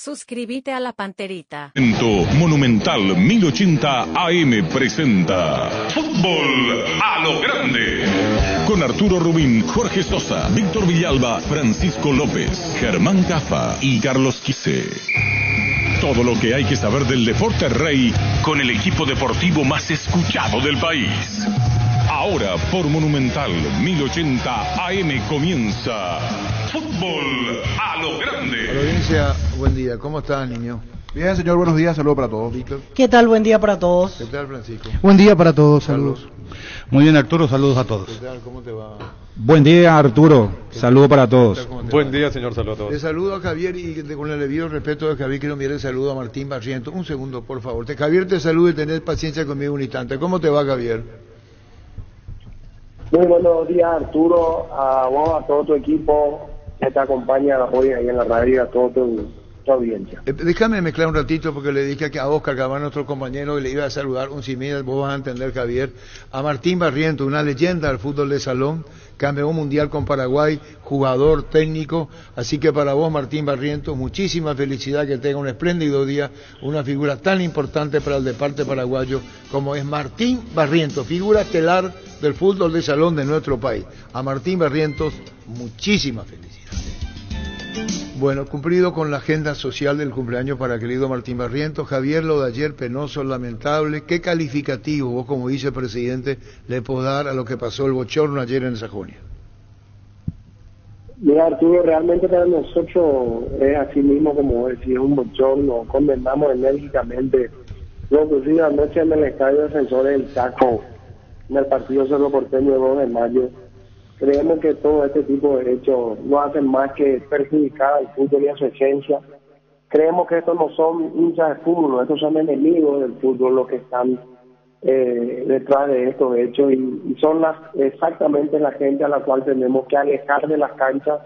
Suscríbete a La Panterita. Monumental 1080 AM presenta Fútbol a lo Grande. Con Arturo Rubín, Jorge Sosa, Víctor Villalba, Francisco López, Germán Cafa y Carlos Quise. Todo lo que hay que saber del deporte rey con el equipo deportivo más escuchado del país. Ahora por Monumental 1080 AM comienza Fútbol a lo Grande. Audiencia, buen día. ¿Cómo estás, niño? Bien, señor, buenos días. Saludos para todos. Víctor. ¿Qué tal? Buen día para todos. ¿Qué tal, Francisco? Buen día para todos. Saludos. Muy bien, Arturo. Saludos a todos. ¿Qué tal? ¿Cómo te va? Buen día, Arturo. Saludos para todos. Buen día, señor. Saludos a todos. Le saludo a Javier y con el debido respeto de Javier quiero enviar el saludo a Martín Barrientos. Un segundo, por favor. Javier te saluda y tenés paciencia conmigo un instante. ¿Cómo te va, Javier? Muy buenos días, Arturo, a vos, a todo tu equipo que te acompaña hoy ahí en la radio y a toda tu audiencia. Déjame mezclar un ratito porque le dije a Oscar Cabán, nuestro compañero, que le iba a saludar un simil, vos vas a entender, Javier, a Martín Barrientos, una leyenda del fútbol de salón, campeón mundial con Paraguay, jugador, técnico, así que para vos, Martín Barrientos, muchísima felicidad, que tenga un espléndido día, una figura tan importante para el deporte paraguayo como es Martín Barrientos, figura estelar del fútbol de salón de nuestro país. A Martín Barrientos, muchísimas felicidades. Bueno, cumplido con la agenda social del cumpleaños para querido Martín Barrientos. Javier, lo de ayer, penoso, lamentable. ¿Qué calificativo vos como vicepresidente le podés dar a lo que pasó el bochorno ayer en Sajonia? Mira, Arturo, realmente para nosotros es así mismo como decía, un bochorno. Condenamos enérgicamente lo ocurrido anoche en el Estadio Defensores del Chaco, en el partido Cerro Porteño el 2 de mayo. Creemos que todo este tipo de hechos no hacen más que perjudicar al fútbol y a su esencia. Creemos que estos no son hinchas de fútbol, estos son enemigos del fútbol los que están detrás de estos hechos y son exactamente la gente a la cual tenemos que alejar de las canchas,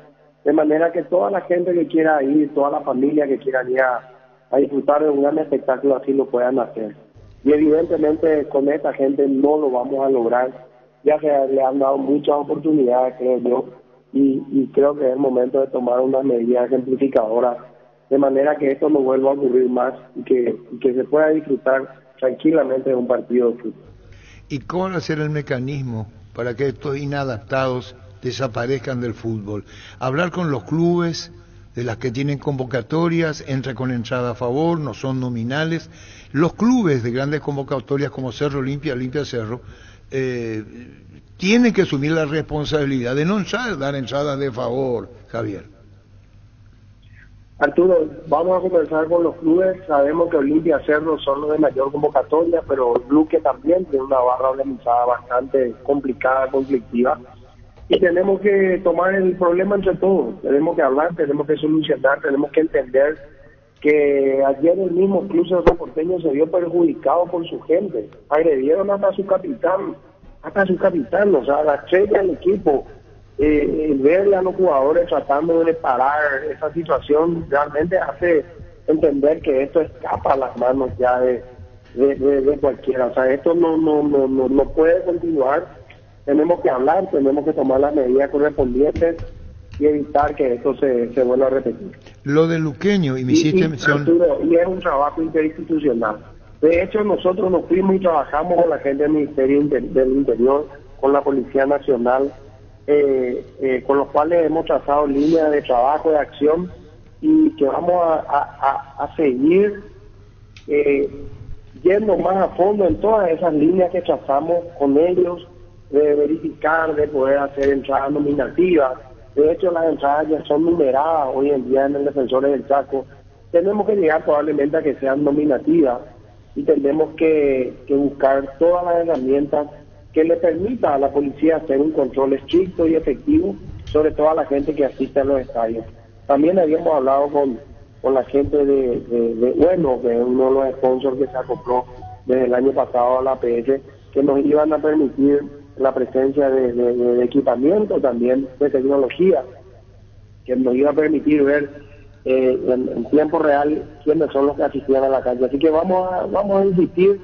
de manera que toda la gente que quiera ir, toda la familia que quiera ir a disfrutar de un gran espectáculo así lo puedan hacer. Y evidentemente con esta gente no lo vamos a lograr. Ya se le han dado muchas oportunidades, creo yo, y creo que es el momento de tomar unas medidas ejemplificadoras, de manera que esto no vuelva a ocurrir más y que se pueda disfrutar tranquilamente de un partido de fútbol. ¿Y cómo va a ser el mecanismo para que estos inadaptados desaparezcan del fútbol? Hablar con los clubes, de las que tienen convocatorias, entra con entrada a favor, no son nominales. Los clubes de grandes convocatorias como Cerro Olimpia Cerro, tienen que asumir la responsabilidad de no dar entradas de favor, Javier. Arturo, vamos a comenzar con los clubes. Sabemos que Olimpia Cerro son los de mayor convocatoria, pero el Luque también tiene una barra organizada bastante complicada, conflictiva, y tenemos que tomar el problema entre todos. Tenemos que hablar, tenemos que solucionar, tenemos que entender que ayer el mismo Club Cerro Porteño se vio perjudicado por su gente. Agredieron hasta su capitán, o sea, la estrella del equipo. Verle a los jugadores tratando de parar esa situación realmente hace entender que esto escapa a las manos ya de cualquiera. O sea, esto no puede continuar. Tenemos que hablar, tenemos que tomar las medidas correspondientes y evitar que esto se vuelva a repetir. Lo de Luqueño, y me hiciste mención... Y es un trabajo interinstitucional. De hecho, nosotros nos fuimos y trabajamos con la gente del Ministerio del Interior, con la Policía Nacional, con los cuales hemos trazado líneas de trabajo, de acción, y que vamos a seguir yendo más a fondo en todas esas líneas que trazamos con ellos, de verificar, de poder hacer entradas nominativas. De hecho, las entradas ya son numeradas hoy en día en el Defensores del Chaco. Tenemos que llegar probablemente a que sean nominativas y tenemos que buscar todas las herramientas que le permita a la policía hacer un control estricto y efectivo sobre toda la gente que asiste a los estadios. También habíamos hablado con la gente de Bueno, que es uno de los sponsors que se acopló desde el año pasado a la APS, que nos iban a permitir la presencia de equipamiento, también de tecnología, que nos iba a permitir ver en tiempo real quiénes son los que asistían a la cancha. Así que vamos a insistir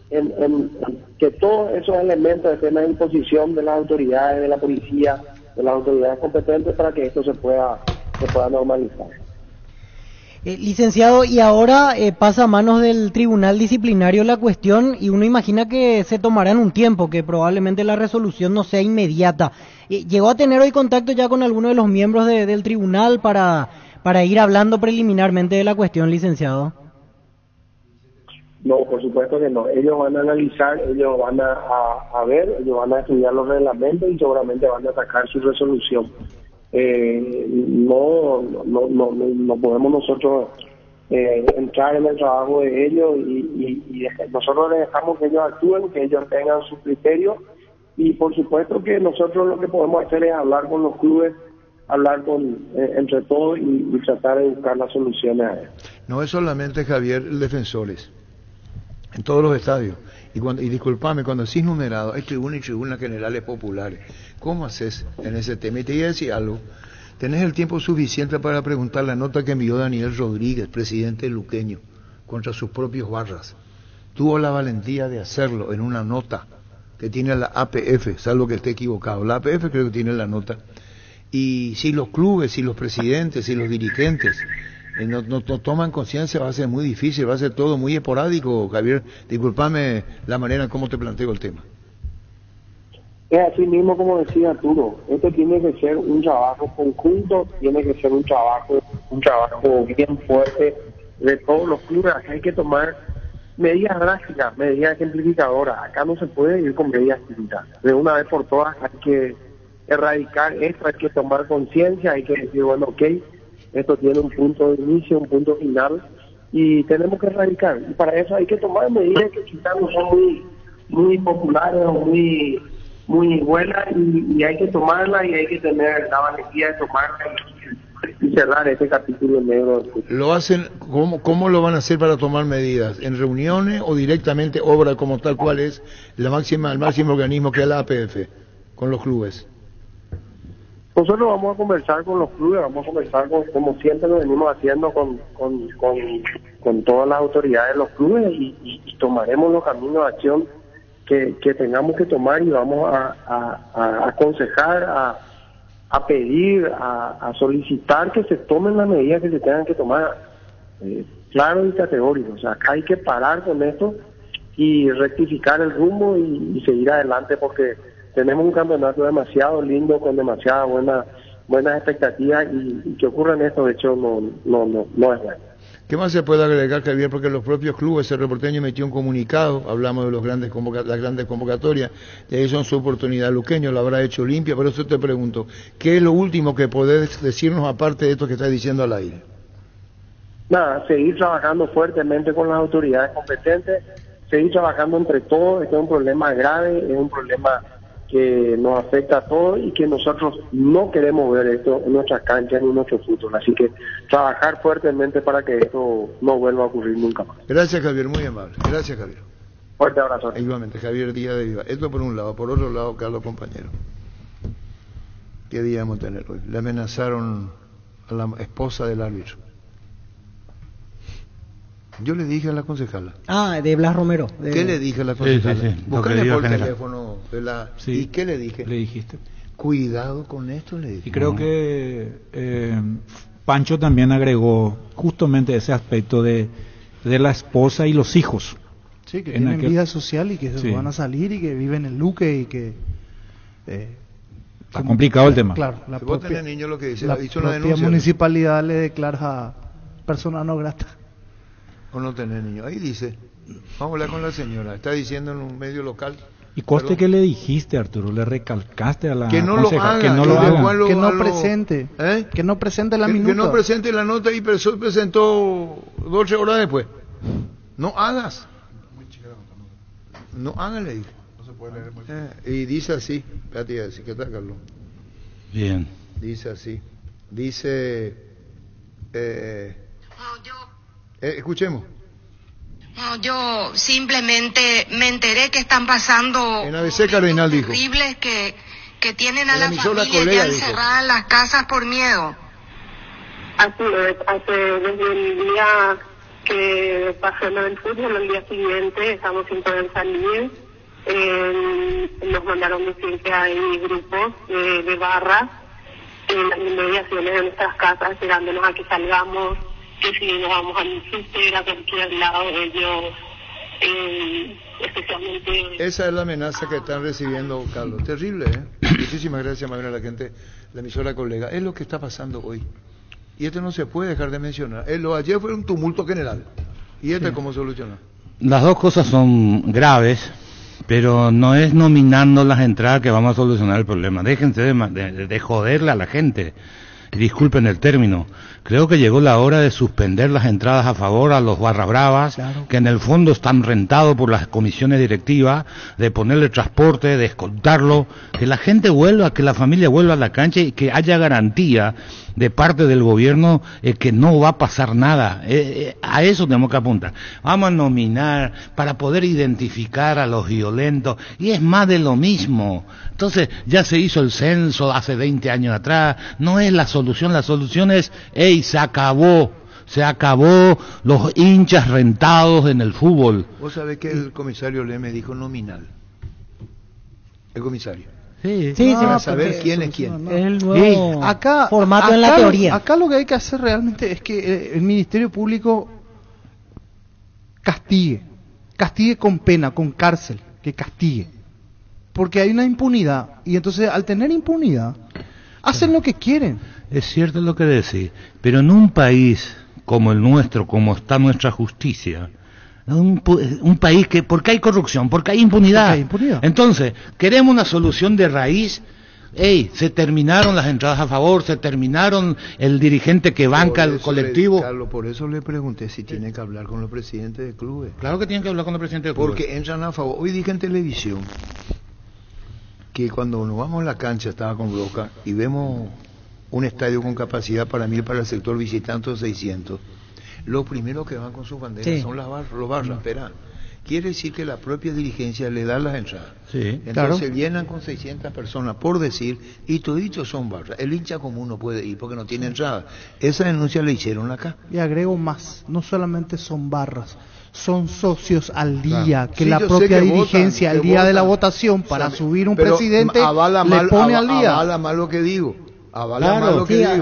en que todos esos elementos estén a disposición de las autoridades, de la policía, de las autoridades competentes para que esto se pueda normalizar. Licenciado, y ahora pasa a manos del Tribunal Disciplinario la cuestión y uno imagina que se tomarán un tiempo, que probablemente la resolución no sea inmediata. ¿Llegó a tener hoy contacto ya con alguno de los miembros del tribunal para ir hablando preliminarmente de la cuestión, licenciado? No, por supuesto que no. Ellos van a analizar, ellos van a ver, ellos van a estudiar los reglamentos y seguramente van a sacar su resolución. No podemos nosotros entrar en el trabajo de ellos y nosotros les dejamos que ellos actúen, que ellos tengan su criterio, y por supuesto que nosotros lo que podemos hacer es hablar con los clubes, hablar entre todos y tratar de buscar las soluciones a eso. No es solamente, Javier, defensores en todos los estadios. Y disculpame, cuando decís numerado, hay tribuna y tribunas generales populares. ¿Cómo haces en ese tema? Y te iba a decir algo. Tenés el tiempo suficiente para preguntar la nota que envió Daniel Rodríguez, presidente luqueño, contra sus propios barras. Tuvo la valentía de hacerlo en una nota que tiene la APF, salvo que esté equivocado. La APF creo que tiene la nota. Y si los clubes, si los presidentes, si los dirigentes no toman conciencia, va a ser muy difícil, va a ser todo muy esporádico, Javier. Disculpame la manera en cómo te planteo el tema. Es así mismo como decía Arturo, esto tiene que ser un trabajo conjunto, tiene que ser un trabajo bien fuerte de todos los clubes. Hay que tomar medidas drásticas, medidas ejemplificadoras. Acá no se puede ir con medidas tímicas. De una vez por todas hay que erradicar esto, hay que tomar conciencia, hay que decir, bueno, ok, esto tiene un punto de inicio, un punto final, y tenemos que erradicar. Y para eso hay que tomar medidas que quizás no son muy populares o muy buenas, y hay que tomarlas, y hay que tener la valentía de tomarlas y cerrar este capítulo negro. ¿Lo hacen? ¿Cómo lo van a hacer para tomar medidas? ¿En reuniones o directamente obra como tal cual es el máximo organismo que es la APF, con los clubes? Nosotros vamos a conversar con los clubes, vamos a conversar como siempre lo venimos haciendo con todas las autoridades de los clubes, y tomaremos los caminos de acción que tengamos que tomar, y vamos a aconsejar, a pedir, a solicitar que se tomen las medidas que se tengan que tomar, claro y categórico. O sea, acá hay que parar con esto y rectificar el rumbo y seguir adelante, porque tenemos un campeonato demasiado lindo, con demasiadas buenas expectativas, y que ocurra en esto, de hecho, no es bueno. ¿Qué más se puede agregar, Javier? Porque los propios clubes, el Reporteño emitió un comunicado, hablamos de las grandes convocatorias, de eso en su oportunidad Luqueño lo habrá hecho limpia, por eso te pregunto, ¿qué es lo último que podés decirnos aparte de esto que estás diciendo al aire? Nada, seguir trabajando fuertemente con las autoridades competentes, seguir trabajando entre todos. Este es un problema grave, es un problema que nos afecta a todos y que nosotros no queremos ver esto en nuestras canchas ni en nuestro fútbol. Así que trabajar fuertemente para que esto no vuelva a ocurrir nunca más. Gracias, Javier, muy amable. Gracias, Javier. Fuerte abrazo. Igualmente, Javier Díaz de Viva. Esto por un lado. Por otro lado, Carlos, compañero, ¿qué día vamos a tener hoy? Le amenazaron a la esposa del árbitro. Yo le dije a la concejala. De Blas Romero. ¿Qué le dije a la concejala? Sí. Búscale por teléfono de la... Sí. ¿Y qué le dije? Le dijiste. Cuidado con esto, le dije. Y creo que Pancho también agregó justamente ese aspecto de la esposa y los hijos. Sí, que tienen vida social y que se van a salir y que viven en Luque y que... está complicado el tema. Claro, la propia, niño, lo que dice, la propia municipalidad le declara persona no grata. O no tener niños. Ahí dice, vamos a hablar con la señora, está diciendo en un medio local. Y conste que le dijiste, Arturo, le recalcaste a la que no lo haga, que no lo haga. Que no presente, que no presente la minuta. Que no presente la nota y presentó 2 o 3 horas después. No hagas. No hagas, le dije. No se puede leer muy y dice así, espérate, así, ¿qué tal, Carlos? Bien. Dice así, dice... escuchemos. No, yo simplemente me enteré que están pasando en ABC Cardenal dijo terribles que tienen a la familia colega, ya encerrada en las casas por miedo. Así es, desde el día que pasó lo del fútbol, el día siguiente estamos sin poder salir. Nos mandaron decir que hay grupos de barras en las inmediaciones de nuestras casas, esperándonos a que salgamos. que si nos vamos al súper, a cualquier lado, ellos, especialmente... Esa es la amenaza que están recibiendo, Carlos. Terrible, ¿eh? Muchísimas gracias, Manuel, a la gente, la emisora colega. Es lo que está pasando hoy. Y esto no se puede dejar de mencionar. Lo de ayer fue un tumulto general. ¿Y esto cómo solucionar? Las dos cosas son graves, pero no es nominando las entradas que vamos a solucionar el problema. Déjense de joderle a la gente. Disculpen el término. Creo que llegó la hora de suspender las entradas a favor a los barra bravas, claro, que en el fondo están rentados por las comisiones directivas, de ponerle transporte, de escoltarlo, que la gente vuelva, que la familia vuelva a la cancha y que haya garantía de parte del gobierno que no va a pasar nada. A eso tenemos que apuntar. Vamos a nominar para poder identificar a los violentos, y es más de lo mismo. Entonces, ya se hizo el censo hace 20 años atrás, no es la solución es, se acabó los hinchas rentados en el fútbol. Vos sabés que el comisario Leme dijo nominal. El comisario. Sí, para saber quién es quién. Es el nuevo formato en la teoría. Acá lo que hay que hacer realmente es que el Ministerio Público castigue con pena, con cárcel, que castigue. Porque hay una impunidad, y entonces al tener impunidad, hacen lo que quieren. Es cierto lo que decís, pero en un país como el nuestro, como está nuestra justicia, un país que, porque hay corrupción, porque hay impunidad. Entonces, queremos una solución de raíz. Se terminaron las entradas a favor, se terminaron el dirigente que banca el colectivo. Carlos, por eso le pregunté si tiene que hablar con los presidentes de clubes. Claro que tienen que hablar con los presidentes de clubes. Porque entran a favor. Hoy dije en televisión que cuando nos vamos a la cancha, estaba con Roca, y vemos un estadio con capacidad para 1000 para el sector visitante, 600. Los primeros que van con sus banderas son los barras, espera. Quiere decir que la propia dirigencia le da las entradas. Entonces llenan con 600 personas, por decir, y toditos son barras. El hincha común no puede ir porque no tiene entrada. Esa denuncia la hicieron acá. Y agrego más, no solamente son barras, son socios al día, que la propia dirigencia al día de la votación para subir un presidente le pone al día. Avala más lo que digo.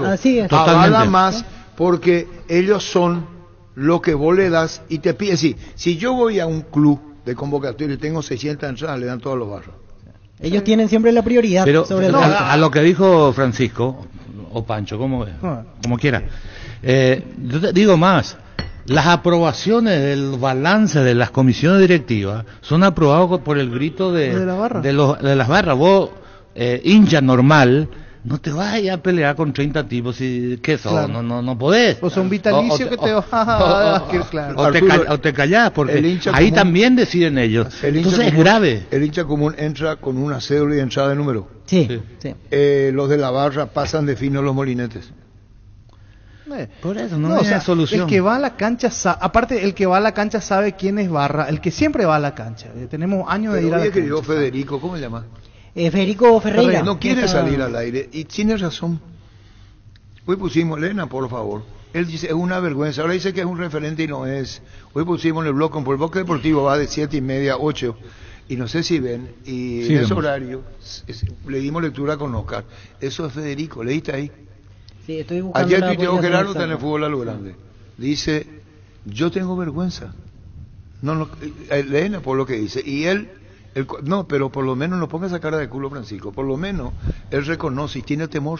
Así es. Avala más porque ellos son lo que vos le das y te pide. Si yo voy a un club de convocatoria y tengo 600 entradas, le dan todos los barros. Ellos tienen siempre la prioridad sobre el a lo que dijo Francisco o Pancho, como quiera. Yo te digo más. Las aprobaciones del balance de las comisiones directivas son aprobados por el grito de las barras. Vos, hincha normal, no te vayas a pelear con 30 tipos, ¿qué son? Claro. No podés. O son vitalicios que te o te callás, porque ahí común, también deciden ellos. Entonces es grave. El hincha común entra con una cédula y entrada de número. Sí. Los de la barra pasan de fino los molinetes. Por eso no hay solución. El que va a la cancha, aparte el que va a la cancha sabe quién es barra, el que siempre va a la cancha. Tenemos años de ir a la cancha. Querido Federico, ¿cómo se llama? Federico Ferreira. No quiere salir al aire y tiene razón. Hoy pusimos, Elena, por favor. Él dice, es una vergüenza. Ahora dice que es un referente y no es. Hoy pusimos en el bloque, por el bloque deportivo va de 7:30 a 8. Y no sé si ven, y en ese horario le dimos lectura con Oscar. Eso es Federico, ¿leíste ahí? Sí, estoy buscando. Ayer tuiteó Gerardo en el fútbol a lo grande. Dice, yo tengo vergüenza. No, Elena, por lo que dice. Y él, no, pero por lo menos no ponga esa cara de culo, Francisco. Por lo menos él reconoce y tiene temor.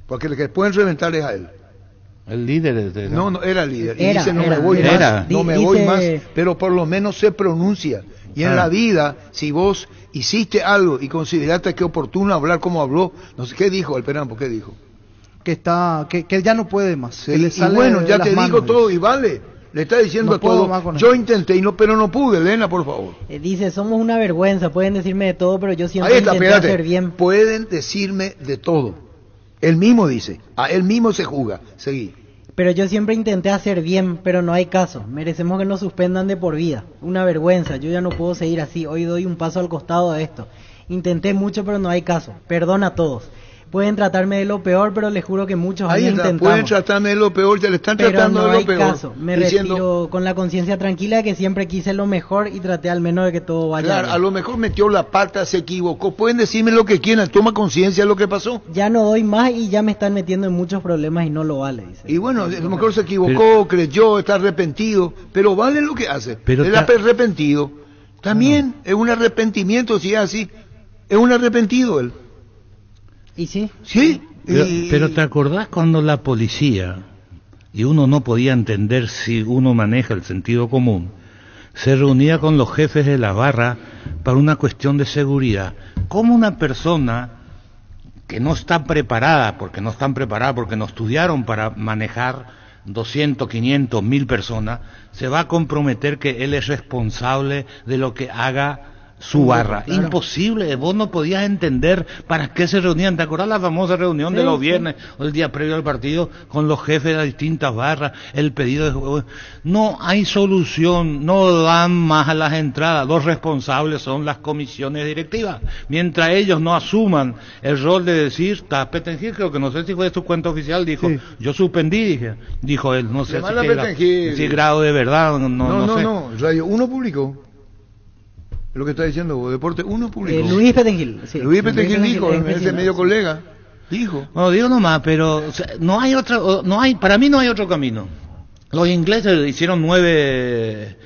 Porque el que pueden reventar es a él. El líder No, era líder. Y dice, no me voy más. Pero por lo menos se pronuncia. Y en la vida, si vos hiciste algo y consideraste que es oportuno hablar como habló, no sé, ¿qué dijo el Perampo? ¿Qué dijo? Que él ya no puede más. Sí, y bueno, ya te digo todo y vale. Le está diciendo todo. Yo intenté, pero no pude. Elena, por favor. Dice, somos una vergüenza. Pueden decirme de todo, pero yo siempre intenté hacer bien. Pueden decirme de todo. Él mismo dice. A él mismo se juzga. Seguí. Pero yo siempre intenté hacer bien, pero no hay caso. Merecemos que nos suspendan de por vida. Una vergüenza. Yo ya no puedo seguir así. Hoy doy un paso al costado de esto. Intenté mucho, pero no hay caso. Perdón a todos. pueden tratarme de lo peor, pero les juro que muchos años intentamos. Pueden tratarme de lo peor, ya le están tratando de lo peor. Caso. Me retiro con la conciencia tranquila de que siempre quise lo mejor y traté al menos de que todo vaya bien. A lo mejor metió la pata, se equivocó. Pueden decirme lo que quieran, toma conciencia de lo que pasó. Ya no doy más y ya me están metiendo en muchos problemas y no lo vale. Dice. Y bueno, a lo mejor se equivocó, creyó, está arrepentido, pero vale lo que hace. Él arrepentido. También es un arrepentimiento, si es así. Es un arrepentido él. ¿Y sí? Sí. Pero ¿te acordás cuando la policía, y uno no podía entender si uno maneja el sentido común, se reunía con los jefes de la barra para una cuestión de seguridad? ¿Cómo una persona que no está preparada, porque no estudiaron para manejar 200, 500, 1000 personas, se va a comprometer que él es responsable de lo que haga su barra? Claro. Imposible, vos no podías entender para qué se reunían. ¿Te acordás la famosa reunión de los viernes o el día previo al partido con los jefes de las distintas barras, el pedido de... No hay solución, no dan más a las entradas, los responsables son las comisiones directivas. Mientras ellos no asuman el rol de decir, Petengil, creo que no sé si fue de su cuenta oficial, dijo, yo suspendí, dijo él, no sé si grado de verdad, no sé. No, Radio 1 publicó. Lo que está diciendo Deporte 1 publicó. Luis Petengil. Sí. Luis Petengil dijo, ese medio colega, dijo. No, digo nomás, pero para mí no hay otro camino. Los ingleses hicieron 9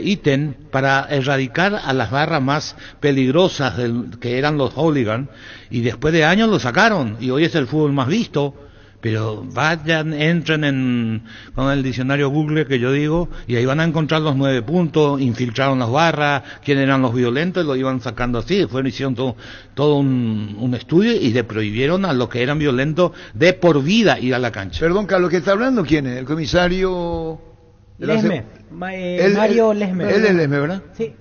ítems para erradicar a las barras más peligrosas que eran los hooligans, y después de años lo sacaron, y hoy es el fútbol más visto. Pero vayan, entren con el diccionario Google que yo digo, y ahí van a encontrar los 9 puntos, infiltraron las barras, quiénes eran los violentos, y lo iban sacando así. Hicieron todo un estudio y le prohibieron a los que eran violentos de por vida ir a la cancha. Perdón, Carlos, ¿qué está hablando? ¿Quién es? ¿El comisario? Lesme. Mario Lesme. Él es Lesme, ¿verdad? Sí.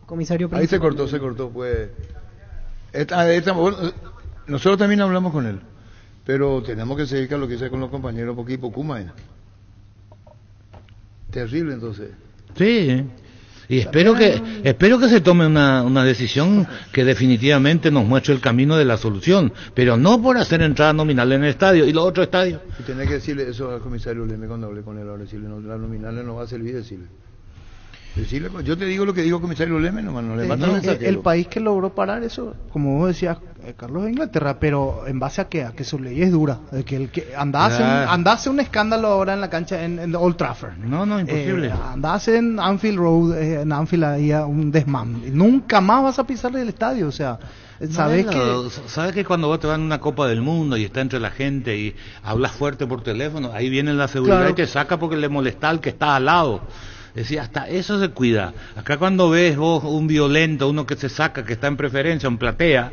Comisario principal. Ahí se cortó, pues. Nosotros también hablamos con él. Pero tenemos que seguir con lo que hice con los compañeros porque Pocuma terrible entonces. Sí, y espero que se tome una decisión que definitivamente nos muestre el camino de la solución, pero no por hacer entrada nominal en el estadio y los otros estadios. Y tenés que decirle eso al comisario Leme cuando hablé con él ahora, decirle la nominal no va a servir, decirle, yo te digo lo que digo comisario Leme, no le mata el mensaje. El país que logró parar eso, como vos decías, Carlos, de Inglaterra, pero en base a que su ley es dura, de que el que andase un escándalo ahora en la cancha en Old Trafford. No, imposible. Andase en Anfield Road, en Anfield había un desmán. Nunca más vas a pisarle el estadio, o sea, sabes que cuando vos te vas a una Copa del Mundo y está entre la gente y hablas fuerte por teléfono, ahí viene la seguridad y te saca porque le molesta al que está al lado. Es decir, hasta eso se cuida. Acá cuando ves vos un violento, uno que se saca, que está en preferencia, en platea,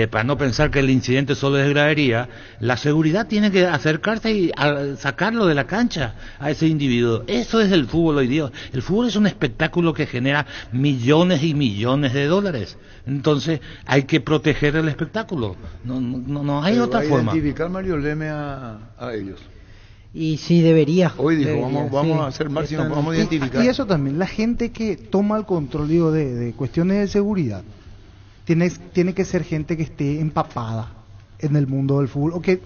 para no pensar que el incidente solo es gradería, la seguridad tiene que acercarse y sacarlo de la cancha a ese individuo. Eso es el fútbol hoy día. El fútbol es un espectáculo que genera millones y millones de dólares. Entonces hay que proteger el espectáculo. No hay otra forma. Identificar Mario Leme a ellos. Y sí, debería. Hoy dijo, vamos a hacer máximo, vamos a identificar. Y eso también, la gente que toma el control, de cuestiones de seguridad, tiene que ser gente que esté empapada en el mundo del fútbol, o que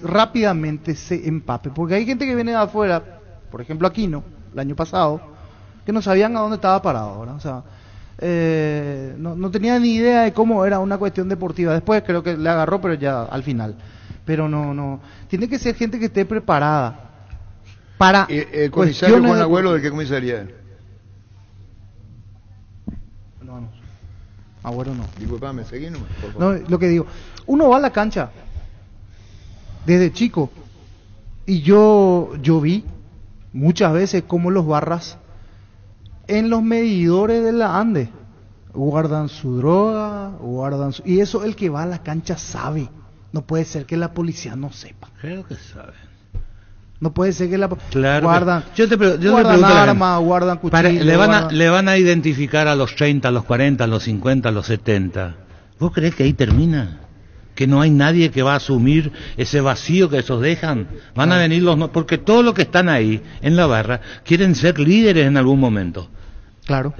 rápidamente se empape, porque hay gente que viene de afuera, por ejemplo Aquino, el año pasado, que no sabían a dónde estaba parado, ¿verdad? O sea, no tenía ni idea de cómo era una cuestión deportiva. Después creo que le agarró, pero ya al final. Pero no, tiene que ser gente que esté preparada para el comisario Juan Agüero, ¿de qué comisaría él? No, Agüero no. Disculpame, seguí nomás, por favor. No, lo que digo, uno va a la cancha desde chico y yo vi muchas veces cómo los barras en los medidores de la ANDE guardan su droga, y eso el que va a la cancha sabe. No puede ser que la policía no sepa. Creo que saben. No puede ser que guardan armas, guardan cuchillos. Le van a identificar a los 30, a los 40, a los 50, a los 70. ¿Vos creés que ahí termina? Que no hay nadie que va a asumir ese vacío que esos dejan. Van a venir porque todos los que están ahí en la barra quieren ser líderes en algún momento. Claro.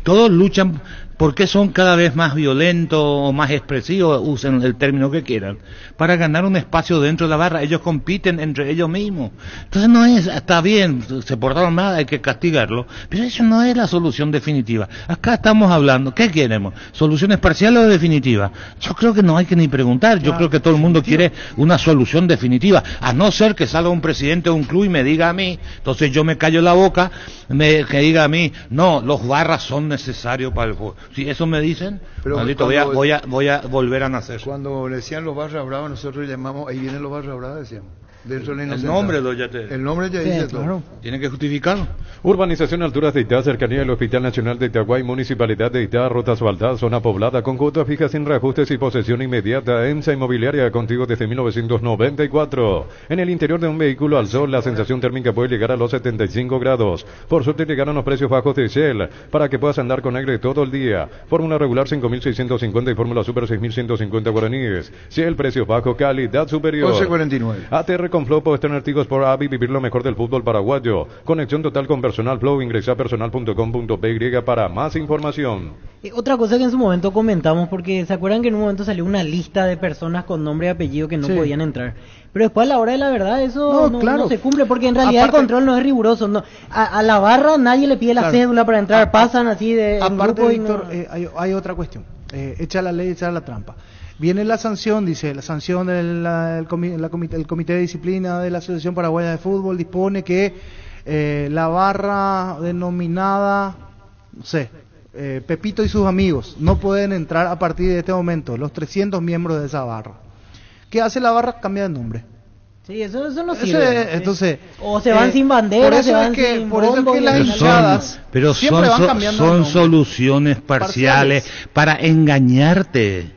Todos luchan ¿Por qué son cada vez más violentos o más expresivos? Usen el término que quieran. Para ganar un espacio dentro de la barra. Ellos compiten entre ellos mismos. Entonces no es, está bien, se portaron mal, hay que castigarlo. Pero eso no es la solución definitiva. Acá estamos hablando, ¿qué queremos? ¿Soluciones parciales o definitivas? Yo creo que no hay que ni preguntar. Yo creo que todo el mundo quiere una solución definitiva. A no ser que salga un presidente de un club y me diga a mí, entonces yo me callo la boca, que diga a mí, no, los barras son necesarios para el juego. Si eso me dicen, pero maldito, voy a volver a nacer. Cuando decían los barras bravas, nosotros llamamos, ahí vienen los barras bravas, decíamos. Dentro de el nombre el nombre ya dice todo. Claro. Tiene que justificarlo. Urbanización Alturas de Itá, cercanía del Hospital Nacional de Itaguay, Municipalidad de Itá, ruta asfaltada, zona poblada, con cuotas fijas sin reajustes y posesión inmediata. EMSA Inmobiliaria, contigo desde 1994. En el interior de un vehículo al sol, la sensación térmica puede llegar a los 75 grados. Por suerte llegaron los precios bajos de Shell, para que puedas andar con aire todo el día. Fórmula regular 5.650 y fórmula super 6.150 guaraníes. Shell, precios bajos, calidad superior. 11.49. ATR con Flow, puedes tener artículos por AVI, vivir lo mejor del fútbol paraguayo. Conexión total con Personal Flow, ingresa a personal.com.py para más información. Otra cosa que en su momento comentamos, porque se acuerdan que en un momento salió una lista de personas con nombre y apellido que no podían entrar. Pero después a la hora de la verdad eso no se cumple, porque en realidad el control no es riguroso. No, a la barra nadie le pide la cédula para entrar, pasan así de... Aparte, Víctor, hay otra cuestión. Echa la ley, echa la trampa. Viene la sanción, dice, la sanción del comité de disciplina de la Asociación Paraguaya de Fútbol dispone que la barra denominada, no sé, Pepito y sus amigos, no pueden entrar a partir de este momento, los 300 miembros de esa barra. ¿Qué hace la barra? Cambia de nombre. Sí, eso no sirve. Entonces, o se van sin bandera, se van sin por eso es que las hinchadas siempre van cambiando son soluciones parciales para engañarte.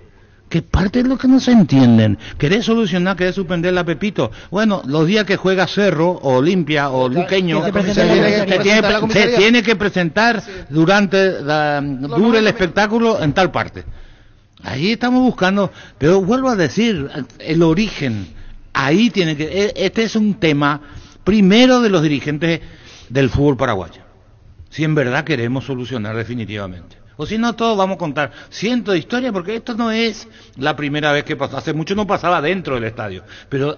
Que parte de lo que no se entienden. ¿Querés solucionar, querés suspenderla, Pepito? Bueno, los días que juega Cerro, o Olimpia, o Luqueño, se tiene que presentar durante dure el espectáculo en tal parte. Ahí estamos buscando, pero vuelvo a decir, el origen, ahí tiene que... Este es un tema, primero, de los dirigentes del fútbol paraguayo. Si en verdad queremos solucionar definitivamente. O si no, todos vamos a contar cientos de historias, porque esto no es la primera vez que pasó. Hace mucho no pasaba dentro del estadio, pero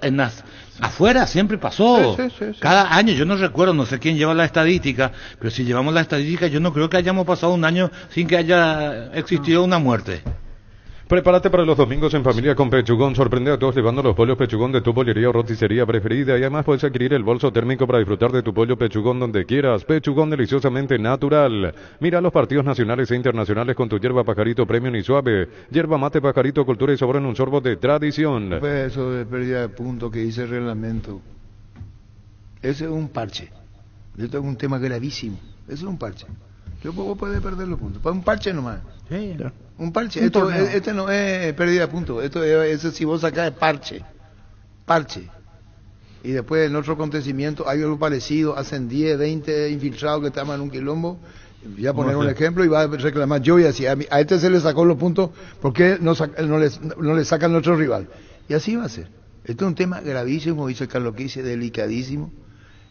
afuera siempre pasó. Sí. Cada año, yo no recuerdo, no sé quién lleva la estadística, pero si llevamos la estadística, yo no creo que hayamos pasado un año sin que haya existido una muerte. Prepárate para los domingos en familia con Pechugón. Sorprende a todos llevando los pollos Pechugón de tu pollería o roticería preferida. Y además puedes adquirir el bolso térmico para disfrutar de tu pollo Pechugón donde quieras. Pechugón, deliciosamente natural. Mira los partidos nacionales e internacionales con tu hierba Pajarito Premium y suave. Hierba mate Pajarito, cultura y sabor en un sorbo de tradición. Pues eso de pérdida de puntos que dice el reglamento. Ese es un parche. Yo tengo un tema gravísimo. Ese es un parche. Vos podés perder los puntos. Para un parche nomás. Sí. Un parche. Este no es pérdida de puntos. Eso si vos sacás de parche. Y después en otro acontecimiento hay algo parecido. Hacen 10, 20 infiltrados que estaban en un quilombo. Voy a poner un ejemplo y va a reclamar yo y así. A este se le sacó los puntos. ¿Por qué no le sacan a otro rival? Y así va a ser. Este es un tema gravísimo, dice Carlos Quise, delicadísimo.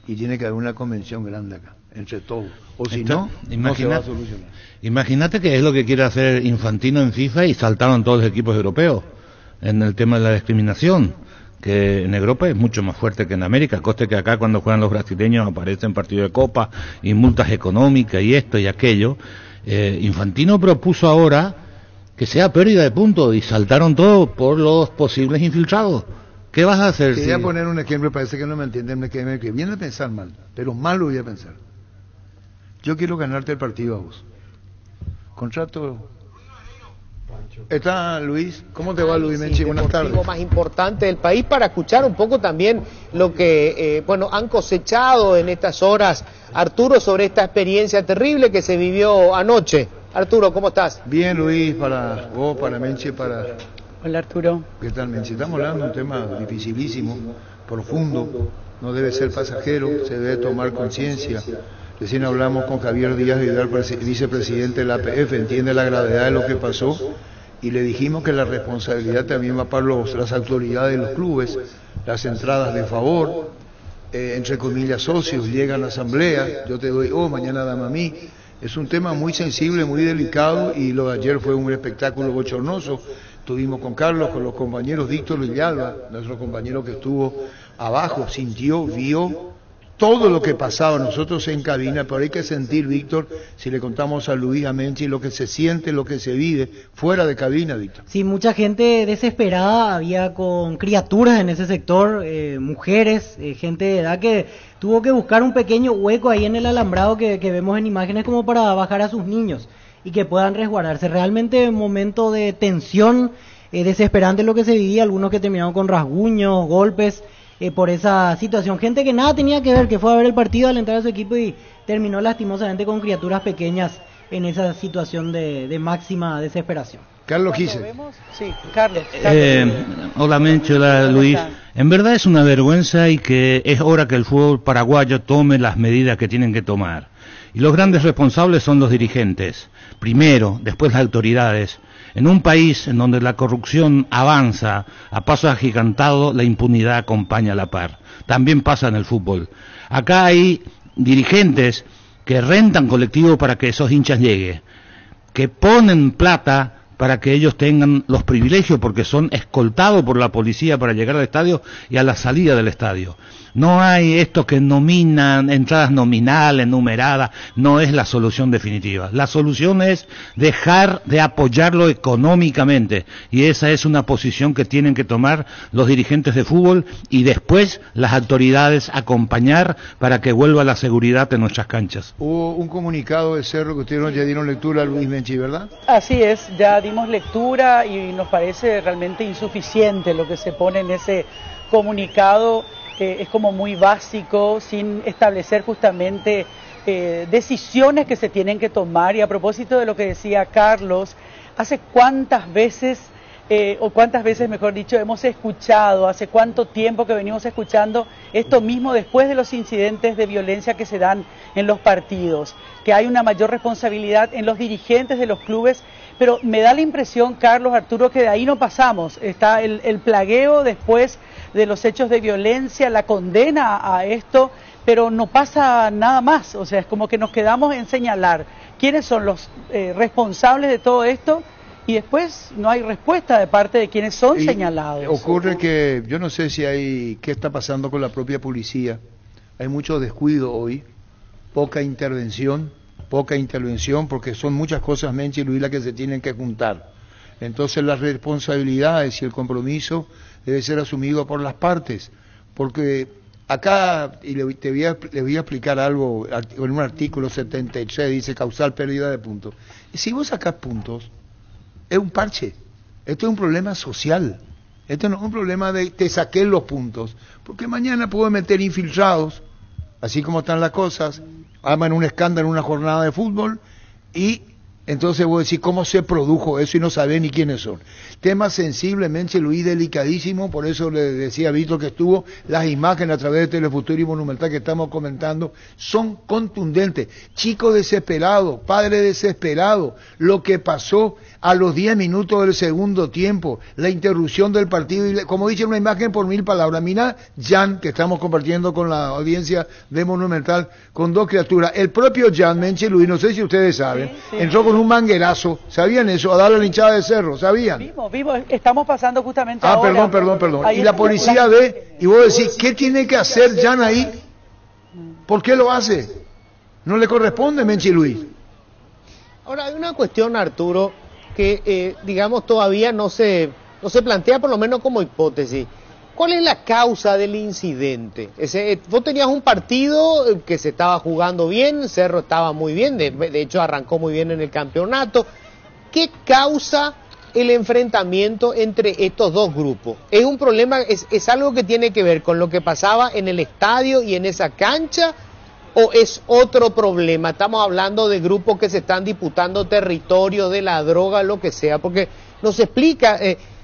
Y tiene que haber una convención grande acá, entre todos. O si no se va a solucionar. Imagínate que es lo que quiere hacer Infantino en FIFA y saltaron todos los equipos europeos en el tema de la discriminación, que en Europa es mucho más fuerte que en América. Coste que acá cuando juegan los brasileños aparecen partidos de copa y multas económicas y esto y aquello. Infantino propuso ahora que sea pérdida de puntos y saltaron todos por los posibles infiltrados. ¿Qué vas a hacer? Quería poner un ejemplo, parece que no me entienden, que viene a pensar mal, pero mal lo voy a pensar. Yo quiero ganarte el partido a vos. Contrato. Está Luis. ¿Cómo te va, Luis Menchi? Buenas tardes. El más importante del país, para escuchar un poco también lo que han cosechado en estas horas, Arturo, sobre esta experiencia terrible que se vivió anoche. Arturo, ¿cómo estás? Bien, Luis, para vos, para Menchi, para... Hola, Arturo. ¿Qué tal, Menchi? Estamos hablando de un tema dificilísimo, profundo, no debe ser pasajero, se debe tomar conciencia. Recién hablamos con Javier Díaz Vidal, vicepresidente de la APF, entiende la gravedad de lo que pasó, y le dijimos que la responsabilidad también va para las autoridades de los clubes, las entradas de favor, entre comillas socios, llegan a asamblea, yo te doy, mañana dame a mí, Es un tema muy sensible, muy delicado, y lo de ayer fue un espectáculo bochornoso. Estuvimos con Carlos, con los compañeros, Víctor Villalba, nuestro compañero que estuvo abajo, sintió, vio todo lo que pasaba nosotros en cabina, pero hay que sentir, Víctor, si le contamos a Luis, a Menchi, lo que se siente, lo que se vive fuera de cabina, Víctor. Sí, mucha gente desesperada, había con criaturas en ese sector, mujeres, gente de edad que tuvo que buscar un pequeño hueco ahí en el alambrado que vemos en imágenes como para bajar a sus niños y que puedan resguardarse. Realmente un momento de tensión, desesperante lo que se vivía, algunos que terminaron con rasguños, golpes, por esa situación. Gente que nada tenía que ver, que fue a ver el partido al entrar a su equipo y terminó lastimosamente con criaturas pequeñas en esa situación de máxima desesperación. Carlos Gise. Sí, Carlos. Hola Mencho, hola Luis. En verdad es una vergüenza y que es hora que el fútbol paraguayo tome las medidas que tienen que tomar. Y los grandes responsables son los dirigentes. Primero, después las autoridades. En un país en donde la corrupción avanza a paso agigantado, la impunidad acompaña a la par. También pasa en el fútbol. Acá hay dirigentes que rentan colectivos para que esos hinchas lleguen, que ponen plata para que ellos tengan los privilegios porque son escoltados por la policía para llegar al estadio y a la salida del estadio. No hay esto que nominan, entradas nominales, numeradas, no es la solución definitiva. La solución es dejar de apoyarlo económicamente, y esa es una posición que tienen que tomar los dirigentes de fútbol y después las autoridades acompañar para que vuelva la seguridad en nuestras canchas. Hubo un comunicado de Cerro que ustedes ya dieron lectura a Luis Menchi, ¿verdad? Así es, ya dimos lectura y nos parece realmente insuficiente lo que se pone en ese comunicado. Es como muy básico, sin establecer justamente decisiones que se tienen que tomar. Y a propósito de lo que decía Carlos, hace cuántas veces mejor dicho, hemos escuchado, hace cuánto tiempo que venimos escuchando esto mismo después de los incidentes de violencia que se dan en los partidos, que hay una mayor responsabilidad en los dirigentes de los clubes, pero me da la impresión, Carlos, Arturo, que de ahí no pasamos. Está el plagueo después de los hechos de violencia, la condena a esto, pero no pasa nada más. O sea, es como que nos quedamos en señalar quiénes son los responsables de todo esto y después no hay respuesta de parte de quienes son señalados. Ocurre que yo no sé si hay qué está pasando con la propia policía. Hay mucho descuido hoy, poca intervención porque son muchas cosas, Menchi y Luis, las que se tienen que juntar. Entonces las responsabilidades y el compromiso debe ser asumido por las partes, porque acá, y le voy a explicar algo, en un artículo 73 dice causal pérdida de puntos. Y si vos sacás puntos, es un parche, esto es un problema social, esto no es un problema de te saqué los puntos, porque mañana puedo meter infiltrados, así como están las cosas, arman un escándalo en una jornada de fútbol y entonces voy a decir cómo se produjo eso y no saben ni quiénes son. Tema sensiblemente, Luis, delicadísimo, por eso le decía a Víctor que estuvo, las imágenes a través de Telefuturo y Monumental que estamos comentando son contundentes. Chico desesperado, padre desesperado, lo que pasó a los 10 minutos del segundo tiempo, la interrupción del partido, y como dice una imagen por 1000 palabras. Mirá, Jan, que estamos compartiendo con la audiencia de Monumental, con dos criaturas. El propio Jan Menche, Luis, no sé si ustedes saben, sí. Entró con un manguerazo, ¿sabían eso? A darle a la hinchada de Cerro, ¿sabían? Vimos, estamos pasando justamente ahora. Perdón. Y la policía ve, y vos decís, ¿qué tiene que hacer Jan ahí? ¿Por qué lo hace? No le corresponde, Menche Luis. Ahora, hay una cuestión, Arturo, que digamos todavía no se plantea, por lo menos como hipótesis. ¿Cuál es la causa del incidente? Vos tenías un partido que se estaba jugando bien, Cerro estaba muy bien, de hecho arrancó muy bien en el campeonato. ¿Qué causa el enfrentamiento entre estos dos grupos? ¿Es un problema, es algo que tiene que ver con lo que pasaba en el estadio y en esa cancha? ¿O es otro problema? Estamos hablando de grupos que se están disputando territorio, de la droga, lo que sea, porque nos explica...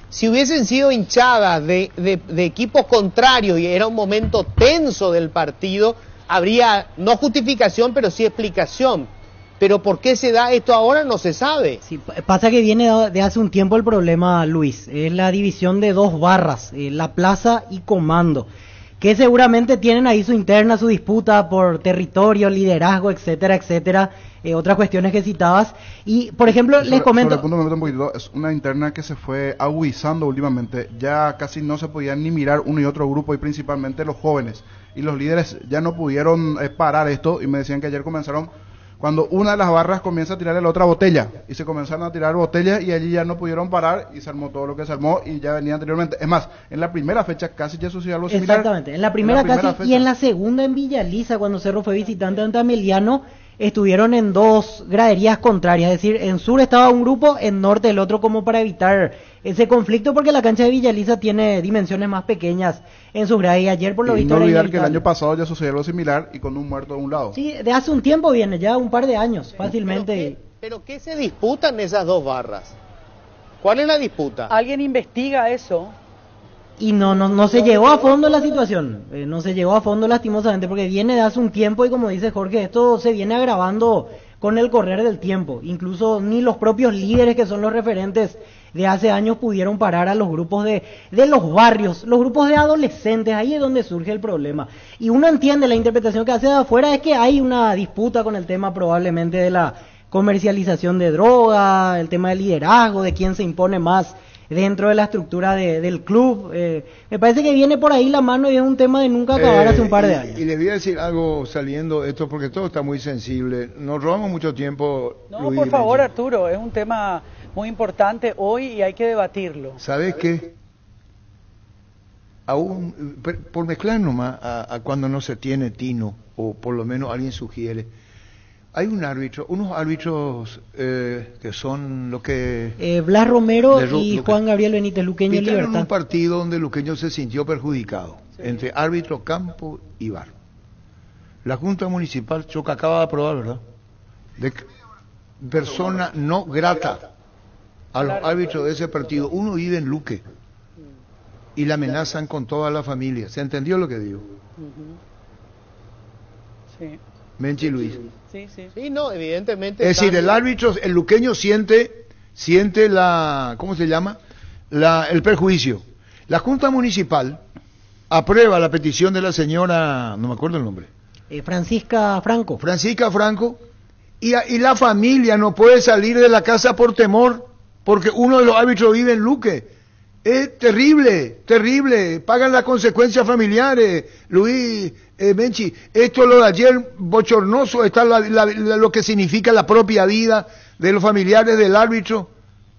si hubiesen sido hinchadas de equipos contrarios y era un momento tenso del partido, habría no justificación, pero sí explicación. Pero ¿por qué se da esto ahora? No se sabe. Sí, pasa que viene de hace un tiempo el problema, Luis. Es la división de dos barras, la plaza y comando, que seguramente tienen ahí su interna, su disputa por territorio, liderazgo, etcétera, etcétera, otras cuestiones que citabas. Y, por ejemplo, les comento... Sobre el punto, me meto un poquito, es una interna que se fue agudizando últimamente, ya casi no se podían ni mirar uno y otro grupo, y principalmente los jóvenes, y los líderes ya no pudieron parar esto, y me decían que ayer comenzaron, cuando una de las barras comienza a tirarle la otra botella, y se comenzaron a tirar botellas, y allí ya no pudieron parar, y se armó todo lo que se armó, y ya venía anteriormente. Es más, en la primera fecha casi ya sucedió algo similar. Exactamente, en la primera casi, fecha. y en la segunda en Villa Elisa, cuando Cerro fue visitante ante Ameliano, estuvieron en dos graderías contrarias, es decir, en sur estaba un grupo, en norte el otro, como para evitar ese conflicto, porque la cancha de Villa Elisa tiene dimensiones más pequeñas en sus gradas, y ayer por lo visto... No olvidar que el año pasado ya sucedió algo similar, y con un muerto de un lado. Sí, de hace un tiempo viene, ya un par de años, fácilmente. ¿Pero qué se disputan esas dos barras? ¿Cuál es la disputa? ¿Alguien investiga eso? Y no se llegó a fondo la situación, no se llegó a fondo lastimosamente, porque viene de hace un tiempo, y como dice Jorge, esto se viene agravando con el correr del tiempo. Incluso ni los propios líderes, que son los referentes de hace años, pudieron parar a los grupos de los barrios, los grupos de adolescentes. Ahí es donde surge el problema. Y uno entiende, la interpretación que hace de afuera es que hay una disputa con el tema probablemente de la comercialización de droga, el tema del liderazgo, de quién se impone más dentro de la estructura del club. Me parece que viene por ahí la mano, y es un tema de nunca acabar hace un par de años. Y les voy a decir algo saliendo esto, porque todo está muy sensible. Nos robamos mucho tiempo. No, Luis, por favor, Arturo, es un tema muy importante hoy y hay que debatirlo. ¿Sabes qué? Aún, por mezclar nomás a cuando no se tiene tino, o por lo menos alguien sugiere, hay unos árbitros que son lo que... Blas Romero y Juan Gabriel Benítez, Luqueño y Libertad. En un partido donde Luqueño se sintió perjudicado, entre árbitro, campo y bar. La Junta Municipal, Choca acaba de aprobar, ¿verdad? De persona no grata a los árbitros de ese partido. Uno vive en Luque y la amenazan con toda la familia. ¿Se entendió lo que digo? Sí. Menchi Luis. Sí, no, evidentemente. Es decir, el árbitro, el luqueño siente la, ¿cómo se llama? El perjuicio. La Junta Municipal aprueba la petición de la señora, no me acuerdo el nombre. Francisca Franco. Francisca Franco, y la familia no puede salir de la casa por temor, porque uno de los árbitros vive en Luque. Es terrible, terrible. Pagan las consecuencias familiares, Luis, Menchi. Esto lo de ayer, bochornoso, está lo que significa la propia vida de los familiares del árbitro.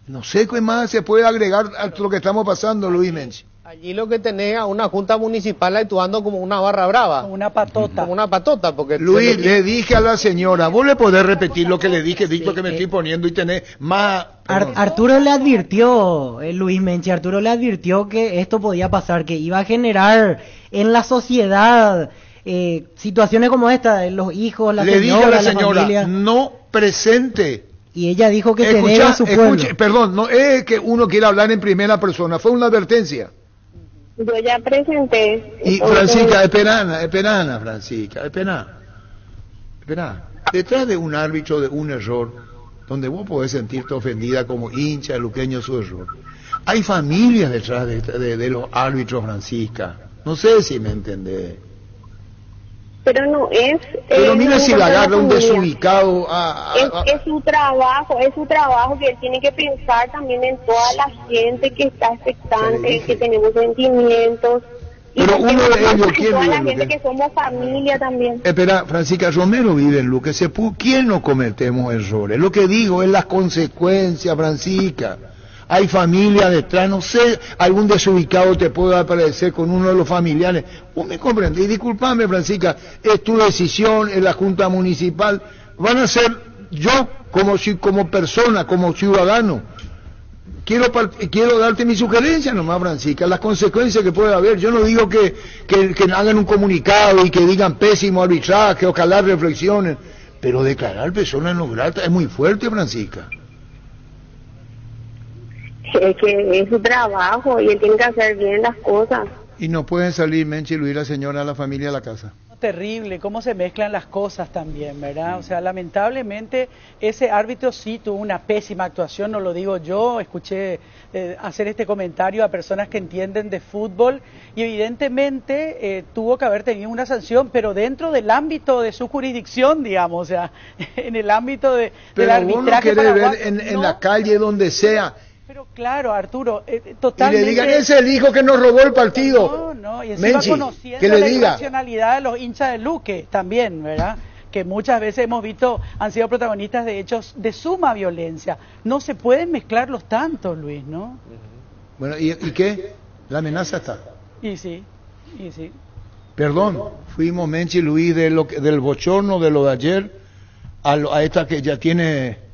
No sé qué más se puede agregar a lo que estamos pasando, Luis, Menchi. Allí lo que tenés a una junta municipal actuando como una barra brava. Como una patota. Como una patota, porque... Luis, le dije a la señora, vos le podés repetir lo que le dije, dicto que me estoy poniendo, y tenés más... Arturo le advirtió, Luis Menchi, Arturo le advirtió que esto podía pasar, que iba a generar en la sociedad situaciones como esta, los hijos, la señora, le dije a la señora, familia. No presente. Y ella dijo que se debe a su pueblo. Perdón, no es que uno quiera hablar en primera persona, fue una advertencia. Yo ya presenté. Y Francisca, esperana, Francisca, espera. Detrás de un árbitro de un error, donde vos podés sentirte ofendida como hincha de luqueño su error, hay familias detrás de los árbitros, Francisca. No sé si me entendés. Pero no es... Pero mira si le agarra un desubicado es su trabajo que él tiene que pensar también en toda la gente que está expectante, que tenemos sentimientos. Pero uno de ellos, ¿quién toda vive la en gente Luque? que somos familia también. Espera, Francisca, Romero vive en Luque. ¿Quién no cometemos errores? Lo que digo es las consecuencias, Francisca. Hay familia detrás, no sé, algún desubicado te puede aparecer con uno de los familiares. ¿Vos me comprendés? Y disculpame, Francisca, es tu decisión, es la Junta Municipal. Van a ser yo, como persona, como ciudadano. Quiero darte mi sugerencia nomás, Francisca, las consecuencias que puede haber. Yo no digo que hagan un comunicado y que digan pésimo arbitraje, ojalá reflexionen, pero declarar persona no grata es muy fuerte, Francisca. Es que es su trabajo y él tiene que hacer bien las cosas. Y no pueden salir, Menchi, Luis, la señora, la familia a la casa. Terrible, cómo se mezclan las cosas también, ¿verdad? O sea, lamentablemente ese árbitro sí tuvo una pésima actuación, no lo digo yo, escuché hacer este comentario a personas que entienden de fútbol y evidentemente tuvo que haber tenido una sanción, pero dentro del ámbito de su jurisdicción, digamos, o sea, en el ámbito del arbitraje. Pero vos no querés ver en la calle, donde sea. Pero claro, Arturo, totalmente. Y le digan, ese es el hijo que nos robó el partido. No, y encima Menchi, conociendo que le la diga. irracionalidad de los hinchas de Luque también, ¿verdad? Que muchas veces hemos visto, han sido protagonistas de hechos de suma violencia. No se pueden mezclar los tantos, Luis, ¿no? Bueno, ¿y qué? La amenaza está. Y sí. Perdón, fuimos Menchi y Luis del bochorno de lo de ayer a esta que ya tiene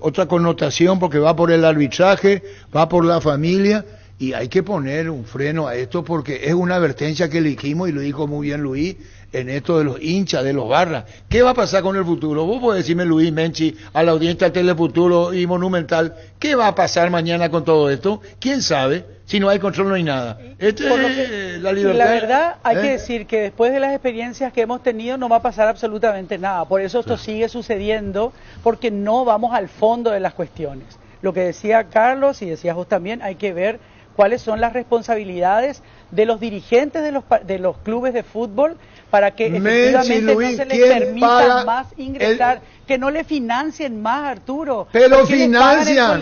otra connotación porque va por el arbitraje, va por la familia y hay que poner un freno a esto porque es una advertencia que le dijimos y lo dijo muy bien Luis en esto de los hinchas, de los barras. ¿Qué va a pasar con el futuro? Vos podés decirme, Luis, Menchi, a la audiencia del Telefuturo y Monumental, ¿qué va a pasar mañana con todo esto? ¿Quién sabe? Si no hay control no hay nada. La libertad. La verdad, hay que decir que después de las experiencias que hemos tenido no va a pasar absolutamente nada. Por eso esto sigue sucediendo, porque no vamos al fondo de las cuestiones. Lo que decía Carlos y decías vos también, hay que ver cuáles son las responsabilidades de los dirigentes de los clubes de fútbol para que efectivamente Luis, no se les permita más ingresar, que no le financien más, Arturo. Pero financian,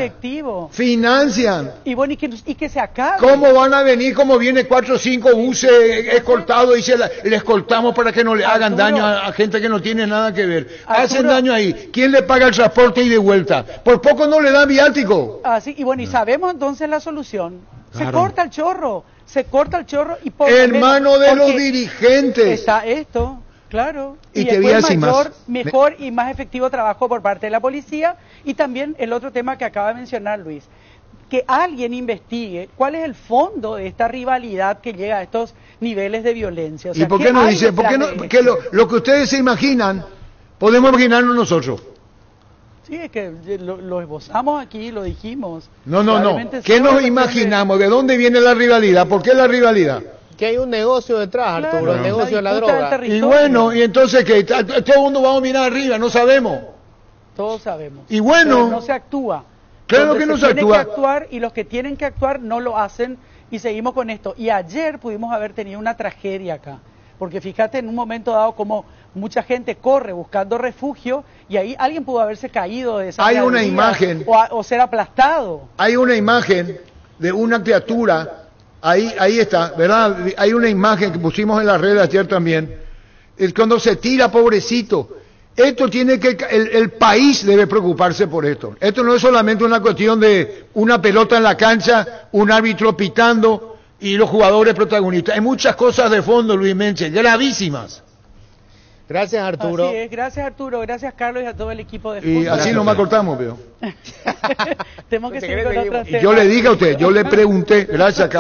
financian. Y bueno, y que se acabe. ¿Cómo van a venir como viene 4 o 5 buses escoltados y le escoltamos para que no le hagan daño a gente que no tiene nada que ver? Hacen daño ahí. ¿Quién le paga el transporte y de vuelta? Por poco no le dan viático. Así, y bueno, y sabemos entonces la solución. Claro. Se corta el chorro y por hermano de los dirigentes. Está esto, claro. Y te voy a decir mejor y más efectivo trabajo por parte de la policía y también el otro tema que acaba de mencionar Luis, que alguien investigue cuál es el fondo de esta rivalidad que llega a estos niveles de violencia. O sea, ¿y por qué no dice? ¿Por qué no? Que lo que ustedes se imaginan, podemos imaginarnos nosotros. Sí, es que lo esbozamos aquí, lo dijimos. No. ¿Qué nos imaginamos? ¿De dónde viene la rivalidad? ¿Por qué la rivalidad? Que hay un negocio detrás, Arturo, el negocio de la droga. Y bueno, ¿y entonces qué? Todo el mundo va a mirar arriba, no sabemos. Todos sabemos. Y bueno. Pero no se actúa. Claro que no se actúa. Tiene que actuar y los que tienen que actuar no lo hacen y seguimos con esto. Y ayer pudimos haber tenido una tragedia acá. Porque fíjate en un momento dado como mucha gente corre buscando refugio y ahí alguien pudo haberse caído de esa Hay una imagen o ser aplastado. Hay una imagen de una criatura, ahí está, ¿verdad? Hay una imagen que pusimos en las redes ayer también, es cuando se tira, pobrecito. Esto tiene que, el país debe preocuparse por esto. Esto no es solamente una cuestión de una pelota en la cancha, un árbitro pitando y los jugadores protagonistas. Hay muchas cosas de fondo, Luis Menche, gravísimas. Gracias, Arturo. Así es, gracias, Arturo, gracias, Carlos, y a todo el equipo de fútbol. Y así nomás cortamos, veo. Tenemos que seguir con otros temas. Yo le dije a usted, yo le pregunté, gracias,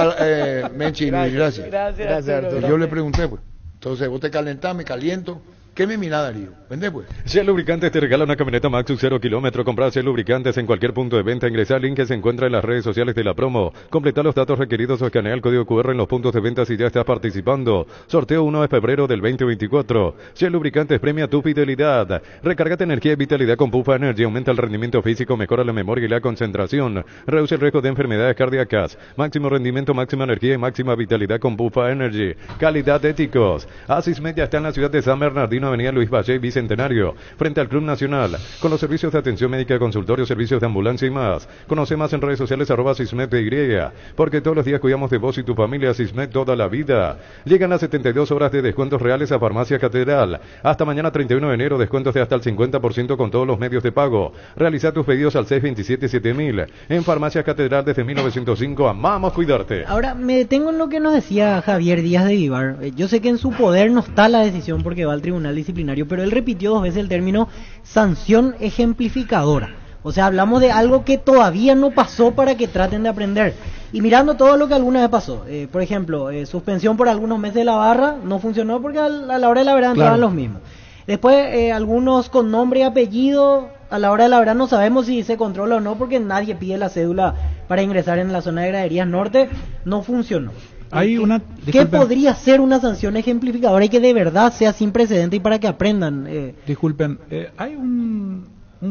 Menchi y Luis, gracias. Gracias, Arturo. Yo le pregunté, pues. Entonces, vos te calentás, me caliento. ¿Qué me mira, Darío? Vende pues. Shell Lubricantes te regala una camioneta Maxus 0 kilómetro. Comprar Shell Lubricantes en cualquier punto de venta. Ingresar al link que se encuentra en las redes sociales de la promo. Completa los datos requeridos o escanea el código QR en los puntos de venta si ya estás participando. Sorteo 1 de febrero del 2024. Shell Lubricantes premia tu fidelidad. Recárgate energía y vitalidad con Pufa Energy. Aumenta el rendimiento físico, mejora la memoria y la concentración. Reduce el riesgo de enfermedades cardíacas. Máximo rendimiento, máxima energía y máxima vitalidad con Pufa Energy. Calidad éticos. Asismed ya está en la ciudad de San Bernardino, Avenida Luis Valle, Bicentenario, frente al Club Nacional, con los servicios de atención médica, consultorio, servicios de ambulancia y más. Conoce más en redes sociales @SismedPY, porque todos los días cuidamos de vos y tu familia. Sismed toda la vida. Llegan las 72 horas de descuentos reales a Farmacia Catedral. Hasta mañana 31 de enero, descuentos de hasta el 50% con todos los medios de pago. Realiza tus pedidos al 627-7000. En Farmacia Catedral desde 1905, amamos cuidarte. Ahora, me detengo en lo que nos decía Javier Díaz de Vivar. Yo sé que en su poder no está la decisión porque va al Tribunal Disciplinario, pero él repitió 2 veces el término sanción ejemplificadora. O sea, hablamos de algo que todavía no pasó para que traten de aprender. Y mirando todo lo que alguna vez pasó, por ejemplo, suspensión por algunos meses de la barra, no funcionó porque a la hora de la verdad entraban los mismos. Después, algunos con nombre y apellido, a la hora de la verdad no sabemos si se controla o no porque nadie pide la cédula para ingresar en la zona de graderías norte, no funcionó. Hay una... ¿Qué disculpen. podría ser una sanción ejemplificadora y que de verdad sea sin precedente y para que aprendan? Disculpen, hay un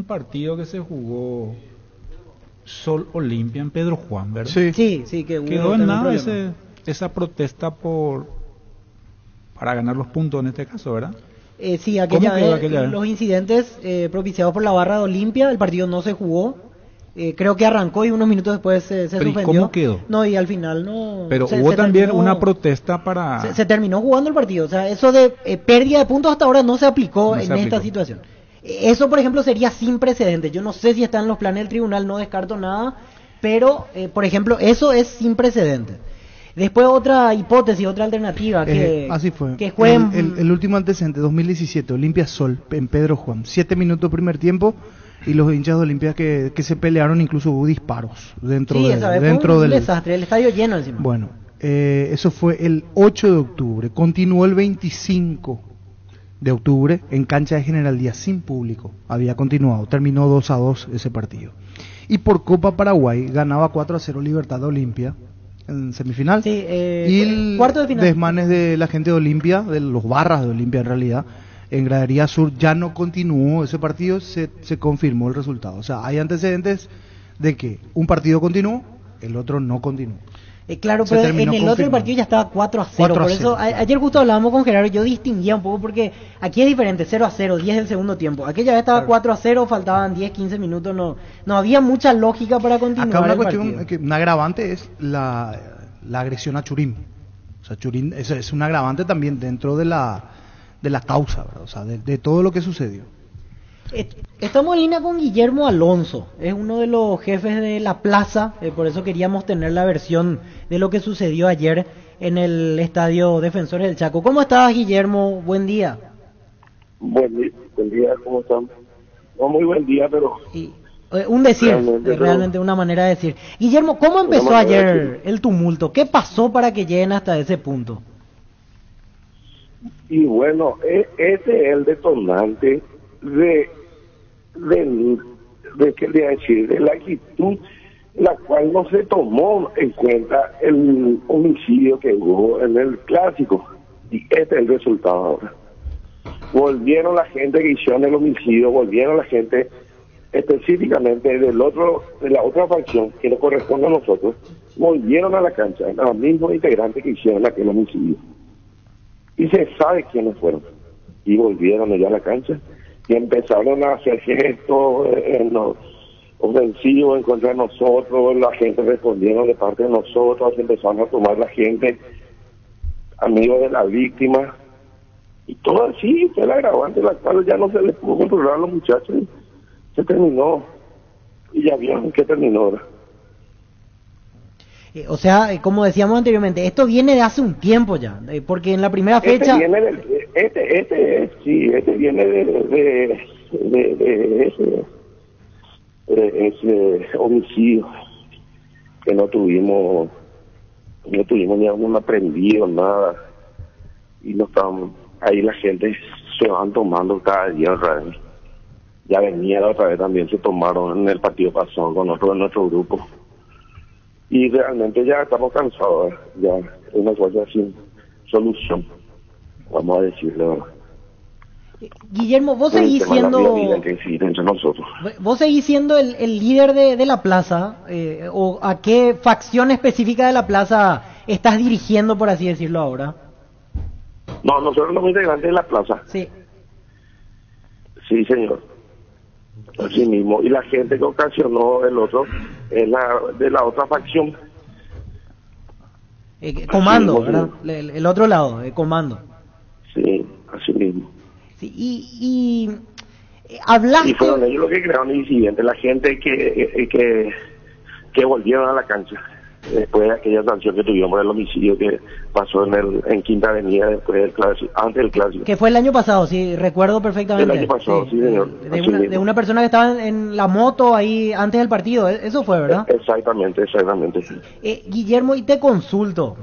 partido que se jugó Sol Olimpia en Pedro Juan, ¿verdad? Sí, que hubo quedó en también nada problema. esa protesta para ganar los puntos en este caso, ¿verdad? Sí, ¿Cómo quedó aquella vez? los incidentes propiciados por la barra de Olimpia, el partido no se jugó. Creo que arrancó y unos minutos después se ¿Pero y suspendió. cómo quedó? No, y al final no. Pero se hubo también terminó- una protesta para... Se terminó jugando el partido. O sea, eso de pérdida de puntos hasta ahora no se aplicó No se en esta aplicó. situación. Eso, por ejemplo, sería sin precedentes. Yo no sé si está en los planes del tribunal, no descarto nada. Pero, por ejemplo, eso es sin precedentes. Después otra hipótesis, otra alternativa que... Así fue. Que jueguen... El último antecedente, 2017, Olimpia Sol, en Pedro Juan. 7 minutos primer tiempo y los hinchas de Olimpia que se pelearon, incluso hubo disparos dentro Sí, de, esa vez dentro fue un del... desastre, el estadio lleno encima. Bueno, eso fue el 8 de octubre. Continuó el 25 de octubre en cancha de General Díaz sin público. Había continuado, terminó 2-2 ese partido. Y por Copa Paraguay ganaba 4-0 Libertad de Olimpia en semifinal. Sí, y el cuarto de final. desmanes de la gente de Olimpia, de los barras de Olimpia en realidad, en Gradería Sur ya no continuó ese partido, se confirmó el resultado. O sea, hay antecedentes de que un partido continuó, el otro no continuó. Claro, Se pero en terminó el otro confirmando. partido ya estaba 4-0. 4-0, Por eso, claro. ayer justo hablábamos con Gerardo, yo distinguía un poco porque aquí es diferente, 0-0, 10 del segundo tiempo. Aquella vez estaba 4-0, faltaban 10, 15 minutos, no había mucha lógica para continuar. Acá una el cuestión, partido. que un agravante es la agresión a Churín. O sea, Churín es un agravante también dentro de la causa, ¿verdad? O sea, de todo lo que sucedió. Estamos en línea con Guillermo Alonso, es uno de los jefes de la plaza, por eso queríamos tener la versión de lo que sucedió ayer en el Estadio Defensores del Chaco. ¿Cómo estás, Guillermo? Buen día. Buen día, ¿cómo están? No, muy buen día, pero... Un decir, Realmente, realmente una manera de decir. Guillermo, ¿cómo empezó manera de ayer el tumulto? ¿Qué pasó para que lleguen hasta ese punto? Y bueno, ese es el detonante de la actitud la cual no se tomó en cuenta el homicidio que hubo en el clásico. Y este es el resultado ahora. Volvieron la gente que hicieron el homicidio, volvieron la gente específicamente de la otra facción que no corresponde a nosotros, volvieron a la cancha, los mismos integrantes que hicieron aquel homicidio. Y se sabe quiénes fueron. Y volvieron allá a la cancha y empezaron a hacer gestos en los ofensivos en contra de nosotros, la gente respondieron de parte de nosotros, empezaron a tomar la gente, amigos de la víctima, y todo así, fue el agravante, la cual ya no se les pudo controlar a los muchachos, se terminó, y ya vieron que terminó ahora. O sea, como decíamos anteriormente, esto viene de hace un tiempo ya, porque en la primera fecha... Este viene de ese homicidio que no tuvimos ni aún aprendido nada, y no estamos ahí, la gente se van tomando cada día otra vez. Ya venía otra vez, también se tomaron en el partido pasado con otro de nuestro grupo, y realmente ya estamos cansados, ya es una cosa sin solución, vamos a decirlo. Guillermo, vos Por el seguís tema de la siendo... vida que existe entre nosotros. ¿Vos seguís siendo el líder de la plaza? ¿O a qué facción específica de la plaza estás dirigiendo, por así decirlo ahora? No, nosotros somos integrantes de la plaza. Sí. Sí, señor. Así mismo. Y la gente que ocasionó el otro es de la otra facción. Comando, Así mismo, ¿verdad? El otro lado, comando. Sí, así mismo. Sí, y hablaste... Y fueron ellos los que crearon el incidente, la gente que volvieron a la cancha después de aquella sanción que tuvimos del homicidio que pasó en Quinta Avenida después del clásico, antes del clásico. Que fue el año pasado, sí, recuerdo perfectamente. El año pasado, sí, señor. De una persona que estaba en la moto ahí antes del partido, eso fue, ¿verdad? Exactamente, sí. Guillermo, y te consulto,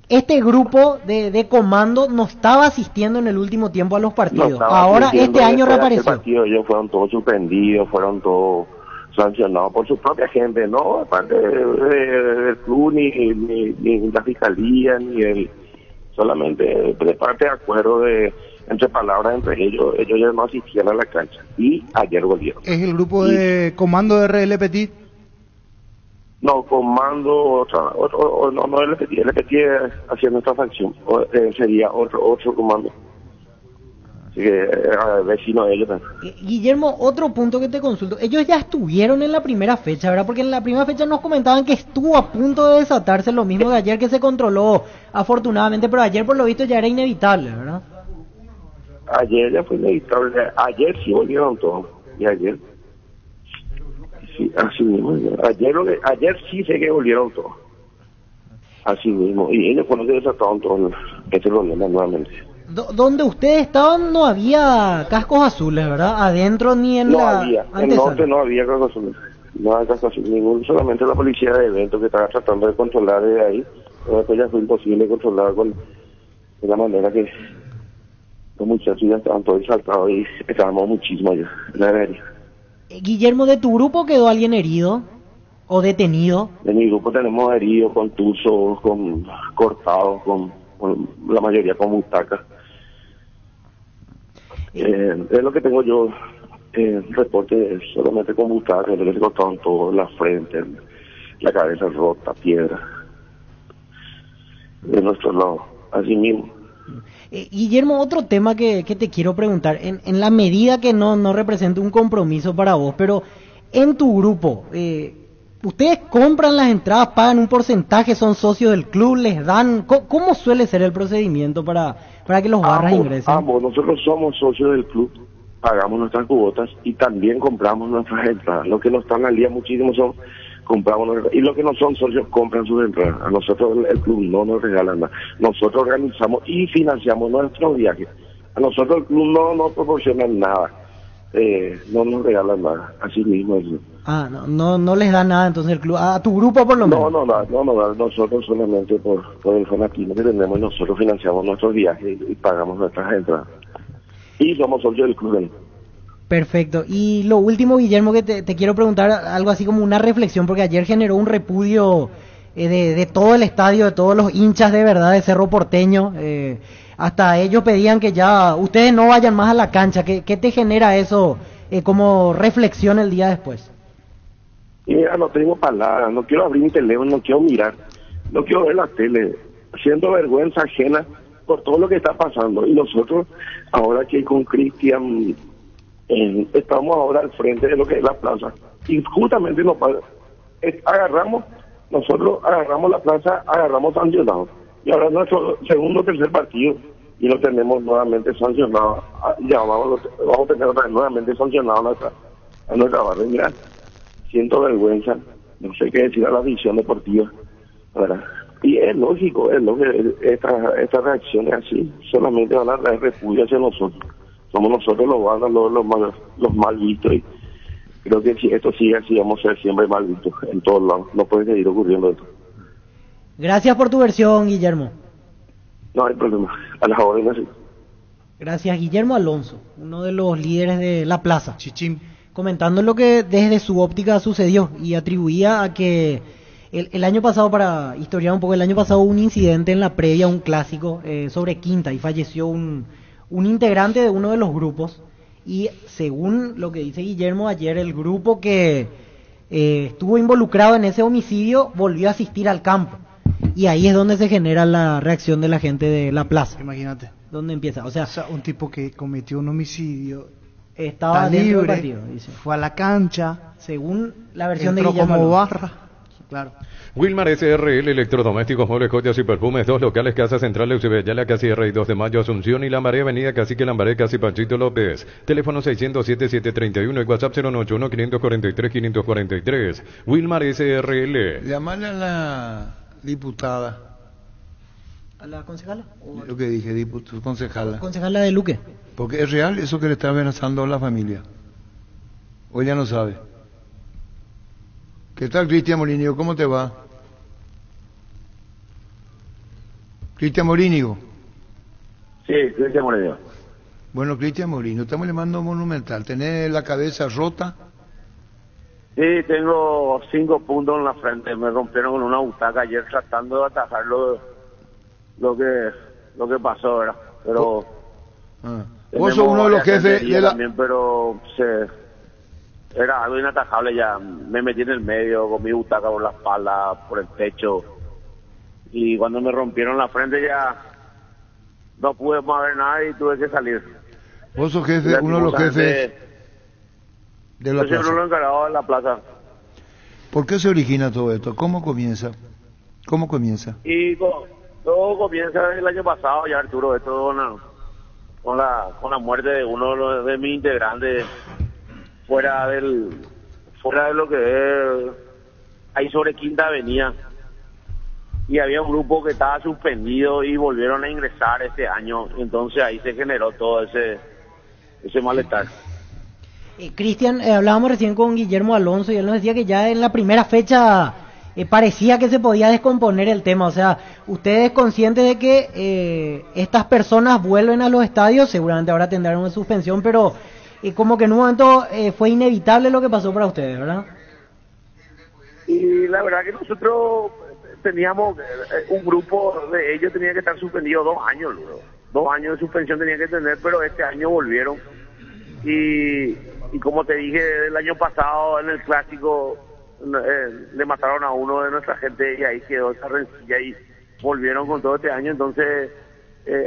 este grupo de comando no estaba asistiendo en el último tiempo a los partidos. Ahora, este año reapareció. Partido, ellos fueron todos suspendidos, fueron todos sancionado por su propia gente, no aparte del club, ni la fiscalía, solamente de parte de acuerdo entre palabras entre ellos ya no asistían a la cancha y ayer volvieron. ¿Es el grupo de comando de RL Petit? No, comando, no el Petit haciendo esta facción, sería otro comando. Así que vecino de ellos también. Guillermo, otro punto que te consulto. Ellos ya estuvieron en la primera fecha, ¿verdad? Porque en la primera fecha nos comentaban que estuvo a punto de desatarse lo mismo de ayer, que se controló afortunadamente, pero ayer por lo visto ya era inevitable, ¿verdad? Ayer ya fue inevitable. Ayer sí volvieron todos. Y ayer sí, así mismo. Ayer sí sé que volvieron todos. Así mismo. Y ellos fueron que desataron todo este problema nuevamente. Donde ustedes estaban no había cascos azules, ¿verdad? Adentro ni en la antesala. En el norte no había cascos azules. No había cascos azules ninguno, solamente la policía de eventos que estaba tratando de controlar desde ahí. Pero después ya fue imposible controlar de la manera que los muchachos ya estaban todos exaltados y estábamos muchísimo allá en la aérea. Guillermo, ¿de tu grupo quedó alguien herido o detenido? De mi grupo tenemos heridos, contusos, con cortados, con la mayoría con butacas. Es lo que tengo yo, reporte solamente con butacas, que se cortaron todo, la frente, la cabeza rota, piedra. De nuestro lado, así mismo. Guillermo, otro tema que te quiero preguntar, en la medida que no represente un compromiso para vos, pero en tu grupo, ¿ustedes compran las entradas, pagan un porcentaje, son socios del club, les dan? ¿Cómo suele ser el procedimiento para que los barras ingresen? Nosotros somos socios del club, pagamos nuestras cuotas y también compramos nuestras entradas. Los que no están al día muchísimo compramos nuestras, y los que no son socios compran sus entradas. A nosotros el club no nos regala nada. Nosotros organizamos y financiamos nuestros viajes. A nosotros el club no nos proporciona nada. No nos regalan nada, así mismo. No les da nada entonces el club, a tu grupo por lo menos. No, nosotros solamente por el fanatismo que tenemos, nosotros financiamos nuestros viajes y pagamos nuestras entradas. Y somos socios del club. Perfecto. Y lo último, Guillermo, que te quiero preguntar, algo así como una reflexión, porque ayer generó un repudio de todo el estadio, de todos los hinchas de verdad de Cerro Porteño. Hasta ellos pedían que ya ustedes no vayan más a la cancha. ¿Qué te genera eso como reflexión el día después? Mira, no tengo palabras, no quiero abrir mi teléfono, no quiero mirar, no quiero ver la tele, siento vergüenza ajena por todo lo que está pasando. Y nosotros, ahora que con Cristian estamos ahora al frente de lo que es la plaza, y justamente nosotros agarramos la plaza, agarramos sancionados. Y ahora nuestro segundo o tercer partido y lo tenemos nuevamente sancionado. Vamos a tener nuevamente sancionado a nuestra barra. Mira, siento vergüenza, no sé qué decir a la visión deportiva, ¿verdad? Y es lógico, esta reacción es así, solamente van a traer repudio hacia nosotros. Somos nosotros los bandos, los mal vistos, y creo que si esto sigue así vamos a ser siempre mal vistos en todos lados. No puede seguir ocurriendo esto. Gracias por tu versión, Guillermo. No hay problema, a las órdenes. Gracias, Guillermo Alonso, uno de los líderes de la plaza, Chichín, comentando lo que desde su óptica sucedió y atribuía a que el año pasado, para historiar un poco, el año pasado hubo un incidente en la previa a un clásico sobre Quinta y falleció un integrante de uno de los grupos, y según lo que dice Guillermo, ayer el grupo que estuvo involucrado en ese homicidio volvió a asistir al campo. Y ahí es donde se genera la reacción de la gente de la plaza. Imagínate. ¿Dónde empieza? O sea, un tipo que cometió un homicidio estaba dentro del partido, dice. Fue a la cancha, según la versión de entró Guillermo como Alonso. barra. Claro. Wilmar SRL, electrodomésticos, muebles, joyas y perfumes, 2 locales, Casa Central, Eusebio, Casi R y 2 de Mayo, Asunción y Lambaré, Avenida Cacique Lambaré, Casi Panchito López. Teléfono 607-731 y WhatsApp 091-543-543. Wilmar SRL. Llamarle a la diputada. ¿A la concejala? Lo que dije, concejala. Concejala de Luque. Porque es real eso que le está amenazando a la familia. O ella no sabe. ¿Qué tal, Cristian Morínigo? ¿Cómo te va? Cristian Morínigo. Sí, Cristian Morínigo. Bueno, Cristian Morínigo, estamos llamando Monumental. ¿Tenés la cabeza rota? Sí, tengo 5 puntos en la frente. Me rompieron con una butaca ayer tratando de atajar lo que pasó, ¿verdad? Pero Vos sos uno de los jefes de la... también, pero era algo inatajable ya. Me metí en el medio con mi butaca por la espalda, por el pecho. Y cuando me rompieron la frente ya no pude mover nada y tuve que salir. Vos sos jefe, uno de los jefes de la yo soy plaza. uno encargado de la plaza. ¿Por qué se origina todo esto? ¿Cómo comienza? Y todo comienza el año pasado, ya Arturo, esto con la muerte de uno de mis integrantes fuera de lo que es ahí sobre Quinta Avenida. Y había un grupo que estaba suspendido y volvieron a ingresar este año. Entonces ahí se generó todo ese malestar. Cristian, hablábamos recién con Guillermo Alonso y él nos decía que ya en la primera fecha parecía que se podía descomponer el tema. O sea, ustedes conscientes de que estas personas vuelven a los estadios, seguramente ahora tendrán una suspensión, pero como que en un momento fue inevitable lo que pasó para ustedes, ¿verdad? Y la verdad que nosotros teníamos un grupo de ellos tenía que estar suspendido 2 años, luego. 2 años de suspensión tenían que tener, pero este año volvieron. Y como te dije, el año pasado en el clásico le mataron a uno de nuestra gente y ahí quedó esa rencilla y volvieron con todo este año. Entonces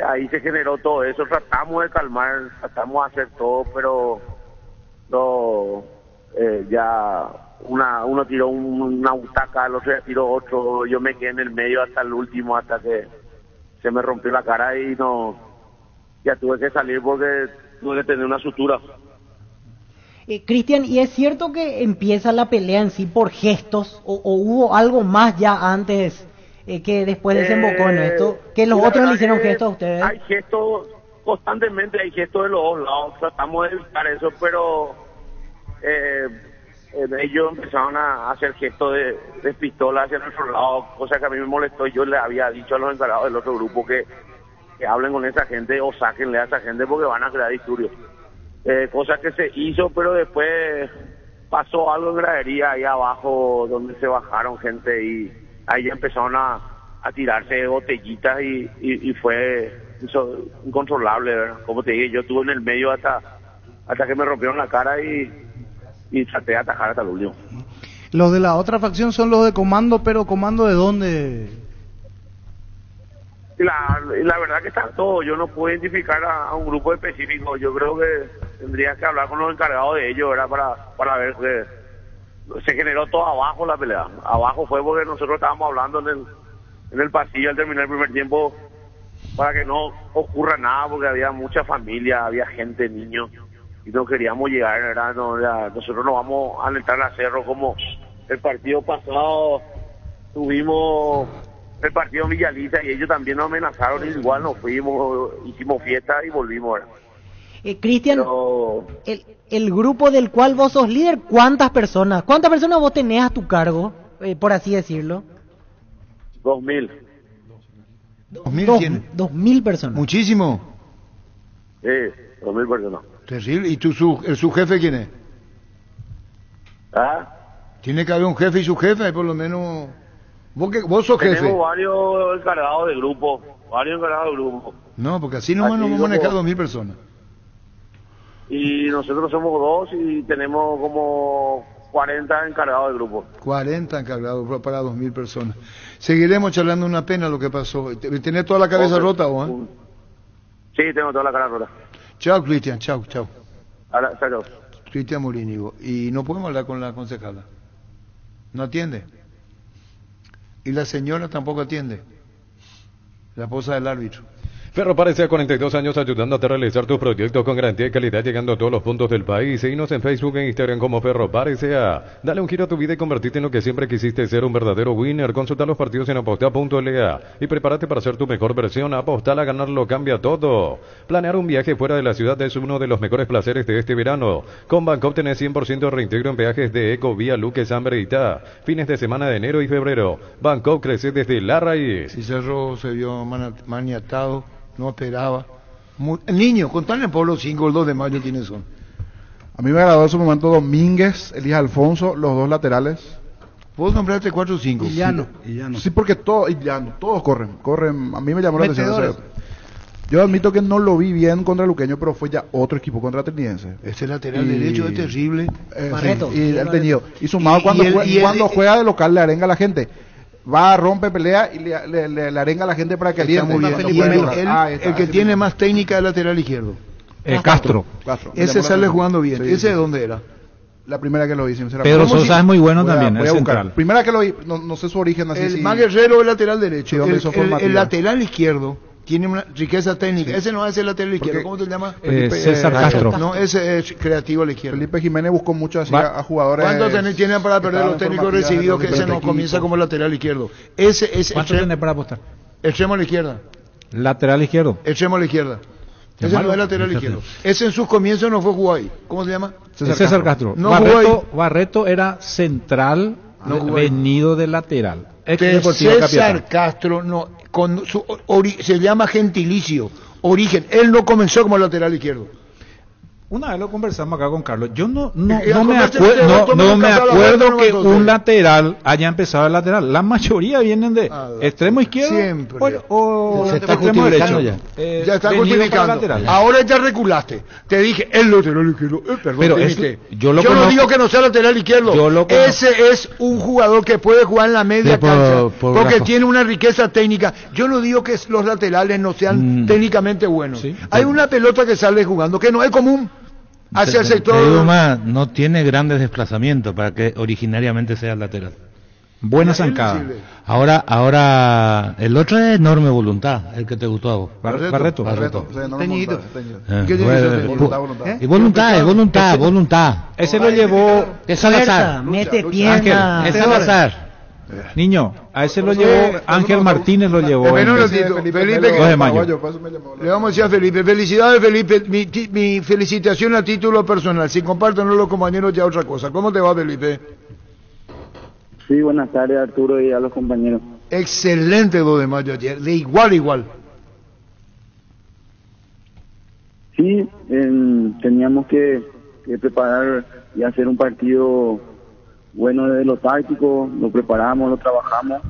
ahí se generó todo eso. Tratamos de calmar, tratamos de hacer todo, pero no, ya uno tiró una butaca, el otro ya tiró otro. Yo me quedé en el medio hasta el último, hasta que se me rompió la cara y ya tuve que salir porque tuve que tener una sutura. Cristian, ¿y es cierto que empieza la pelea en sí por gestos o hubo algo más ya antes que después desembocó en esto? Que los otros le hicieron gestos a ustedes. Hay gestos, constantemente hay gestos de los dos lados, tratamos de evitar eso, pero ellos empezaron a hacer gestos de pistola hacia nuestro lado, cosa que a mí me molestó. Yo le había dicho a los encargados del otro grupo que hablen con esa gente o sáquenle a esa gente porque van a crear disturbios. Cosa que se hizo, pero después pasó algo en gradería ahí abajo donde se bajaron gente y ahí ya empezaron a tirarse botellitas y fue incontrolable, ¿verdad? Como te dije, yo estuve en el medio hasta que me rompieron la cara y traté de atajar hasta el último. Los de la otra facción son los de comando, pero ¿comando de dónde? La verdad que está todo. Yo no puedo identificar a un grupo específico. Yo creo que tendría que hablar con los encargados de ellos, ¿verdad? Para ver que se generó todo abajo la pelea. Abajo fue porque nosotros estábamos hablando en el pasillo al terminar el primer tiempo para que no ocurra nada, porque había mucha familia, había gente, niños, y no queríamos llegar, ¿verdad? Nosotros no vamos a entrar a cerro como el partido pasado. Tuvimos el partido en Villaliza y ellos también nos amenazaron y igual nos fuimos, hicimos fiesta y volvimos, ¿verdad? Cristian, el grupo del cual vos sos líder, ¿cuántas personas vos tenés a tu cargo, por así decirlo? 2.000. ¿2.000 quién? 2.000 personas. Muchísimo. Sí, 2.000 personas. Terrible. ¿Y el subjefe quién es? ¿Ah? Tiene que haber un jefe y su jefe, por lo menos. Vos sos jefe. Tenemos varios encargados de grupo. No, porque así nomás nos vamos a manejar 2.000 personas. Y nosotros somos 2 y tenemos como 40 encargados de grupo. 40 encargados para 2.000 personas. Seguiremos charlando, una pena lo que pasó. ¿Tenés toda la cabeza rota vos? Sí, tengo toda la cara rota. Chao, Cristian, chao. Chao. Cristian Morínigo. Y no podemos hablar con la concejala. No atiende. Y la señora tampoco atiende. La esposa del árbitro. Ferropar S.A. 42 años ayudándote a realizar tus proyectos con garantía y calidad, llegando a todos los puntos del país. Síguenos en Facebook e Instagram como Ferropar S.A. Dale un giro a tu vida y convertirte en lo que siempre quisiste ser, un verdadero winner. Consulta los partidos en apostar.la y prepárate para ser tu mejor versión. Apostar a ganarlo cambia todo. Planear un viaje fuera de la ciudad es uno de los mejores placeres de este verano. Con Bancopp tenés 100% de reintegro en peajes de Eco, Vía, Luque, Sambre y Ta. Fines de semana de enero y febrero. Bancopp crece desde la raíz. Si Cerro se vio maniatado, no esperaba. Niño, contale en Pueblo 5, el 2 de mayo tiene son. A mí me agradó en su momento Domínguez, Elías Alfonso, los dos laterales. ¿Puedo nombrarte 4 o 5? Sí, porque todos corren. A mí me llamó la atención. Yo admito que no lo vi bien contra Luqueño, pero fue ya otro equipo contra Ateniense. Ese lateral derecho es terrible. Sí, y el tenido. Y sumado cuando juega de local le arenga a la gente. Va, rompe, pelea y le arenga a la gente para que aliente. El que tiene más técnica de lateral izquierdo. Castro. Ese sale jugando bien. Sí, ¿Ese de dónde era? La primera que lo vi, sinceramente. Pedro Sosa es muy bueno también, voy es a buscar. central. Primera que lo vi, no sé su origen así. El más guerrero es el lateral derecho. Sí, el lateral izquierdo tiene una riqueza técnica. Ese no es el lateral izquierdo. ¿Cómo te llamas? César Castro. No, ese es creativo a la izquierda. Felipe Jiménez buscó mucho así a jugadores. ¿Cuántos tienen para perder los técnicos recibidos que ese no comienza como lateral izquierdo? ¿Cuántos tiene para apostar? Extremo a la izquierda. Lateral izquierdo. Extremo a la izquierda. Ese no es lateral izquierdo. Ese en sus comienzos no fue jugado ahí. ¿Cómo se llama? César Castro. No Barreto era central, venido de lateral. César Castro no, con se llama gentilicio, origen. Él no comenzó como lateral izquierdo. Una vez lo conversamos acá con Carlos. Yo no me acuerdo que un lateral haya empezado el lateral. La mayoría vienen de extremo izquierdo siempre. o se está extremo derecho. Ya está justificando. Ahora ya reculaste. Te dije el lateral izquierdo. Perdón, yo no digo que no sea lateral izquierdo. Ese es un jugador que puede jugar en la media cancha porque tiene una riqueza técnica. Yo no digo que los laterales no sean técnicamente buenos. Hay una pelota que sale jugando que no es común. Hacia el sector. No tiene grandes desplazamientos para que originariamente sea lateral. Buena zancada. Ahora el otro es enorme voluntad, el que te gustó a vos. Barreto. Teñidito. Y voluntad. Ese lo llevó Salazar. Mete pierna. Es Salazar. Niño, a ese lo llevó Ángel Martínez, lo llevó. Felipe, de mayo. Le vamos a decir a Felipe, felicidades Felipe, mi felicitación a título personal, si comparten los compañeros ya otra cosa. ¿Cómo te va, Felipe? Sí, buenas tardes, Arturo, y a los compañeros. Excelente 2 de mayo ayer, de igual a igual. Sí, teníamos que preparar y hacer un partido bueno de lo táctico, lo preparamos, lo trabajamos,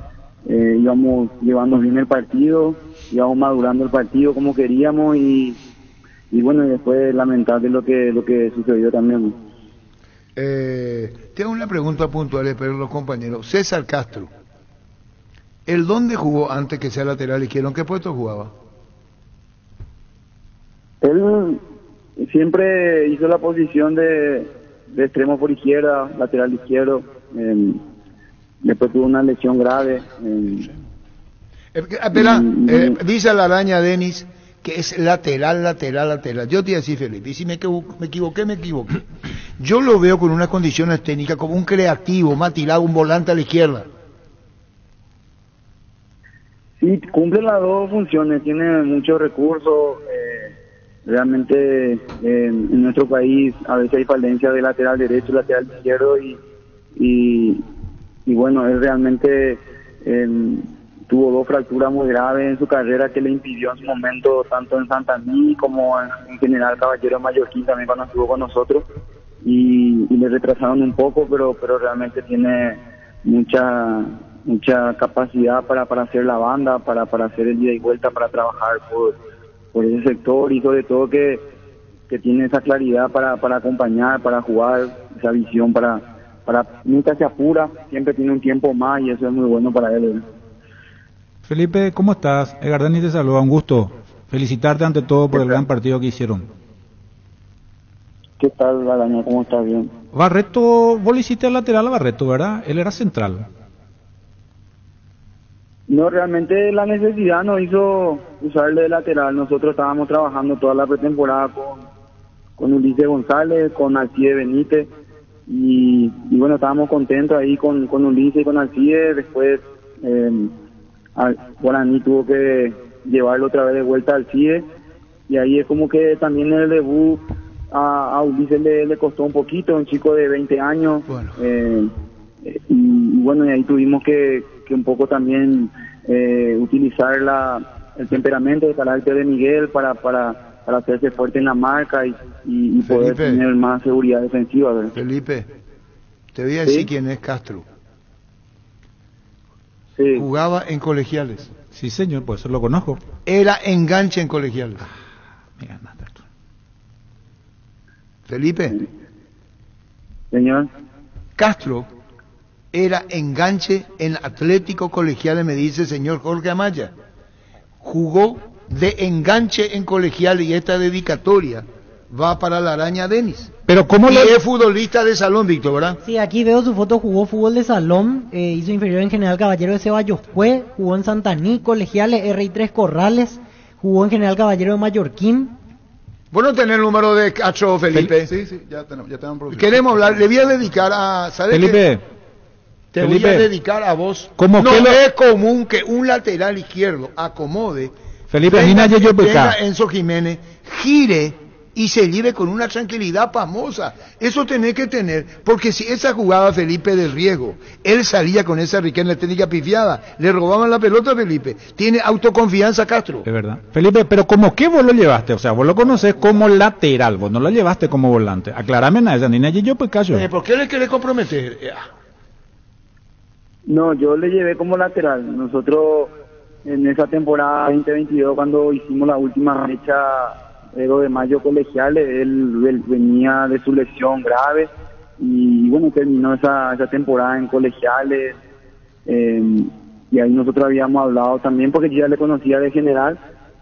íbamos llevando bien el partido, íbamos madurando el partido como queríamos y bueno, y después lamentable lo que sucedió también. Tengo una pregunta puntual para los compañeros. César Castro, ¿el dónde jugó antes que sea lateral izquierdo? ¿En qué puesto jugaba? Él siempre hizo la posición de extremo por izquierda, lateral izquierdo. Después tuvo una lesión grave. Espera, dice la araña Denis que es lateral. Yo te iba a decir, Felipe, y si me equivoqué. Yo lo veo con unas condiciones técnicas como un creativo, más tirado, un volante a la izquierda. Sí, cumple las dos funciones, tiene muchos recursos. Realmente en nuestro país a veces hay falencia de lateral derecho, lateral izquierdo y bueno, él realmente tuvo 2 fracturas muy graves en su carrera que le impidió en su momento, tanto en Santaní como en General Caballero Mallorquín también cuando estuvo con nosotros y le retrasaron un poco, pero realmente tiene mucha capacidad para hacer la banda, para hacer el ida y vuelta, para trabajar por ese sector y sobre todo que tiene esa claridad para acompañar, para jugar, esa visión para nunca se apura, siempre tiene un tiempo más y eso es muy bueno para él. Felipe, ¿cómo estás? Edgar Denis te saluda, un gusto. Felicitarte ante todo por el gran partido que hicieron. ¿Qué tal, Lagaña? ¿Cómo estás? Bien. Barreto, vos le hiciste al lateral a Barreto, ¿verdad? Él era central. No, realmente la necesidad nos hizo usarle de lateral. Nosotros estábamos trabajando toda la pretemporada con Ulises González, con Alcide Benítez y bueno, estábamos contentos ahí con Ulises y con Alcide. Después Guaraní tuvo que llevarlo otra vez de vuelta a Alcide y ahí es como que también en el debut a Ulises le costó un poquito, un chico de 20 años. Bueno. Y bueno, y ahí tuvimos que un poco también utilizar el temperamento, el carácter de Miguel para hacerse fuerte en la marca y poder Felipe. tener más seguridad defensiva, ¿verdad? Felipe, te voy a decir ¿Sí? quién es Castro. Sí. Jugaba en Colegiales. Sí, señor, pues eso lo conozco. Era enganche en Colegiales. Felipe. Señor. Castro era enganche en Atlético Colegiales, me dice el señor Jorge Amaya. Jugó de enganche en Colegiales y esta dedicatoria va para la Araña Denis. Pero ¿cómo es futbolista de salón, Víctor, ¿verdad? Sí, aquí veo su foto, jugó fútbol de salón, hizo inferior en General Caballero de Ceballos Cue, jugó en Santaní, Colegiales, RI3 Corrales, jugó en General Caballero de Mallorquín. Vos no tenés el número de Castro, Felipe. Sí, ya tenemos producido. Queremos hablar, le voy a dedicar a... ¿sabes Felipe. qué? Te voy Felipe. a dedicar a vos. ¿Cómo no que lo- es común que un lateral izquierdo acomode, Felipe, venga Nina, yo venga Enzo Jiménez, gire y se lleve con una tranquilidad pasmosa. Eso tenés que tener, porque si esa jugada Felipe del Riego, él salía con esa riqueza técnica pifiada, le robaban la pelota a Felipe. Tiene autoconfianza Castro. Es verdad. Felipe, pero ¿cómo qué vos lo llevaste? O sea, vos lo conocés como lateral, vos no lo llevaste como volante. Aclarame a esa niña, yo pues callo. ¿Por qué le querés comprometer? No, yo le llevé como lateral. Nosotros en esa temporada 2022, cuando hicimos la última fecha de mayo Colegiales, él venía de su lesión grave y bueno, terminó esa temporada en Colegiales, y ahí nosotros habíamos hablado también porque yo ya le conocía de General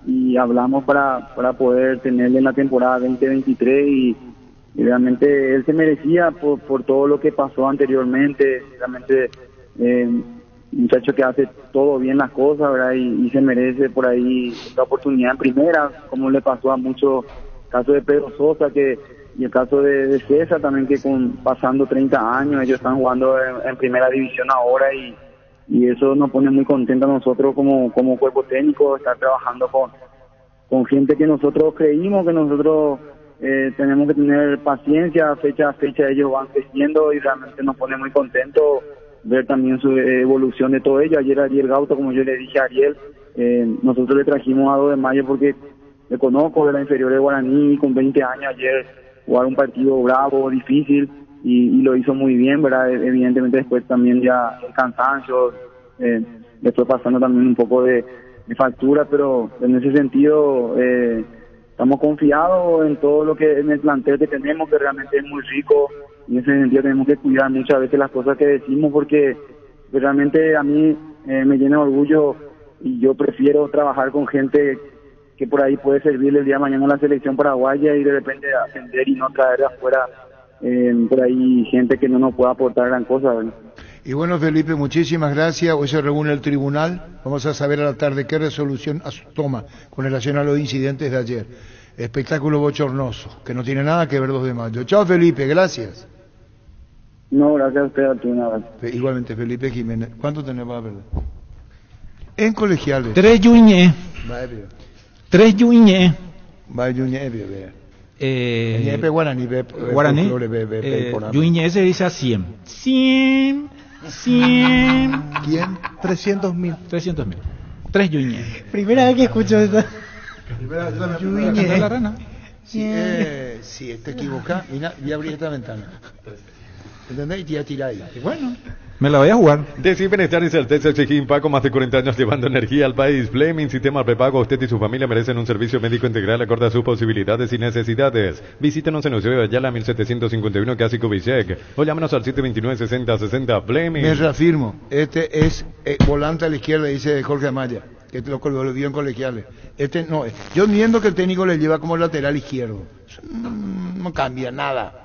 y hablamos para poder tenerle en la temporada 2023 y realmente él se merecía por todo lo que pasó anteriormente. Realmente muchacho que hace todo bien las cosas, ¿verdad? Y se merece por ahí esta oportunidad en primera, como le pasó a muchos casos de Pedro Sosa y el caso de César también, que pasando 30 años ellos están jugando en primera división ahora y eso nos pone muy contentos a nosotros como cuerpo técnico, estar trabajando con gente que nosotros creímos, que nosotros tenemos que tener paciencia, fecha a fecha ellos van creciendo y realmente nos pone muy contentos ver también su evolución de todo ello. Ayer Ariel Gauto, como yo le dije a Ariel, nosotros le trajimos a 2 de mayo porque le conozco de la inferior de Guaraní, con 20 años ayer jugar un partido bravo, difícil, y lo hizo muy bien, ¿verdad? Evidentemente después también ya el cansancio, le fue pasando también un poco de factura, pero en ese sentido estamos confiados en todo lo que en el plantel que tenemos, que realmente es muy rico. Y en ese sentido tenemos que cuidar muchas veces las cosas que decimos, porque realmente a mí me llena de orgullo y yo prefiero trabajar con gente que por ahí puede servirle el día de mañana a la selección paraguaya y de repente ascender y no traer de afuera por ahí gente que no nos pueda aportar gran cosa, ¿verdad? Y bueno, Felipe, muchísimas gracias. Hoy se reúne el tribunal. Vamos a saber a la tarde qué resolución toma con relación a los incidentes de ayer. Espectáculo bochornoso, que no tiene nada que ver 2 de mayo. Chao, Felipe, gracias. No, gracias a usted, Arturo. Igualmente, Felipe Jiménez. ¿Cuánto tenés para perder? En Colegiales. 3 yuñe. Va, ebrio. 3 yuñe. Va, yuñe, ebrio, vea. Ñepe Guaraní, Guaraní. Yuñe se dice a 100. 100. ¿Quién? 300.000. 300.000. 3 yuñe. Primera vez que escucho eso. Yuñe. La rana. Si te equivocas, mira, voy a abrir esta ventana. ¿Entendés? Y te voy a tirar ahí. Bueno, me la voy a jugar. Decir bienestar y certeza exigir Paco, más de 40 años llevando energía al país. Blaming Sistema Prepago. Usted y su familia merecen un servicio médico integral acorde a sus posibilidades y necesidades. Visítenos en Eusebio de Ayala 1751, Clásico Bicec, o llámenos al 729-6060. Blaming. Me reafirmo, este es volante a la izquierda, dice Jorge Amaya, que lo vio en Colegiales. No, yo entiendo que el técnico le lleva como lateral izquierdo. Eso no cambia nada.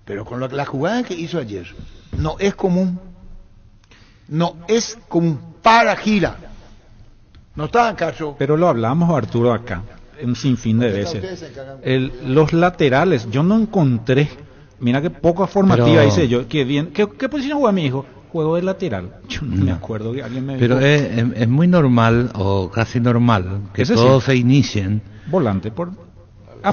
Pero con la jugada que hizo ayer, no es común. No es común. Para gira. No está acaso. Pero lo hablamos, Arturo, acá, un sinfín de veces. Los laterales, yo no encontré. Mira qué poca formativa hice yo. Qué bien. ¿Qué posición juega mi hijo? Juego de lateral. Yo no me acuerdo que alguien me dijo. Pero es muy normal, o casi normal, que Ese todos sí. se inicien. Volante por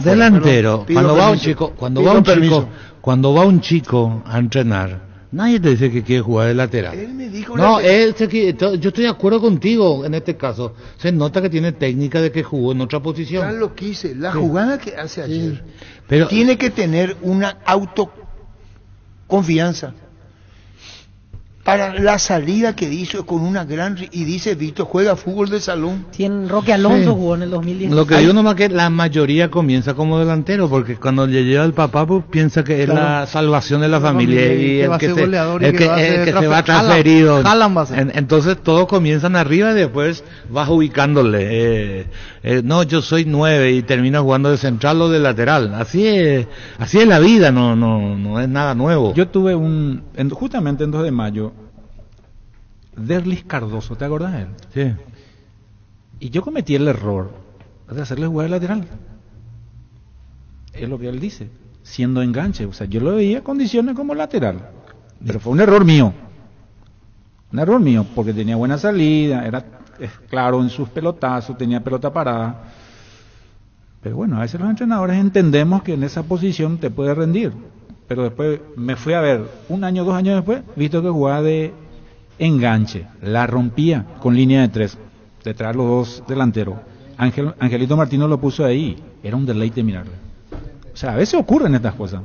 delantero. Pido Cuando va un permiso. chico, Pido permiso. cuando va un chico a entrenar, Nadie te dice que quiere jugar de lateral. Él me dijo No, lateral. yo estoy de acuerdo contigo en este caso. Se nota que tiene técnica de que jugó en otra posición. Ya lo quise. La Sí. jugada que hace ayer Pero tiene que tener una autoconfianza. Para la salida que hizo con una gran... Y dice Víctor, juega fútbol de salón. Roque Alonso Sí. jugó en el 2010. lo que digo nomás que la mayoría comienza como delantero, porque cuando le llega el papá, pues piensa que es Claro. la salvación de la familia y que el va a que ser se, goleador y el que que, va a ser el que se va transfer- transferido. Haaland va a ser. Entonces todos comienzan arriba y después vas ubicándole. No, yo soy 9 y termino jugando de central o de lateral. Así es la vida, no es nada nuevo. Yo tuve justamente en 2 de mayo, Derlis Cardoso, ¿te acordás de él? Sí. Y yo cometí el error de hacerle jugar de lateral. Es lo que él dice, siendo enganche. O sea, yo lo veía condiciones como lateral. Pero fue un error mío. Un error mío, porque tenía buena salida, era claro en sus pelotazos, tenía pelota parada. Pero bueno, a veces los entrenadores entendemos que en esa posición te puede rendir. Pero después me fui a ver, 1 año, 2 años después, visto que jugaba de enganche, la rompía con línea de 3, detrás los 2 delanteros. Angelito Martino lo puso ahí, era un deleite mirarle. O sea, a veces ocurren estas cosas.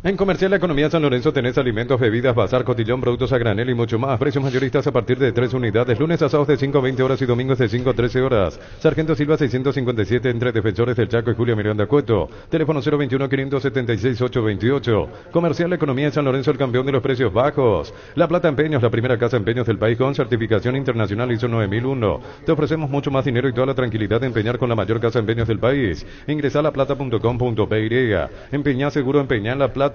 En Comercial La Economía San Lorenzo tenés alimentos, bebidas, bazar, cotillón, productos a granel y mucho más. Precios mayoristas a partir de 3 unidades. Lunes a sábados de 5 a 20 horas y domingos de 5 a 13 horas. Sargento Silva 657 entre Defensores del Chaco y Julio Miranda Cueto. Teléfono 021-576-828. Comercial La Economía San Lorenzo, el campeón de los precios bajos. La Plata Empeños, la primera casa de empeños del país con certificación internacional ISO 9001. Te ofrecemos mucho más dinero y toda la tranquilidad de empeñar con la mayor casa de empeños del país. Ingresa a laplata.com.py. Empeñá seguro, empeñá en La Plata.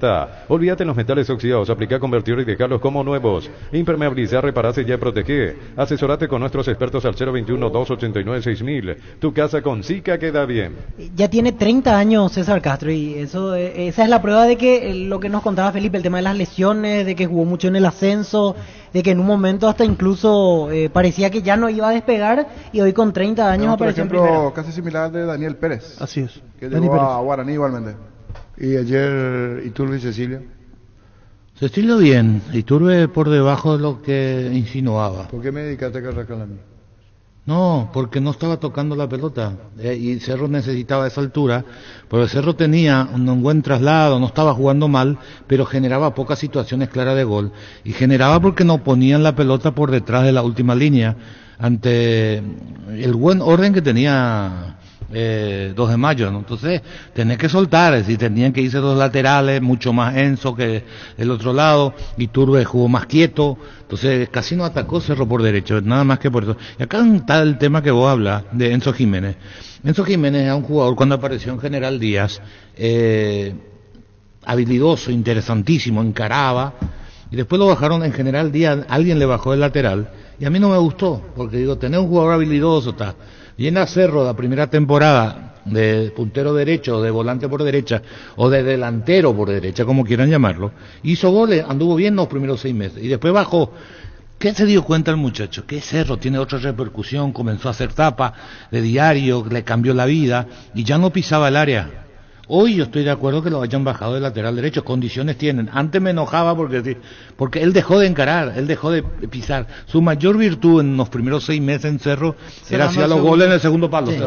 Olvídate en los metales oxidados, aplica convertir y dejarlos como nuevos. Impermeabilizar, reparar, sellar y proteger. Asesorate con nuestros expertos al 021-289-6000. Tu casa con Sica queda bien. Ya tiene 30 años César Castro y esa es la prueba de que lo que nos contaba Felipe, el tema de las lesiones, de que jugó mucho en el ascenso, de que en un momento hasta incluso parecía que ya no iba a despegar y hoy con 30 años Tenemos, por apareció en ejemplo, primera. casi similar de Daniel Pérez. Así es. Que Dani llegó Pérez. a Guaraní igualmente. Y ayer Iturbe y Cecilia. Cecilio bien, Iturbe por debajo de lo que insinuaba. ¿Por qué me dedicaste a carracar a mí? No, porque no estaba tocando la pelota y Cerro necesitaba esa altura, pero Cerro tenía un buen traslado, no estaba jugando mal, pero generaba pocas situaciones claras de gol y generaba porque no ponían la pelota por detrás de la última línea ante el buen orden que tenía 2 de mayo, ¿no? Entonces tenés que soltar, es decir, tenían que irse 2 laterales, mucho más Enzo que el otro lado, Iturbe jugó más quieto, entonces casi no atacó Cerro por derecho, nada más que por eso. Y acá está el tema que vos hablas de Enzo Jiménez. Enzo Jiménez es un jugador cuando apareció en General Díaz, habilidoso, interesantísimo, encaraba, y después lo bajaron en General Díaz, alguien le bajó el lateral, y a mí no me gustó, porque digo, tener un jugador habilidoso, está. Viene a Cerro la primera temporada de puntero derecho, de volante por derecha, o de delantero por derecha, como quieran llamarlo, hizo goles, anduvo bien los primeros 6 meses, y después bajó. ¿Qué se dio cuenta el muchacho? Que Cerro tiene otra repercusión, comenzó a hacer tapa de diario, le cambió la vida, y ya no pisaba el área. Hoy yo estoy de acuerdo que lo hayan bajado de lateral derecho, condiciones tienen. Antes me enojaba porque él dejó de encarar, él dejó de pisar. Su mayor virtud en los primeros 6 meses en Cerro era hacer los goles en el segundo palo. Sí,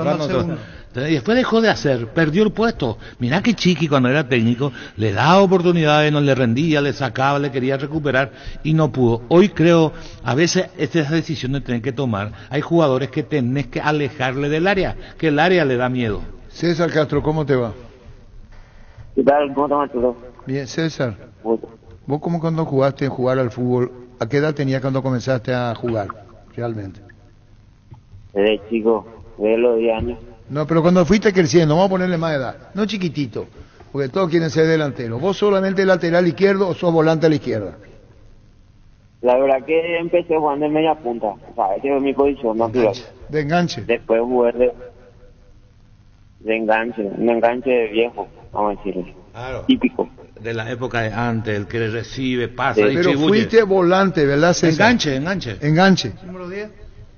Y después dejó de hacer, perdió el puesto. Mirá que Chiqui cuando era técnico le daba oportunidades, no le rendía, le sacaba, le quería recuperar y no pudo. Hoy creo, a veces estas decisiones tienen que tomar. Hay jugadores que tenés que alejarle del área, que el área le da miedo. César Castro, ¿cómo te va? ¿Qué tal? ¿Cómo estás, Arturo? Bien, César. ¿Vos cómo cuando jugaste al fútbol, a qué edad tenías cuando comenzaste a jugar realmente? Desde chico, desde los 10 años. No, pero cuando fuiste creciendo, vamos a ponerle más edad, no chiquitito, porque todos quieren ser delanteros. ¿Vos solamente lateral izquierdo o sos volante a la izquierda? La verdad que empecé jugando en media punta, o sea, esa es mi posición natural. De enganche. Después jugué de enganche, un enganche viejo, vamos a decirlo. Claro. Típico. De la época de antes, el que recibe, pasa, Pero distribuye. fuiste volante, ¿verdad, César? Enganche. Enganche. Número 10.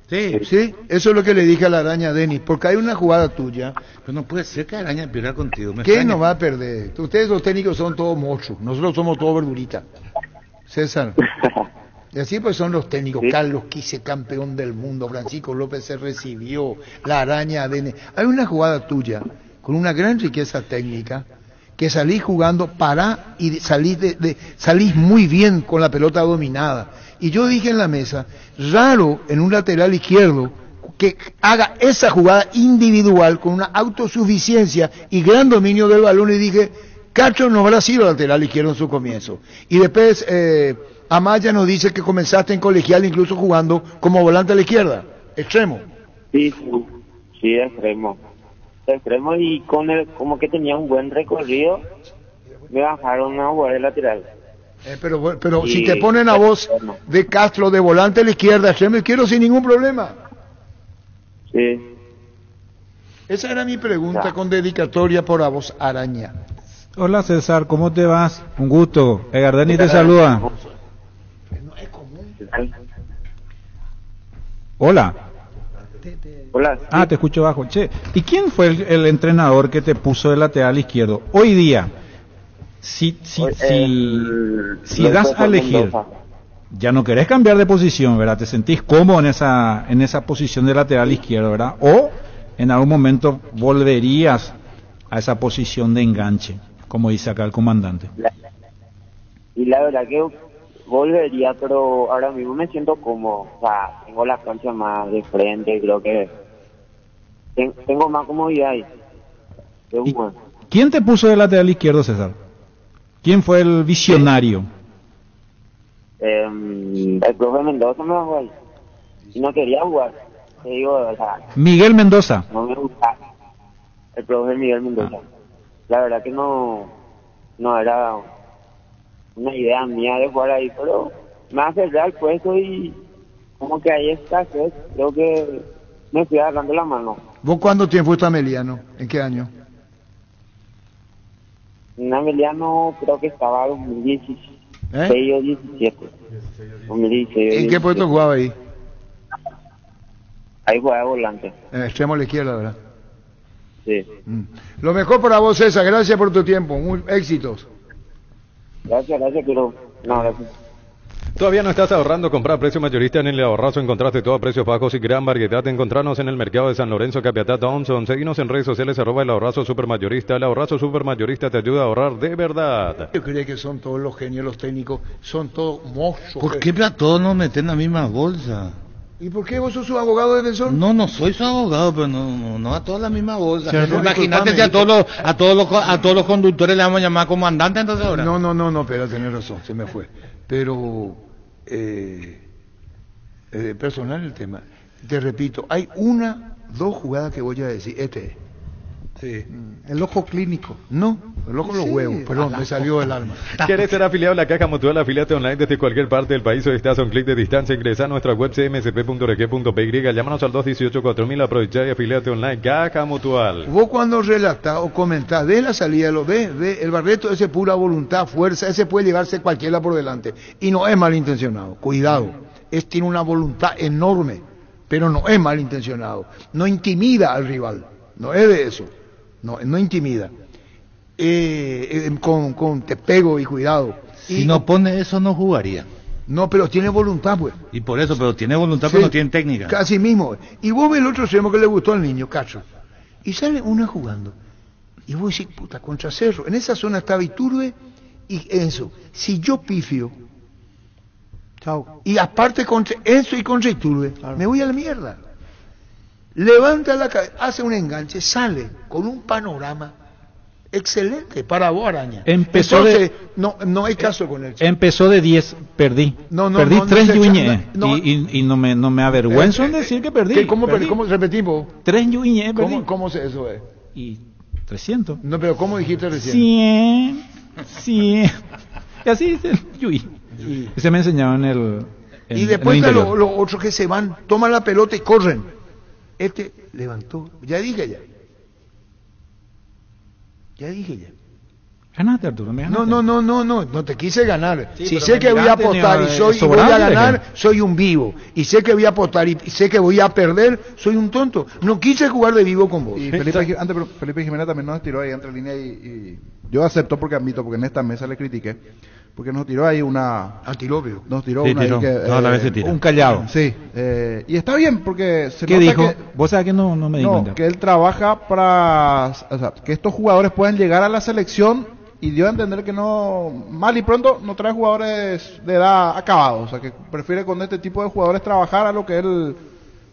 Sí. Sí, eso es lo que le dije a la araña Denis, porque hay una jugada tuya. Pero no puede ser que Araña pierda contigo. ¿Qué no va a perder? Ustedes los técnicos son todos monstruos, nosotros somos todos verduritas. César. Y así pues son los técnicos. ¿Sí? Carlos Quise, campeón del mundo. Francisco López se recibió. La Araña ADN. Hay una jugada tuya con una gran riqueza técnica que salís jugando para y salís muy bien con la pelota dominada. Y yo dije en la mesa, raro en un lateral izquierdo que haga esa jugada individual con una autosuficiencia y gran dominio del balón, y dije, Cacho no habrá sido lateral izquierdo en su comienzo. Y después Amaya nos dice que comenzaste en colegial incluso jugando como volante a la izquierda, extremo. Sí, extremo y con como que tenía un buen recorrido, me bajaron a jugar de lateral. Pero si te ponen a vos de Castro de volante a la izquierda, extremo izquierdo sin ningún problema. Sí. Esa era mi pregunta con dedicatoria por a vos, Araña. Hola César, ¿cómo te vas? Un gusto. Gardeni te saluda. Hola. Hola. Ah, te escucho bajo. Che, ¿y quién fue el entrenador que te puso de lateral izquierdo? Hoy día, si das a elegir, ya no querés cambiar de posición, ¿verdad? Te sentís cómodo en esa posición de lateral izquierdo, ¿verdad? O en algún momento volverías a esa posición de enganche, como dice acá el comandante. Y la verdad que volvería, pero ahora mismo me siento cómodo. O sea, tengo la cancha más de frente, creo que tengo más comodidad ahí. ¿Quién te puso de lateral izquierdo, César? ¿Quién fue el visionario? El profe Mendoza me bajó ahí. Y no quería jugar. Te digo, o sea, Miguel Mendoza. No me gusta. El profe Miguel Mendoza. La verdad que no era una idea mía de jugar ahí, pero me acerqué al puesto y como que ahí está, creo que me fui agarrando la mano. ¿Vos cuánto tiempo fuiste a Meliano? ¿En qué año? En Ameliano creo que estaba 2016 o 17. 2016. ¿En qué puesto jugaba ahí? Ahí jugaba volante. Extremo a la izquierda, ¿verdad? Sí. Lo mejor para vos, César. Gracias por tu tiempo. Éxitos. Gracias, pero no, gracias. ¿Todavía no estás ahorrando? Comprar a precio mayorista en el Ahorrazo. Encontraste todo a precios bajos y gran variedad. Encontrarnos en el mercado de San Lorenzo, Capiatá, Thompson. Seguinos en redes sociales, @el Ahorrazo Supermayorista. El Ahorrazo Supermayorista te ayuda a ahorrar de verdad. Yo creía que son todos los genios, los técnicos, son todos monstruos. ¿Por qué para todos nos meten en la misma bolsa? ¿Y por qué vos sos su abogado defensor? No soy su abogado, pero no a todos la misma bolsa. Imagínate si a todos los conductores le vamos a llamar comandante entonces ahora. No, pero tenés razón, se me fue. Pero personal el tema. Te repito, hay dos jugadas que voy a decir. Sí. El ojo clínico. No, el ojo de los huevos, perdón, me salió el alma. ¿Quieres ser afiliado a la Caja Mutual? Afiliate online desde cualquier parte del país o estás a un clic de distancia. Ingresa a nuestra web cmsp.rq.py, llámanos al 218-4000, aprovechá y afiliate online. Caja Mutual. Vos cuando relatás o comentás de la salida, lo ves, el Barreto, ese pura voluntad, fuerza, ese puede llevarse cualquiera por delante. Y no es malintencionado, cuidado. Tiene una voluntad enorme, pero no es malintencionado. No intimida al rival, no es de eso. No intimida. Con te pego y cuidado. Si no pone eso, no jugaría. No, pero tiene voluntad, pues. Y por eso, pero tiene voluntad, pero no tiene técnica. Casi mismo. Y vos ves el otro extremo que le gustó al niño, Cacho. Y sale una jugando. Y vos decís, puta, contra Cerro. En esa zona estaba Iturbe y Enzo. Si yo pifio, chao. Y aparte contra Enzo y contra Iturbe, me voy a la mierda. Levanta la cabeza, hace un enganche, sale con un panorama excelente para vos, Araña. Entonces, no hay caso con él. Empezó de 10, perdí. Perdí 3 yuiñe. Y no me avergüenzo en decir que perdí. ¿Cómo repetimos? 3 yuiñe perdí. ¿Cómo eso es? Y 300. No, pero ¿cómo dijiste recién? 100. Y así dice el yui. Ese me enseñaba en el y después los otros que se van, toman la pelota y corren. Levantó, ya dije ya. Ganaste, Arturo, me ganaste. No te quise ganar. Sí, si sé que voy a apostar y voy a ganar, soy un vivo. Y sé que voy a apostar y sé que voy a perder, soy un tonto. No quise jugar de vivo con vos. Y Felipe Jiménez también nos tiró ahí entre línea y yo acepto porque admito, porque en esta mesa le critiqué. porque nos tiró ahí una... Antilopio. Nos tiró Sí, una tiró. ahí que... Toda la vez se tira. Un callado. Sí, y está bien porque se ¿Qué nota dijo? que... Vos sabés que no me di cuenta. que él trabaja para... O sea, que estos jugadores puedan llegar a la selección y dio a entender que no... Mal y pronto no trae jugadores de edad acabados. O sea, que prefiere con este tipo de jugadores trabajar a lo que él...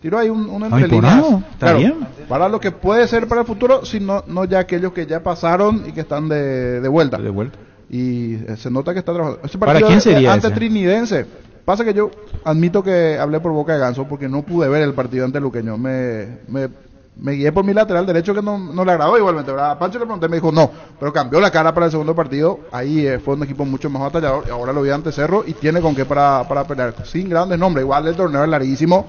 Tiró ahí un entre líneas. Está bien. Para lo que puede ser para el futuro, sino no ya aquellos que ya pasaron y que están de vuelta. De vuelta. Y se nota que está trabajando. Ese ¿Para partido quién sería ante ese? Trinidense. Pasa que yo admito que hablé por boca de ganso porque no pude ver el partido ante Luqueño. Me guié por mi lateral derecho que no le agradó igualmente, ¿verdad? A Pancho le pregunté, me dijo no, pero cambió la cara para el segundo partido. Ahí fue un equipo mucho más batallador y ahora lo vi ante Cerro y tiene con qué para pelear. Sin grandes nombres, igual el torneo es larguísimo,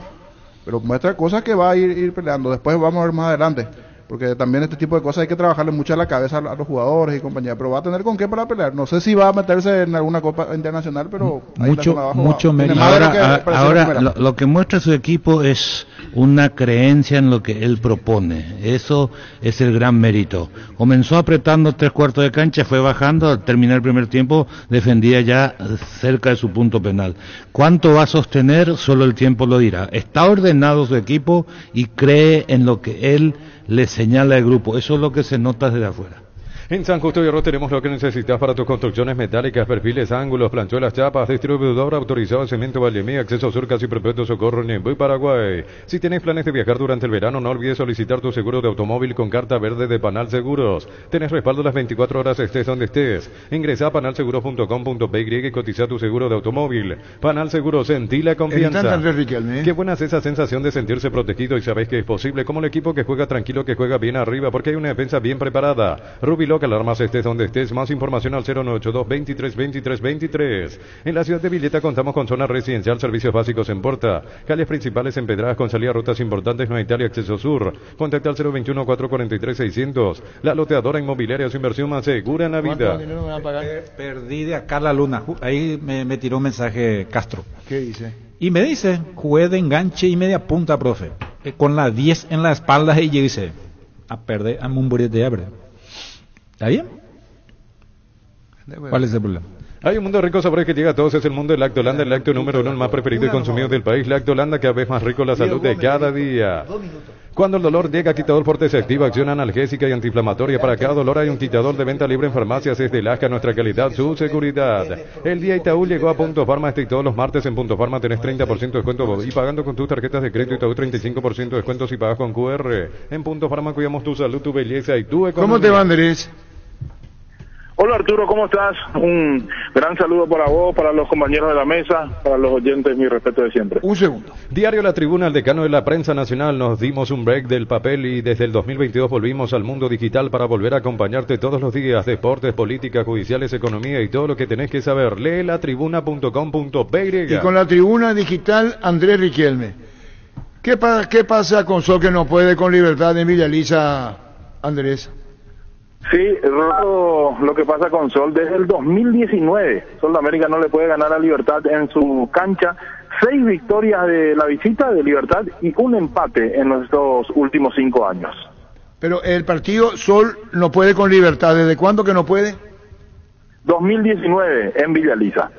pero muestra cosas que va a ir peleando. Después vamos a ver más adelante, porque también este tipo de cosas hay que trabajarle mucho a la cabeza a los jugadores y compañía, pero va a tener con qué para pelear. No sé si va a meterse en alguna copa internacional, pero mucho mérito. Ahora lo que muestra su equipo es una creencia en lo que él propone. Eso es el gran mérito. Comenzó apretando 3/4 de cancha, fue bajando, al terminar el primer tiempo defendía ya cerca de su punto penal. ¿Cuánto va a sostener? Solo el tiempo lo dirá. Está ordenado su equipo y cree en lo que él le señala al grupo. Eso es lo que se nota desde afuera. En San Justo y Arroz tenemos lo que necesitas para tus construcciones metálicas, perfiles, ángulos, planchuelas, chapas, distribuidor autorizado de Cemento Vallemí, acceso sur casi perpetuo Socorro, Ñemby, Paraguay. Si tienes planes de viajar durante el verano, no olvides solicitar tu seguro de automóvil con carta verde de Panal Seguros. Tenés respaldo las 24 horas estés donde estés. Ingresa a panalseguros.com.py y cotiza tu seguro de automóvil. Panal Seguros, sentí la confianza. Qué buena es esa sensación de sentirse protegido y sabéis que es posible, como el equipo que juega tranquilo, que juega bien arriba, porque hay una defensa bien preparada. Rubilo que alarmas estés donde estés. Más información al 0982 23 23 23. En la ciudad de Villeta contamos con zona residencial, servicios básicos en Porta, calles principales empedradas con salida a rutas importantes, no Italia, acceso sur. Contacta al 021 443 600. La loteadora inmobiliaria, su inversión más segura en la vida. Perdí de acá la luna. Ahí me tiró un mensaje Castro. ¿Qué dice? Y me dice, jugué de enganche y media punta, profe. Con la 10 en la espalda y yo dice, a perder a un burrito de abre. ¿Está bien? ¿Cuál es el problema? Hay un mundo rico sabor que llega a todos, es el mundo del Lactolanda, el lácteo número 1, el más preferido y consumido del país. Lactolanda, cada vez más rico, la salud de cada día. Cuando el dolor llega, quitador fuerte se activa, acción analgésica y antiinflamatoria. Para cada dolor hay un quitador de venta libre en farmacias. Es de Lasca, nuestra calidad, su seguridad. El día Itaú llegó a Punto Farma. Y todos los martes en Punto Farma tenés 30% de descuento y pagando con tus tarjetas de crédito Itaú 35% de descuento si pagas con QR. En Punto Farma cuidamos tu salud, tu belleza y tu economía. ¿Cómo te va, Andrés? Hola Arturo, ¿cómo estás? Un gran saludo para vos, para los compañeros de la mesa, para los oyentes, mi respeto de siempre. Un segundo. Diario La Tribuna, el decano de la prensa nacional. Nos dimos un break del papel y desde el 2022 volvimos al mundo digital para volver a acompañarte todos los días. Deportes, política, judiciales, economía y todo lo que tenés que saber. Lee latribuna.com.py. Y con la Tribuna Digital, Andrés Riquelme. ¿Qué pasa con Sol que no puede con Libertad en Villa Elisa, Andrés? Sí, lo que pasa con Sol desde el 2019. Sol de América no le puede ganar a Libertad en su cancha. 6 victorias de la visita de Libertad y un empate en estos últimos 5 años. Pero el partido Sol no puede con Libertad. ¿Desde cuándo que no puede? 2019 en Villa Elisa.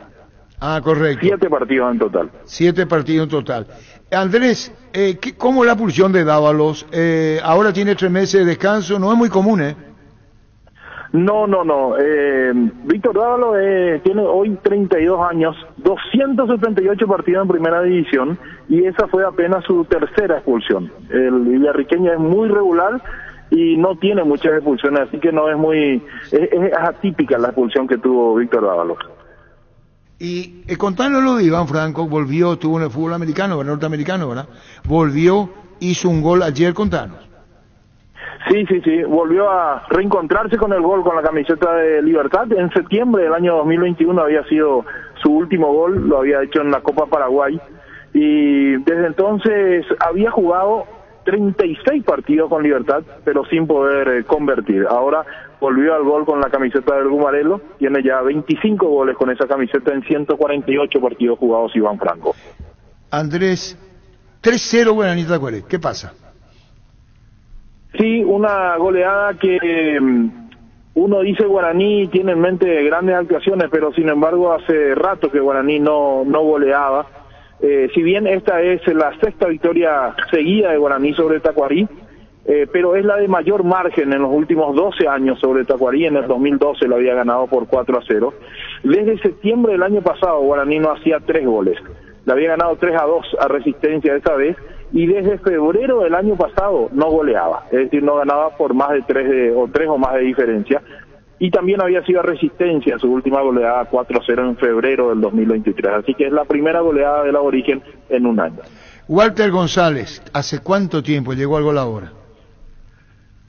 Ah, correcto. 7 partidos en total. 7 partidos en total. Andrés, ¿cómo es la pulsión de Dávalos? Ahora tiene 3 meses de descanso. No es muy común, ¿eh? No. Víctor Dávalos tiene hoy 32 años, 278 partidos en primera división y esa fue apenas su tercera expulsión. El villarriqueño es muy regular y no tiene muchas expulsiones, así que no es es atípica la expulsión que tuvo Víctor Dávalos. Y contanos lo de Iván Franco, estuvo en el fútbol americano, norteamericano, ¿verdad? Volvió, hizo un gol ayer, contanos. Sí, volvió a reencontrarse con el gol con la camiseta de Libertad. En septiembre del año 2021 había sido su último gol, lo había hecho en la Copa Paraguay. Y desde entonces había jugado 36 partidos con Libertad, pero sin poder convertir. Ahora volvió al gol con la camiseta del Gumarelo, tiene ya 25 goles con esa camiseta en 148 partidos jugados Iván Franco. Andrés, 3-0 Guaraní Tacuarembó, ¿qué pasa? Sí, una goleada que uno dice Guaraní tiene en mente grandes actuaciones, pero sin embargo hace rato que Guaraní no goleaba. Si bien esta es la sexta victoria seguida de Guaraní sobre Tacuarí, pero es la de mayor margen en los últimos 12 años sobre Tacuarí. En el 2012 lo había ganado por 4-0. Desde septiembre del año pasado Guaraní no hacía 3 goles. Le había ganado 3-2 a Resistencia esa vez, y desde febrero del año pasado no goleaba, es decir, no ganaba por más de 3 o más de diferencia, y también había sido a Resistencia su última goleada 4-0 en febrero del 2023, así que es la primera goleada del Aborigen en un año. Walter González, ¿hace cuánto tiempo llegó al gol ahora?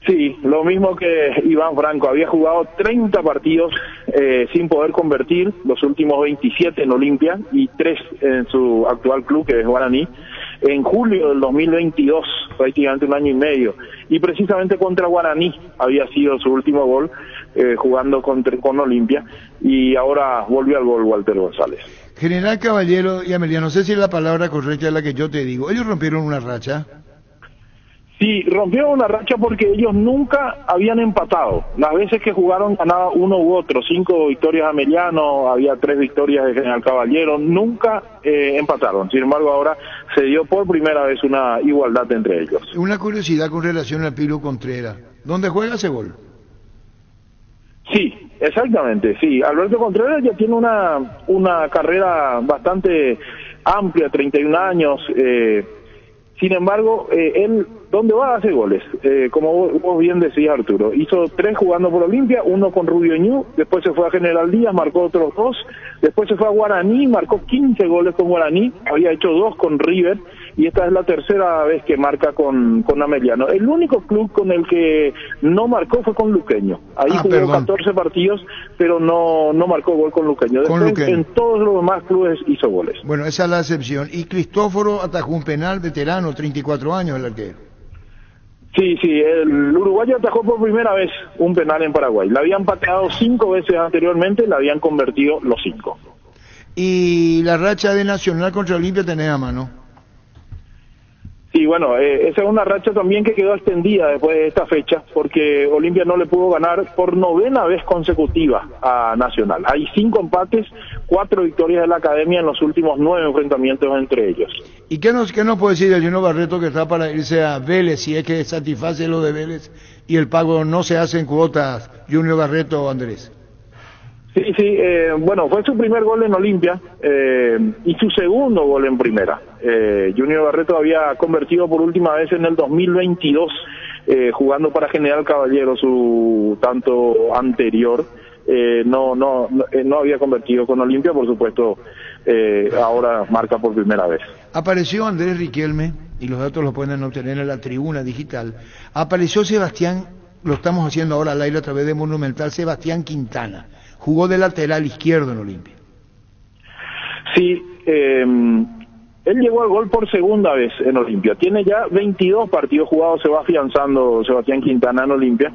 Sí, lo mismo que Iván Franco, había jugado 30 partidos sin poder convertir, los últimos 27 en Olimpia y 3 en su actual club, que es Guaraní, en julio del 2022, prácticamente un año y medio, y precisamente contra Guaraní había sido su último gol, jugando con Olimpia, y ahora volvió al gol Walter González. General Caballero y Amelia, no sé si la palabra correcta es la que yo te digo, ¿ellos rompieron una racha? Sí, rompieron una racha porque ellos nunca habían empatado. Las veces que jugaron ganaba uno u otro, 5 victorias Ameliano, había 3 victorias de General Caballero, nunca empataron. Sin embargo, ahora se dio por primera vez una igualdad entre ellos. Una curiosidad con relación al Pilo Contreras, ¿dónde juega ese gol? Sí, exactamente, sí. Alberto Contreras ya tiene una carrera bastante amplia, 31 años, sin embargo, él, ¿dónde va? Hace goles. Como vos bien decías, Arturo, hizo 3 jugando por Olimpia, 1 con Rubio Ñu, después se fue a General Díaz, marcó otros 2, después se fue a Guaraní, marcó 15 goles con Guaraní, había hecho 2 con River, y esta es la tercera vez que marca con Ameliano. El único club con el que no marcó fue con Luqueño. Ahí jugó 14 partidos, pero no marcó gol con Luqueño. Después, en todos los demás clubes hizo goles. Bueno, esa es la excepción. Y Cristóforo atajó un penal, veterano, 34 años el arquero. Sí, el uruguayo atajó por primera vez un penal en Paraguay. La habían pateado 5 veces anteriormente, la habían convertido los 5. Y la racha de Nacional contra Olimpia tenés a mano. Sí, bueno, esa es una racha también que quedó extendida después de esta fecha, porque Olimpia no le pudo ganar por 9ª vez consecutiva a Nacional. Hay 5 empates, 4 victorias de la Academia en los últimos 9 enfrentamientos entre ellos. ¿Y qué nos puede decir el Junior Barreto, que está para irse a Vélez, si es que satisface lo de Vélez y el pago no se hace en cuotas, Junior Barreto, Andrés? Sí, bueno, fue su primer gol en Olimpia y su segundo gol en primera. Junior Barreto había convertido por última vez en el 2022, jugando para General Caballero, su tanto anterior. No había convertido con Olimpia, por supuesto, ahora marca por primera vez. Apareció Andrés Riquelme, y los datos los pueden obtener en la tribuna digital. Apareció Sebastián, lo estamos haciendo ahora al aire a través de Monumental, Sebastián Quintana. Jugó de lateral izquierdo en Olimpia. Sí, él llegó al gol por segunda vez en Olimpia. Tiene ya 22 partidos jugados, se va afianzando Sebastián Quintana en Olimpia.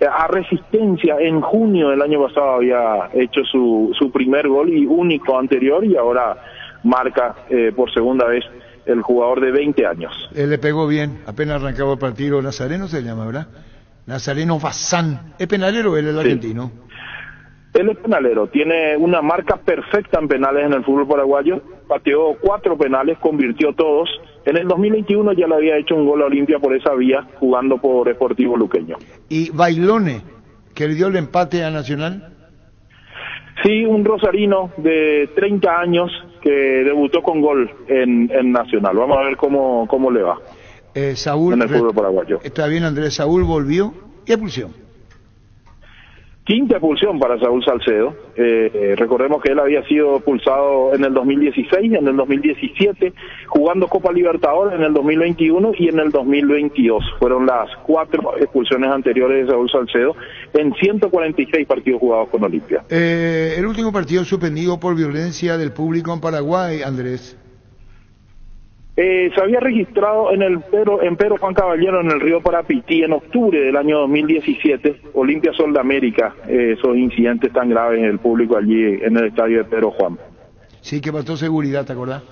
A Resistencia, en junio del año pasado había hecho su primer gol y único anterior, y ahora marca por segunda vez el jugador de 20 años. Él le pegó bien, apenas arrancaba el partido. Nazareno se llama, ¿verdad? Nazareno Bazán. ¿Es penalero él, el argentino? Él es penalero, tiene una marca perfecta en penales en el fútbol paraguayo, pateó 4 penales, convirtió todos. En el 2021 ya le había hecho un gol a Olimpia por esa vía, jugando por Sportivo Luqueño. ¿Y Bailone, que le dio el empate a Nacional? Sí, un rosarino de 30 años que debutó con gol en Nacional. Vamos a ver cómo le va Saúl, en el fútbol paraguayo. Está bien, Andrés. Saúl volvió y expulsión. 5ª expulsión para Saúl Salcedo. Recordemos que él había sido expulsado en el 2016, en el 2017, jugando Copa Libertadores en el 2021 y en el 2022. Fueron las 4 expulsiones anteriores de Saúl Salcedo en 146 partidos jugados con Olimpia. El último partido suspendido por violencia del público en Paraguay, Andrés. Se había registrado en Pedro Juan Caballero, en el río Parapití, en octubre del año 2017, Olimpia Sol de América, esos incidentes tan graves en el público allí en el estadio de Pedro Juan. Sí, que faltó seguridad, ¿te acordás?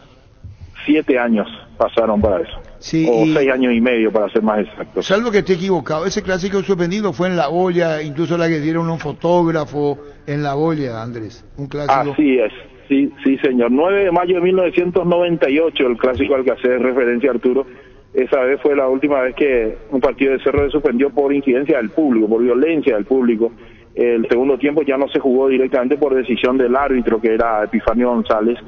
7 años pasaron para eso. Sí, o y- 6 años y medio para ser más exacto. Salvo que esté equivocado, ese clásico suspendido fue en La Olla, incluso la que dieron un fotógrafo en La Olla, Andrés, un clásico. Así es, sí, sí señor. 9 de mayo de 1998, el clásico al que hace referencia Arturo. Esa vez fue la última vez que un partido de Cerro se suspendió por incidencia del público, por violencia del público. El segundo tiempo ya no se jugó directamente por decisión del árbitro, que era Epifanio González.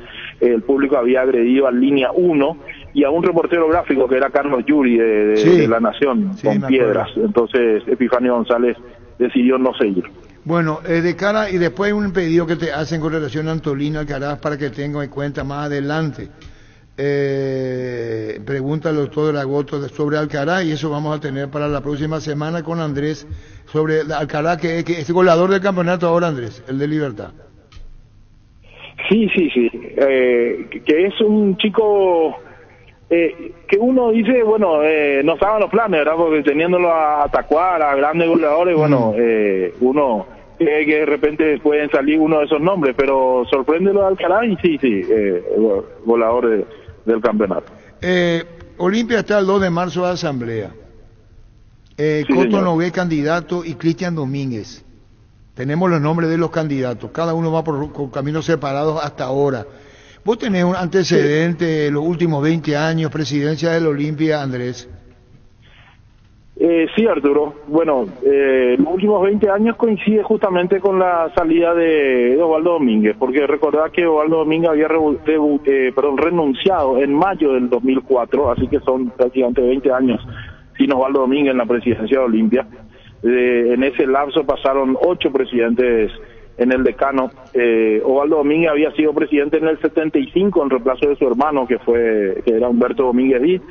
El público había agredido a línea 1 y a un reportero gráfico que era Carlos Yuri de La Nación, con piedras. Entonces Epifanio González decidió no seguir. Bueno, de cara, y después hay un pedido que te hacen con relación a Antolín Alcaraz para que tenga en cuenta más adelante. Pregunta al doctor Dragoto sobre Alcaraz, y eso vamos a tener para la próxima semana con Andrés sobre Alcaraz, que es goleador del campeonato ahora, Andrés, el de Libertad. Sí, sí, sí. Que es un chico que uno dice, bueno, no estaban los planes, ¿verdad? Porque teniéndolo a Tacuara, a grandes goleadores, bueno, uno cree que de repente pueden salir uno de esos nombres, pero sorprende lo de Alcaraz y sí, goleador del campeonato. Olimpia está el 2 de marzo a asamblea. Coto señor. Nogué candidato y Cristian Domínguez. Tenemos los nombres de los candidatos. Cada uno va por caminos separados hasta ahora. Vos tenés un antecedente, los últimos 20 años, presidencia del Olimpia, Andrés. Sí, Arturo. Bueno, los últimos 20 años coincide justamente con la salida de Osvaldo Domínguez, porque recordad que Osvaldo Domínguez había renunciado en mayo del 2004, así que son prácticamente 20 años sin Osvaldo Domínguez en la presidencia de Olimpia. En ese lapso pasaron 8 presidentes en el decano. Osvaldo Domínguez había sido presidente en el 75 en reemplazo de su hermano, que era Humberto Domínguez Díaz.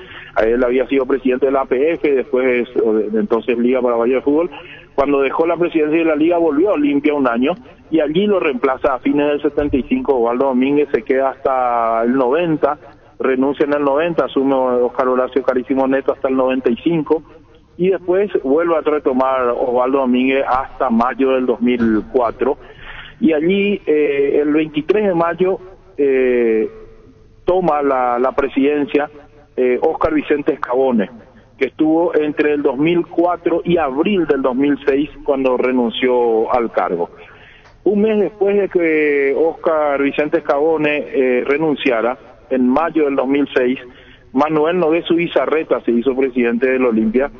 Él había sido presidente de la APF, después de entonces Liga Paraguaya de Fútbol. Cuando dejó la presidencia de la Liga volvió a Olimpia un año y allí lo reemplaza a fines del 75. Osvaldo Domínguez se queda hasta el 90, renuncia en el 90, asume Oscar Horacio Carísimo Neto hasta el 95 y después vuelve a retomar Osvaldo Domínguez hasta mayo del 2004. Y allí, el 23 de mayo, toma la presidencia Óscar Vicente Escabone, que estuvo entre el 2004 y abril del 2006 cuando renunció al cargo. Un mes después de que Óscar Vicente Escabone renunciara, en mayo del 2006, Manuel Nogués Ubizarreta se hizo presidente del Olimpia.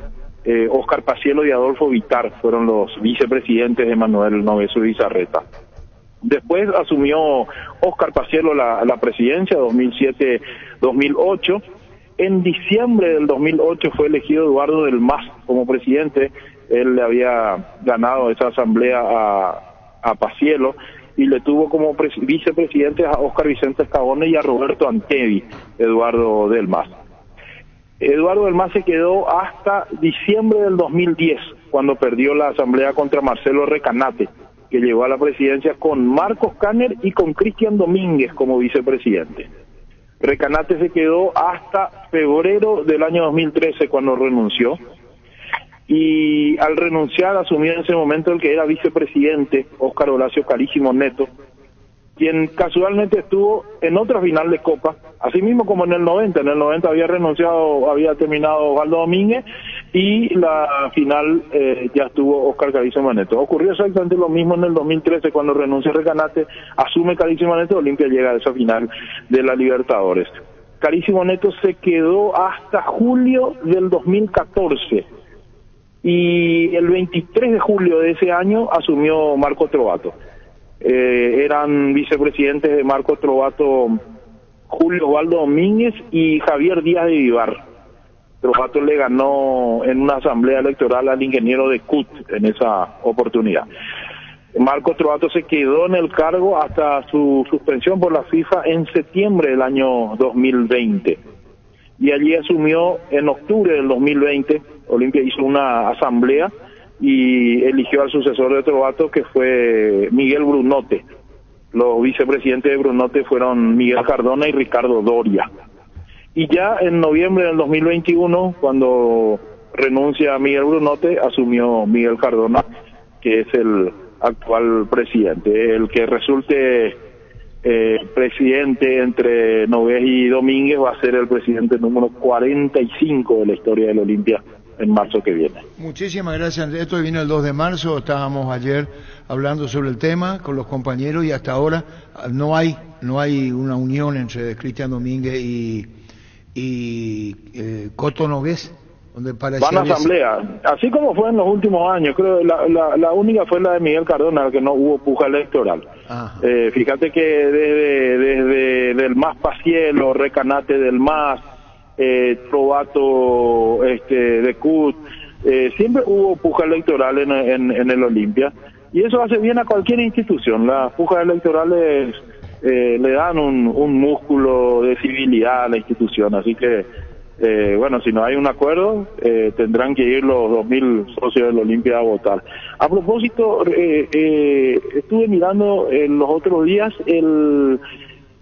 Óscar Pacielo y Adolfo Vitar fueron los vicepresidentes de Manuel Nogués Ubizarreta. Después asumió Óscar Pacielo la presidencia 2007-2008. En diciembre del 2008 fue elegido Eduardo del Mas como presidente. Él le había ganado esa asamblea a Pacielo y le tuvo como vicepresidente a Óscar Vicente Escabone y a Roberto Antevi, Eduardo del Mas. Eduardo del Mas se quedó hasta diciembre del 2010, cuando perdió la asamblea contra Marcelo Recanate, que llegó a la presidencia con Marcos Kanner y con Cristian Domínguez como vicepresidente. Recanate se quedó hasta febrero del año 2013 cuando renunció, y al renunciar asumió en ese momento el que era vicepresidente, Óscar Horacio Carísimo Neto, quien casualmente estuvo en otra final de Copa, así mismo como en el 90. En el 90 había renunciado, había terminado Osvaldo Domínguez, y la final ya estuvo Óscar Carísimo Neto. Ocurrió exactamente lo mismo en el 2013, cuando renuncia Recanate, asume Carísimo Neto, Olimpia llega a esa final de la Libertadores. Carísimo Neto se quedó hasta julio del 2014, y el 23 de julio de ese año asumió Marco Trovato. Eran vicepresidentes de Marco Trovato Julio Osvaldo Domínguez y Javier Díaz de Vivar. Trovato le ganó en una asamblea electoral al ingeniero de CUT en esa oportunidad. Marco Trovato se quedó en el cargo hasta su suspensión por la FIFA en septiembre del año 2020. Y allí asumió en octubre del 2020. Olimpia hizo una asamblea y eligió al sucesor de Trovato, que fue Miguel Brunote. Los vicepresidentes de Brunote fueron Miguel Cardona y Ricardo Doria. Y ya en noviembre del 2021, cuando renuncia Miguel Brunote, asumió Miguel Cardona, que es el actual presidente. El que resulte presidente entre Nogués y Domínguez va a ser el presidente número 45 de la historia del Olimpia en marzo que viene. Muchísimas gracias, Andrés. Esto vino el 2 de marzo, estábamos ayer hablando sobre el tema con los compañeros y hasta ahora no hay una unión entre Cristian Domínguez y Coto Nogués, donde parecía... Van a asamblea, así como fue en los últimos años, creo la única fue la de Miguel Cardona, que no hubo puja electoral. Fíjate que desde del MAS Pacielo, Recanate del MAS, Trovato de CUT, siempre hubo puja electoral en el Olimpia, y eso hace bien a cualquier institución. Las pujas electorales le dan un músculo de civilidad a la institución, así que bueno, si no hay un acuerdo, tendrán que ir los 2.000 socios del Olimpia a votar. A propósito, estuve mirando los otros días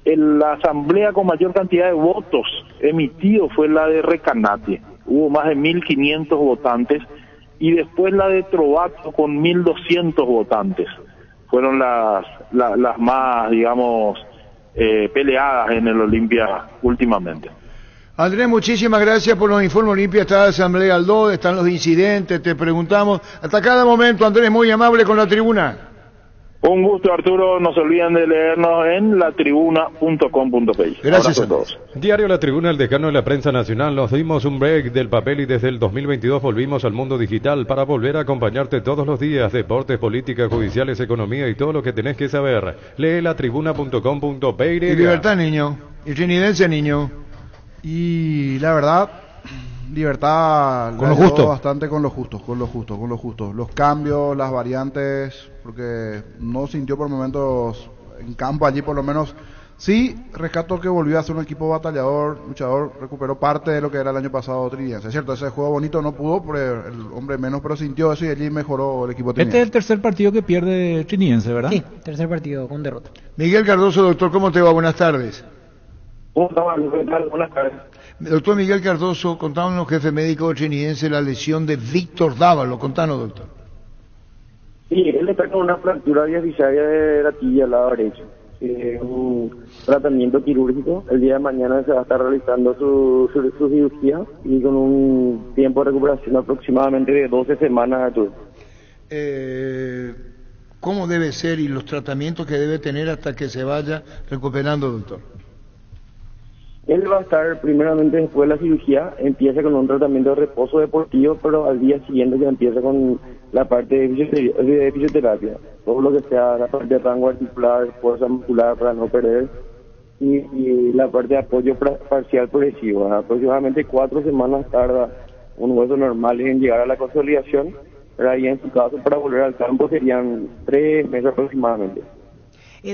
la asamblea con mayor cantidad de votos emitidos fue la de Recanate, hubo más de 1.500 votantes, y después la de Trovato con 1.200 votantes. Fueron las más, digamos, peleadas en el Olimpia últimamente. Andrés, muchísimas gracias por los informes. Olimpia está de asamblea al 2, están los incidentes, te preguntamos. Hasta cada momento, Andrés, muy amable con la tribuna. Un gusto, Arturo. No se olviden de leernos en latribuna.com.pi. Gracias a todos. Diario La Tribuna, el decano de la prensa nacional. Nos dimos un break del papel y desde el 2022 volvimos al mundo digital para volver a acompañarte todos los días. Deportes, políticas, judiciales, economía y todo lo que tenés que saber. Lee latribuna.com.pi. Y Libertad, niño. Y Trinidense, niño. Y la verdad, Libertad con lo justo, bastante con lo justo. Los cambios, las variantes, porque no sintió por momentos en campo allí, por lo menos. Sí, rescato que volvió a ser un equipo batallador, luchador, recuperó parte de lo que era el año pasado Trinidense. Es cierto, ese juego bonito no pudo por el hombre menos, pero sintió eso y allí mejoró el equipo trinidense. Este es el tercer partido que pierde Trinidense, ¿verdad? Sí, tercer partido con derrota. Miguel Cardoso, doctor, ¿cómo te va? Buenas tardes. Buenas tardes. Doctor Miguel Cardoso, contámonos, jefe médico trinidense, la lesión de Víctor Dávalo. Contanos, doctor. Sí, él está con una fractura diafisaria de la tibia al lado derecho. Un tratamiento quirúrgico. El día de mañana se va a estar realizando su cirugía y con un tiempo de recuperación aproximadamente de 12 semanas. ¿Cómo debe ser y los tratamientos que debe tener hasta que se vaya recuperando, doctor? Él va a estar primeramente después de la cirugía, empieza con un tratamiento de reposo deportivo, pero al día siguiente ya empieza con la parte de fisioterapia, todo lo que sea la parte de rango articular, fuerza muscular para no perder, y la parte de apoyo parcial progresivo. Aproximadamente 4 semanas tarda un hueso normal en llegar a la consolidación, pero ahí en su caso para volver al campo serían 3 meses aproximadamente.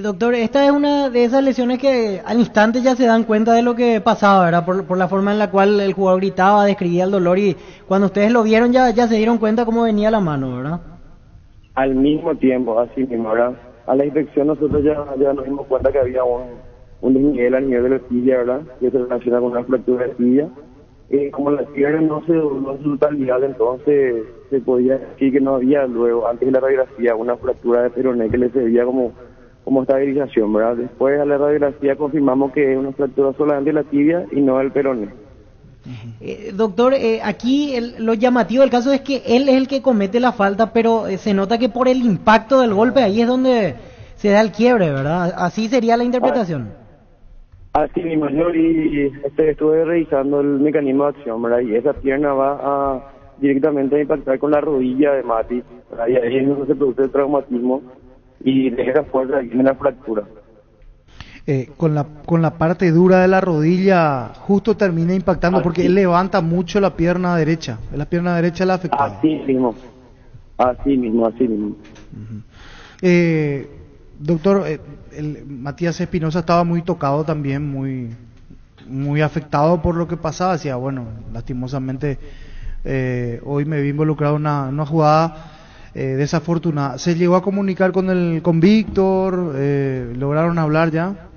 Doctor, esta es una de esas lesiones que al instante ya se dan cuenta de lo que pasaba, ¿verdad? Por la forma en la cual el jugador gritaba, describía el dolor, y cuando ustedes lo vieron ya se dieron cuenta cómo venía la mano, ¿verdad? Al mismo tiempo, así mismo, ¿verdad? A la inspección nosotros ya nos dimos cuenta que había un desnivel a nivel de la tibia, ¿verdad? Que se relaciona con una fractura de tibia. Como la tibia no se dobló en su totalidad, entonces se podía decir que no había luego, antes de la radiografía, una fractura de peroné que le servía como estabilización, ¿verdad? Después a la radiografía confirmamos que es una fractura solamente de la tibia y no del peroné. Doctor, aquí lo llamativo del caso es que él es el que comete la falta, pero se nota que por el impacto del golpe ahí es donde se da el quiebre, ¿verdad? Así sería la interpretación. Así mismo, yo estuve revisando el mecanismo de acción, ¿verdad? Y esa pierna va directamente a impactar con la rodilla de Mati, ¿verdad? Y ahí es donde se produce el traumatismo y de esa fuerza viene la fractura. Con la parte dura de la rodilla justo termina impactando porque él levanta mucho la pierna derecha. La pierna derecha la afecta. Así mismo. Doctor, Matías Espinosa estaba muy tocado también, muy afectado por lo que pasaba. Decía, bueno, lastimosamente hoy me vi involucrado en una jugada desafortunada. ¿Se llegó a comunicar con Víctor? ¿Lograron hablar ya?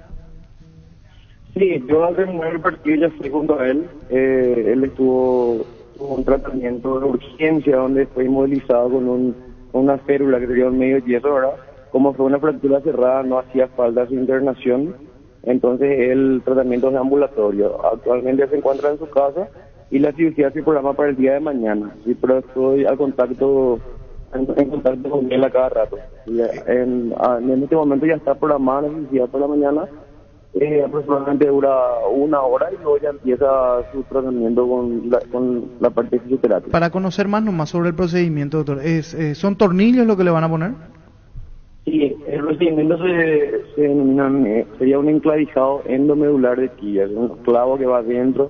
Sí, yo al terminar el partido ya fui junto a él. Él tuvo un tratamiento de urgencia donde fue inmovilizado con una férula que tenía un medio hierro, ¿verdad? como fue una fractura cerrada, no hacía falta su internación, entonces el tratamiento es ambulatorio. Actualmente se encuentra en su casa y la cirugía se programa para el día de mañana. Sí, pero estoy en contacto con él a cada rato. En este momento ya está programada la cirugía por la mañana. Aproximadamente dura 1 hora y luego ya empieza su tratamiento con la parte de fisioterapia. Para conocer más sobre el procedimiento, doctor, ¿son tornillos lo que le van a poner? Sí, el procedimiento se denomina, sería un enclavijado endomedular de tibia, es un clavo que va dentro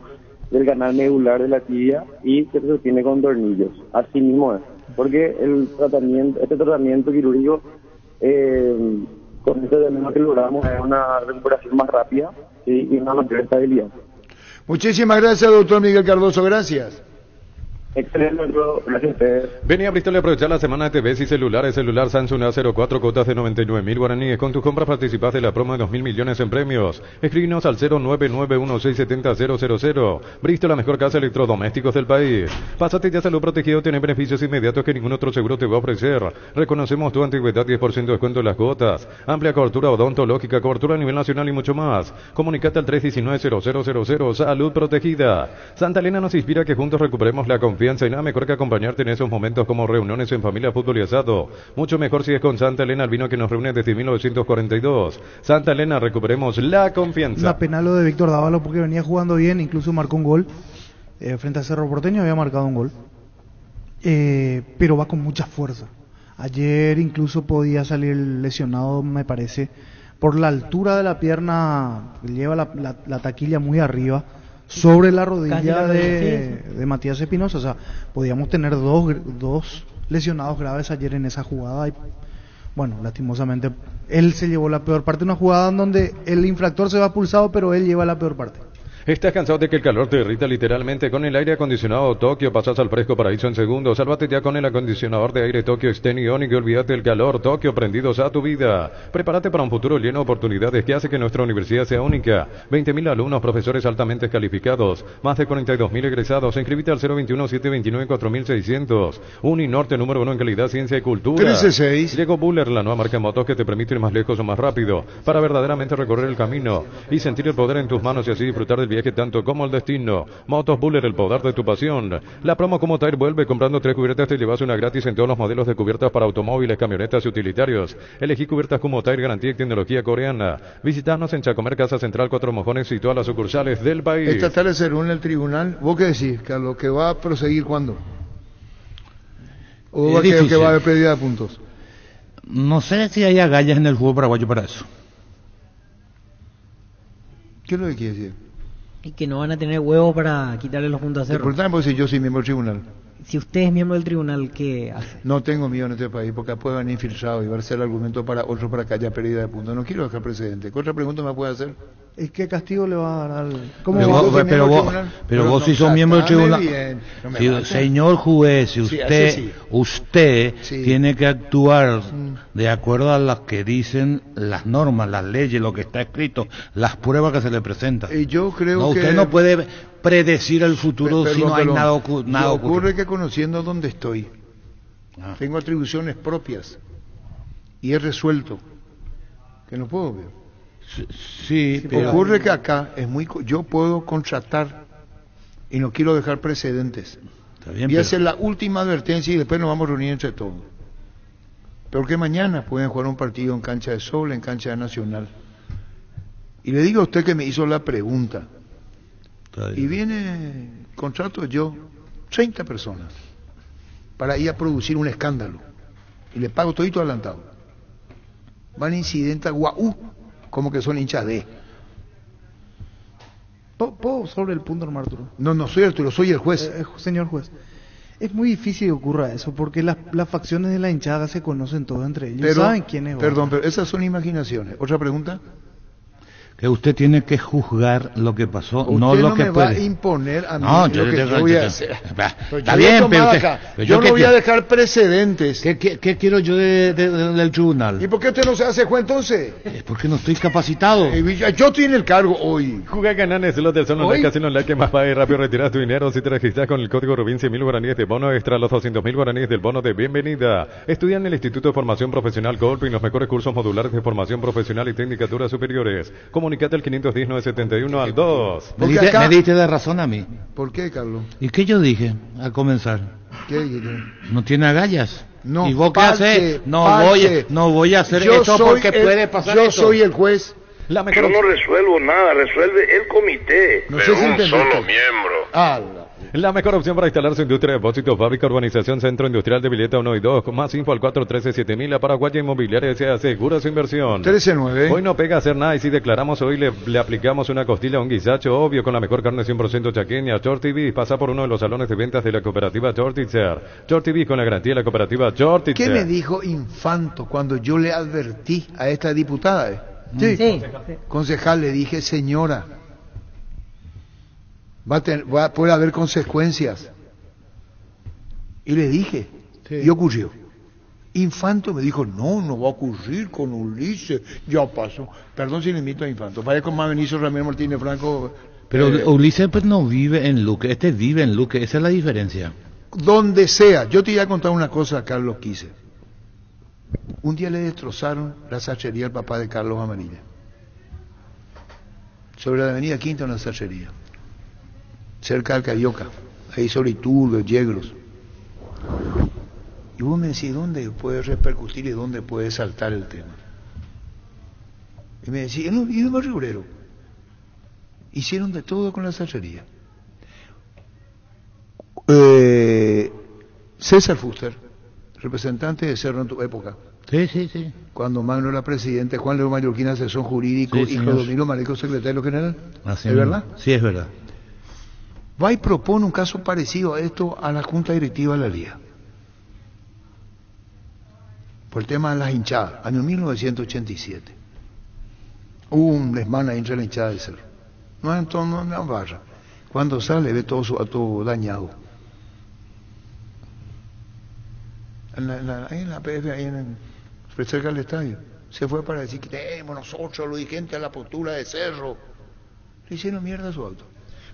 del canal medular de la tibia y se sostiene con tornillos. Así mismo es, porque este tratamiento quirúrgico con este tratamiento que logramos es una recuperación más rápida y una mayor estabilidad. Muchísimas gracias, doctor Miguel Cardoso, gracias. Excelente, gracias a ustedes. Ven a Bristol y aprovechar la semana de TVs y celulares. Celular Samsung A04, cuotas de 99.000 guaraníes. Con tus compras participas de la promo de 2.000 millones en premios. Escríbenos al 0991670000. Bristol, la mejor casa de electrodomésticos del país. Pásate ya Salud Protegido, tiene beneficios inmediatos que ningún otro seguro te va a ofrecer. Reconocemos tu antigüedad, 10% de descuento en las cuotas. Amplia cobertura odontológica, cobertura a nivel nacional y mucho más. Comunicate al 319-0000. Salud Protegida. Santa Elena nos inspira que juntos recuperemos la confianza. Y nada mejor que acompañarte en esos momentos como reuniones en familia, fútbol y asado. Mucho mejor si es con Santa Elena, el vino que nos reúne desde 1942. Santa Elena, recuperemos la confianza. Una pena lo de Víctor Dávalo porque venía jugando bien, incluso marcó un gol. Frente a Cerro Porteño había marcado un gol. Pero va con mucha fuerza. Ayer incluso podía salir lesionado, me parece, por la altura de la pierna, lleva la taquilla muy arriba, sobre la rodilla de Matías Espinosa. O sea, podíamos tener dos lesionados graves ayer en esa jugada y, bueno, lastimosamente él se llevó la peor parte, una jugada en donde el infractor se va expulsado, pero él lleva la peor parte. ¿Estás cansado de que el calor te irrita literalmente? Con el aire acondicionado Tokio pasas al fresco paraíso en segundos. Sálvate ya con el acondicionador de aire Tokio Extend Ionic y olvídate del calor. Tokio, prendidos a tu vida. Prepárate para un futuro lleno de oportunidades que hace que nuestra universidad sea única. 20.000 alumnos, profesores altamente calificados. Más de 42.000 egresados. Inscríbete al 021-729-4600. Uninorte, número 1 en calidad, ciencia y cultura. 13.6. Llegó Buller, la nueva marca de motos que te permite ir más lejos o más rápido. Para verdaderamente recorrer el camino y sentir el poder en tus manos y así disfrutar del viaje tanto como el destino. Motos Buller, el poder de tu pasión. La promo Como Tire vuelve. Comprando 3 cubiertas te llevas una gratis en todos los modelos de cubiertas para automóviles, camionetas y utilitarios. Elegí cubiertas Como Tire, garantía y tecnología coreana. Visitanos en Chacomer, Casa Central, 4 Mojones y todas las sucursales del país. Esta tarde se reúne el tribunal. ¿Vos qué decís, Carlos? ¿Que va a proseguir cuándo? ¿O que va a haber pérdida de puntos? No sé si hay agallas en el fútbol paraguayo para eso. ¿Qué es lo que quiere decir? Y que no van a tener huevos para quitarle los puntos a Cerro. Por tanto, si yo soy miembro del tribunal. Si usted es miembro del tribunal, ¿qué hace? No tengo miedo en este país porque puede venir infiltrado y va a ser el argumento para otro para que haya pérdida de puntos. No quiero dejar precedente. ¿Qué otra pregunta me puede hacer? ¿Y qué castigo le va a dar al...? Pero vos si sos miembro del tribunal... Señor juez, si usted tiene que actuar de acuerdo a las que dicen las normas, las leyes, lo que está escrito, las pruebas que se le presentan. Y yo creo que... Usted no puede predecir el futuro si no hay nada ocurre. Ocurre que conociendo dónde estoy, tengo atribuciones propias y he resuelto que no puedo ver. Sí, pero ocurre que acá es yo puedo contratar y no quiero dejar precedentes. Voy a hacer la última advertencia y después nos vamos a reunir entre todos. Pero que mañana pueden jugar un partido en cancha de Sol, en cancha de Nacional. Y le digo a usted que me hizo la pregunta. Y viene, contrato yo 30 personas para ir a producir un escándalo. Y le pago todito adelantado. Van a incidentes como que son hinchas de... ¿Puedo sobre el punto, hermano Arturo? No soy Arturo, soy el juez. Señor juez, es muy difícil que ocurra eso, porque las facciones de la hinchada se conocen todos entre ellos, saben quién es. Perdón, pero esas son imaginaciones. ¿Otra pregunta? que usted tiene que juzgar lo que pasó, Usted no lo no que me puede. va a imponer a mí No, lo que yo voy a hacer. Está bien, pero yo no voy a dejar precedentes. ¿Qué quiero yo del tribunal? ¿Y por qué usted no se hace juez entonces? Es porque no estoy capacitado. Yo estoy en el cargo hoy. Juga Gananes, los del Solo Casino Online, que más pague rápido retirar tu dinero si te registras con el código Rubín 100.000 guaraníes de bono extra, los 200.000 guaraníes del bono de bienvenida. Estudia en el Instituto de Formación Profesional Golpe y los mejores cursos modulares de formación profesional y tecnicaturas superiores. Comunicate al 510-971 al 2. Me diste de razón a mí. ¿Por qué, Carlos? ¿Y qué yo dije al comenzar? ¿Qué dijiste? No tiene agallas. No, ¿Y vos qué parce, haces? No voy a hacer yo esto porque puede pasar yo esto. soy el juez. La Yo no resuelvo nada, resuelve el comité. No sé si un entendiste. solo miembro. La mejor opción para instalar su industria de depósitos, fábrica, urbanización, centro industrial de Villeta 1 y 2. Con más info al 413-7000. La Paraguaya Inmobiliaria se asegura su inversión. 13-9. Hoy no pega hacer nada y si declaramos hoy le aplicamos una costilla a un guisacho, obvio, con la mejor carne 100% chaqueña. Shorty Beef pasa por uno de los salones de ventas de la cooperativa Shortitzer. Shorty Beef con la garantía de la cooperativa Shortitzer. ¿Qué me dijo Infanto cuando yo le advertí a esta diputada? Sí. Concejal, le dije, señora, puede haber consecuencias. Y le dije, y ocurrió. Infanto me dijo, no va a ocurrir con Ulises, ya pasó. Perdón si le invito a Infanto, parece más Benicio Ramírez Martínez Franco. Pero Ulises pues no vive en Luque, este vive en Luque, esa es la diferencia. Donde sea, yo te iba a contar una cosa a Carlos Quise. Un día le destrozaron la sastrería al papá de Carlos Amarilla. Sobre la avenida Quinta, una sastrería. Cerca del Carioca, ahí sobre Iturbe, Yegros. Y vos me decís, ¿dónde puede repercutir y dónde puede saltar el tema? Y me decís, y en Barrio Obrero. Hicieron de todo con la sastrería. César Fuster, representante de Cerro en tu época. Sí. Cuando Magno era presidente, Juan León Mallorquín, asesor jurídico, Sí, hijo de Domingo Marico, secretario general. Así ¿Es mismo. verdad? Sí, es verdad. Va y propone un caso parecido a esto a la Junta Directiva de la Liga. Por el tema de las hinchadas, año 1987. Hubo un desmán ahí entre la hinchada del Cerro. No es una barra. Cuando sale ve todo su auto dañado. Ahí en la PF, ahí cerca del estadio. Se fue para decir que tenemos nosotros los dirigentes a la postura de Cerro. Le hicieron mierda a su auto.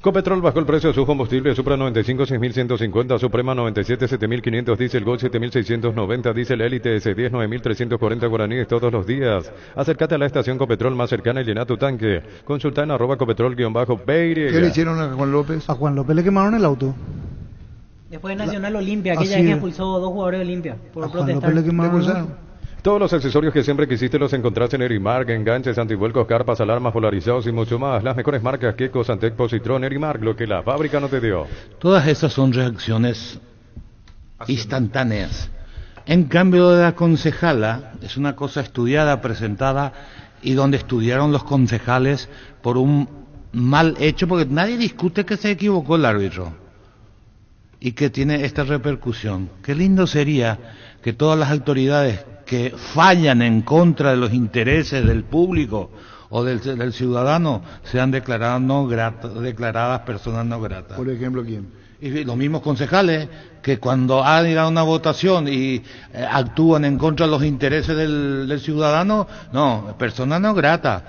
Copetrol bajó el precio de su combustible, Supra 95 6.150, Suprema 97 7.500, Diesel Gold 7.690, Diesel Elite S10 9.340 guaraníes todos los días. Acércate a la estación Copetrol más cercana y llena tu tanque. Consulta en @copetrol_Beire. ¿Qué le hicieron a Juan López? A Juan López le quemaron el auto. Después de Nacional Olimpia, aquella Así vez que es. expulsó 2 jugadores de Olimpia por A Juan protestar. López le quemaron el auto. Todos los accesorios que siempre quisiste los encontrás en Erimark, enganches, antivuelcos, carpas, alarmas, polarizados y mucho más. Las mejores marcas Keko, Santec, Positron, Erimark, lo que la fábrica no te dio. Todas esas son reacciones instantáneas. En cambio de la concejala, es una cosa estudiada, presentada, y donde estudiaron los concejales por un mal hecho, porque nadie discute que se equivocó el árbitro y que tiene esta repercusión. Qué lindo sería que todas las autoridades que fallan en contra de los intereses del público o del ciudadano sean declaradas personas no gratas. Por ejemplo, ¿quién? Y los mismos concejales que cuando han ido a una votación y actúan en contra de los intereses del ciudadano, no, persona no grata.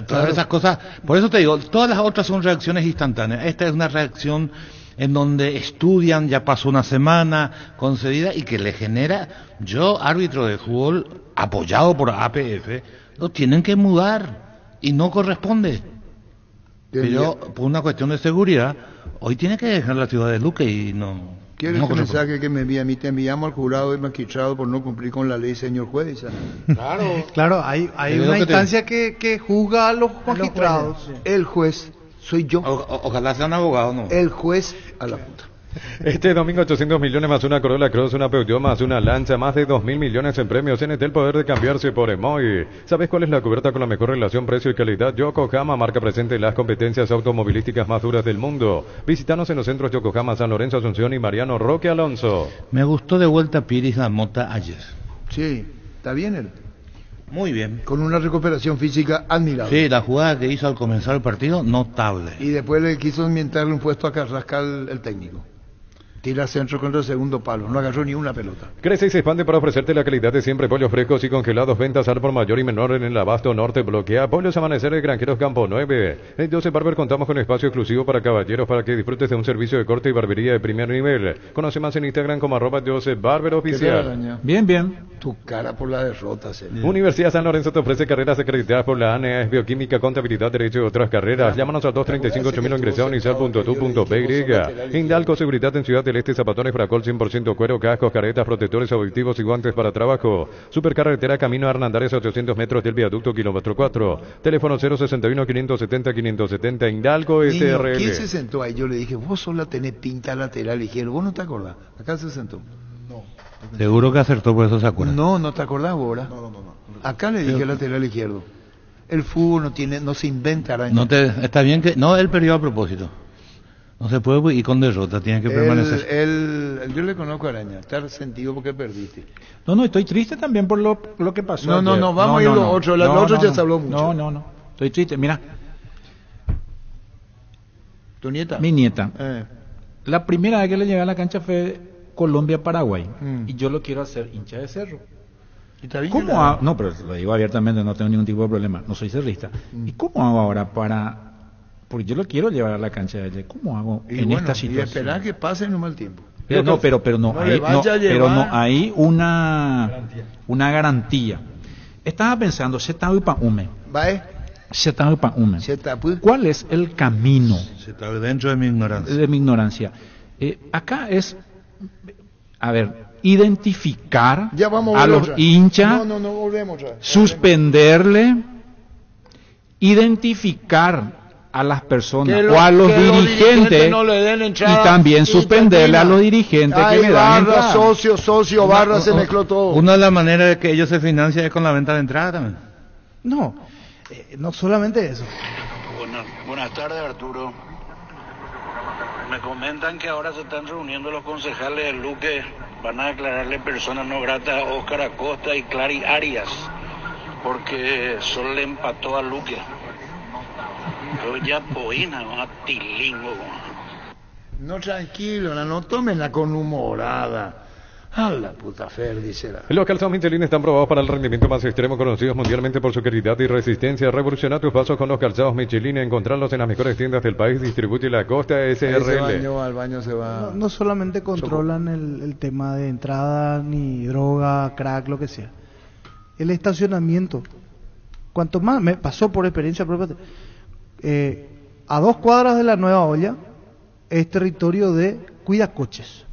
Todas esas cosas, por eso te digo, todas las otras son reacciones instantáneas. Esta es una reacción en donde estudian, ya pasó una semana concedida y que le genera, yo árbitro de fútbol apoyado por APF, lo tienen que mudar y no corresponde. Pero por una cuestión de seguridad, hoy tiene que dejar la ciudad de Luque y no. ¿Quieres no que me corresponde. saque que me envíe a mí? Te enviamos al jurado y magistrado por no cumplir con la ley, señor juez. Claro, hay una instancia que juzga a los magistrados. El juez soy yo. Ojalá sean abogados, ¿no? El juez a la puta. Este domingo 800 millones más una Corolla Cross, una Peugeot más una Lancha, más de 2.000 millones en premios. Tiene el poder de cambiarse por Emoy. ¿Sabes cuál es la cubierta con la mejor relación precio y calidad? Yokohama, marca presente en las competencias automovilísticas más duras del mundo. Visítanos en los centros Yokohama, San Lorenzo, Asunción y Mariano Roque Alonso. Me gustó de vuelta Piris la mota ayer. Sí, está bien él. Muy bien. Con una recuperación física admirable. Sí, la jugada que hizo al comenzar el partido, notable. Y después le quiso inventarle un puesto a Carrascal el técnico. Tira centro contra el segundo palo, no agarró ni una pelota. Crece y se expande para ofrecerte la calidad de siempre, pollos frescos y congelados, ventas al por mayor y menor en el Abasto Norte. Bloquea Pollos Amanecer, Granjeros Campo 9. En Joseph Barber contamos con espacio exclusivo para caballeros para que disfrutes de un servicio de corte y barbería de primer nivel. Conoce más en Instagram como @Joseph Barber Oficial. Bien, bien. Tu cara por la derrota, Universidad San Lorenzo te ofrece carreras acreditadas por la ANEA, Bioquímica, Contabilidad, Derecho y otras carreras. Llámanos al 235-8000 o ingresa a unicel.tu.py. Indalco Seguridad en Ciudad del Este, Zapatones, Fracol 100% cuero, cascos, caretas, protectores auditivos y guantes para trabajo. Supercarretera Camino Hernandares a 800 metros del viaducto kilómetro 4. Teléfono 061-570-570. Indalco SRL. ¿Quién se sentó ahí? Yo le dije, vos sola tenés pinta lateral izquierdo. ¿Vos no te acordás? Acá se sentó. Seguro que acertó, por eso se acuerda. No te acordás ahora. No. Acá le dije lateral izquierdo. El fútbol no se inventa araña. Está bien que... No, él perdió a propósito. No se puede ir con derrota, tiene que permanecer. Yo le conozco a Araña, está resentido porque perdiste. No, estoy triste también por lo que pasó. No, vamos a ir lo otro. Lo otro ya se habló mucho. No. Estoy triste. Mira. ¿Tu nieta? Mi nieta. La primera vez que le llegué a la cancha fue Colombia-Paraguay. Y yo lo quiero hacer hincha de Cerro. ¿Cómo hago? No, pero lo digo abiertamente, no tengo ningún tipo de problema. No soy cerrista. ¿Y cómo hago ahora para...? Porque yo lo quiero llevar a la cancha de ella. ¿Cómo hago esta situación? Y esperar que pase en un mal tiempo. Pero no hay una garantía. Estaba pensando, ¿cuál es el camino? Se está dentro de mi ignorancia. De mi ignorancia. Acá es, identificar a los hinchas, suspenderle, identificar a las personas o a los dirigentes no le den entrada, y también suspenderle a los dirigentes que le dan entrada. Socio, barra, se mezcló todo. Una de las maneras de que ellos se financian es con la venta de entrada también. No solamente eso. Buenas tardes, Arturo. Me comentan que ahora se están reuniendo los concejales del Luque, van a declararle personas no gratas a Óscar Acosta y Clary Arias, porque solo le empató a Luque. Yo ya poina, a tilingo. No, tranquilo, no tomen con humorada. A la puta Fer, dice la... Los calzados Michelin están probados para el rendimiento más extremo, conocidos mundialmente por su calidad y resistencia. Revoluciona tus pasos con los calzados Michelin. Encontrarlos en las mejores tiendas del país. Distribuye la Costa SRL. Al baño se va. No solamente controlan el tema de entrada, ni droga, crack, lo que sea. El estacionamiento. Cuanto más, me pasó por experiencia propia... a 2 cuadras de la Nueva Olla es territorio de Cuidacoches.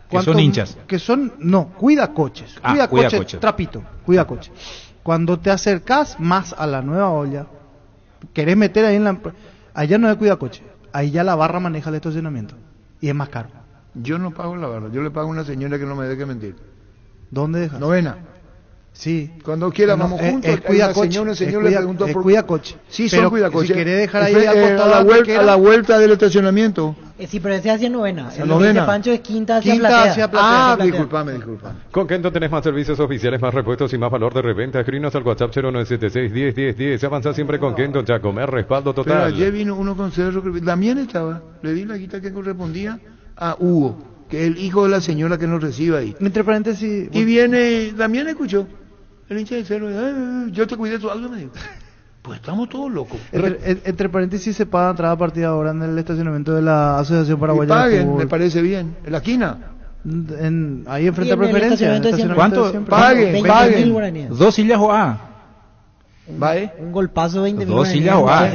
¿Que son hinchas? Cuidacoches. Cuidacoches, trapito, Cuidacoches. Cuando te acercas más a la Nueva Olla, querés meter ahí allá no es Cuidacoches, ahí ya la barra maneja el estacionamiento y es más caro. Yo no pago la barra, yo le pago a una señora que no me deje mentir. ¿Dónde dejas? Novena. Sí. Cuando quiera vamos juntos. Es Cuidacoche. Un señor le preguntó por Cuidacoche. Sí, son Cuidacoche. Si querés dejar ahí a la vuelta del estacionamiento. Sí, pero ese hacia novena. El de Pancho es quinta hacia platea. Disculpame. Con Kento tenés más servicios oficiales, más repuestos y más valor de reventa. Escribinos al WhatsApp 0976-101010. Avanza siempre con Kento, ya comer respaldo total. Pero ayer vino uno con cerro. También estaba. Le di la guita que correspondía a Hugo, que es el hijo de la señora que nos recibe ahí. Entre paréntesis. Y viene, también escuchó. El hincha de Cerro, yo te cuidé tu algo, me dijo. Pues estamos todos locos. Entre paréntesis, se paga entrada a partir de ahora en el estacionamiento de la Asociación Paraguaya. Paguen, me parece bien. En la esquina. Ahí enfrente a preferencia. ¿Cuánto? Paguen. 2 sillas o A. Un golpazo 20 2 sillas o A.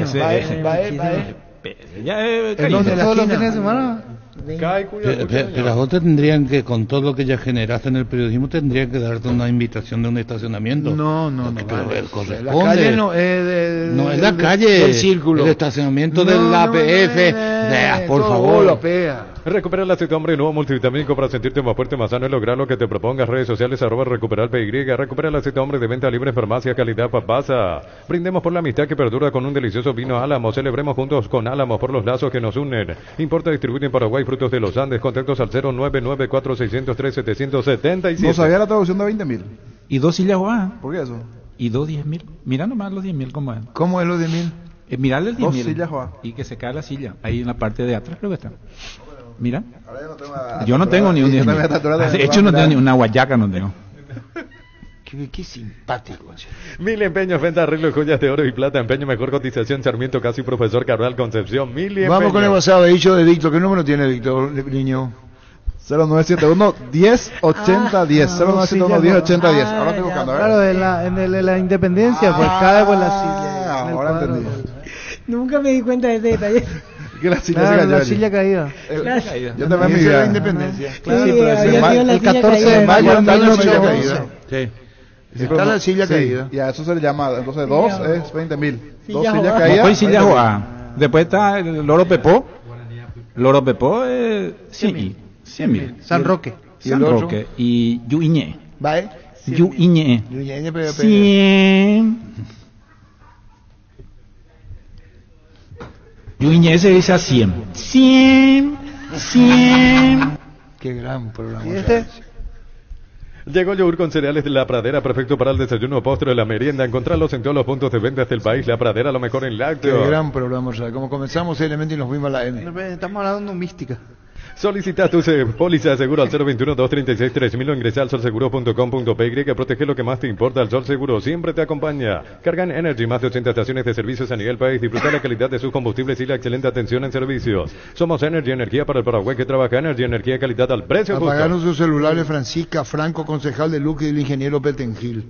¿Todos los fines de semana? Pero vos tendrían que, con todo lo que ya generaste en el periodismo, tendrían que darte una invitación de un estacionamiento. No. Corresponde. La calle no es no es la calle del círculo. El estacionamiento del APF. Por favor. La PEA. Recupera el aceite hombre nuevo multivitamínico para sentirte más fuerte, más sano y lograr lo que te propongas. Redes sociales @recuperalpy. Recupera el aceite hombre de venta libre en farmacia, calidad Papasa. Brindemos por la amistad que perdura con un delicioso vino Álamo. Celebremos juntos con Álamo por los lazos que nos unen. Importa y distribuye en Paraguay frutos de los Andes. Contactos al 0994603-777. No sabía la traducción de 20.000. Y 2 sillas guau. ¿Por qué eso? Y 2 10.000. Mira nomás los 10.000 cómo es. ¿Cómo es los 10.000? Mirale el 10.000. 2 sillas guau. Y que se cae la silla. Ahí en la parte de atrás creo que está. Mira. Ahora Yo no tengo ni un 10.000. De hecho no tengo ni una guayaca, no tengo. Qué simpático. 1000 empeños, venta, arreglo, joyas de oro y plata, empeño, mejor cotización, Sarmiento, casi profesor Cabral Concepción. 1000 empeños. Vamos con el WhatsApp, dicho de Víctor. ¿Qué número tiene Víctor, niño? 0971 1080 10. 0971 1080 10. Ahora estoy buscando, a ver. Claro, en la independencia, pues cae por la silla. Ahora entendí. Nunca me di cuenta de ese detalle. Que la silla Claro, se cayó la allí. silla caída. Yo también me Esa es la vi. independencia. Claro, Sí, pero había ese sido la el silla 14 de caída. mayo Está la silla 1811. caída. Sí. Está la silla Sí, caída. y a eso se le llama. Entonces, 2 es 20.000. 2 Silla sillas guau. caídas. Después sillas guau. Después está el Loro Pepó. Loro Pepó es 100.000. San Roque. ¿Y San el otro? Roque. Y Yuiñe. ¿Vale? Yuiñe. Yuñeñe, pero- 100. Yuiñe se dice a 100. 100. Qué gran programa. ¿Y este? Llegó el yogur con cereales de La Pradera, perfecto para el desayuno, postre, la merienda. Encontrarlos en todos los puntos de venta del país. La Pradera, lo mejor en Qué lácteos. gran programa. O sea, como comenzamos seriamente y nos fuimos a la M. Estamos hablando de mística. Solicita tu póliza de seguro al 021-236-3000 o ingresa al solseguro.com.py que protege lo que más te importa. El Sol Seguro siempre te acompaña. Cargan Energy, más de 80 estaciones de servicios a nivel país. Disfruta la calidad de sus combustibles y la excelente atención en servicios. Somos Energy, energía para el Paraguay que trabaja. Energy, energía de calidad al precio justo. Apagaron sus celulares Francisca Franco, concejal de Luque, y el ingeniero Petengil.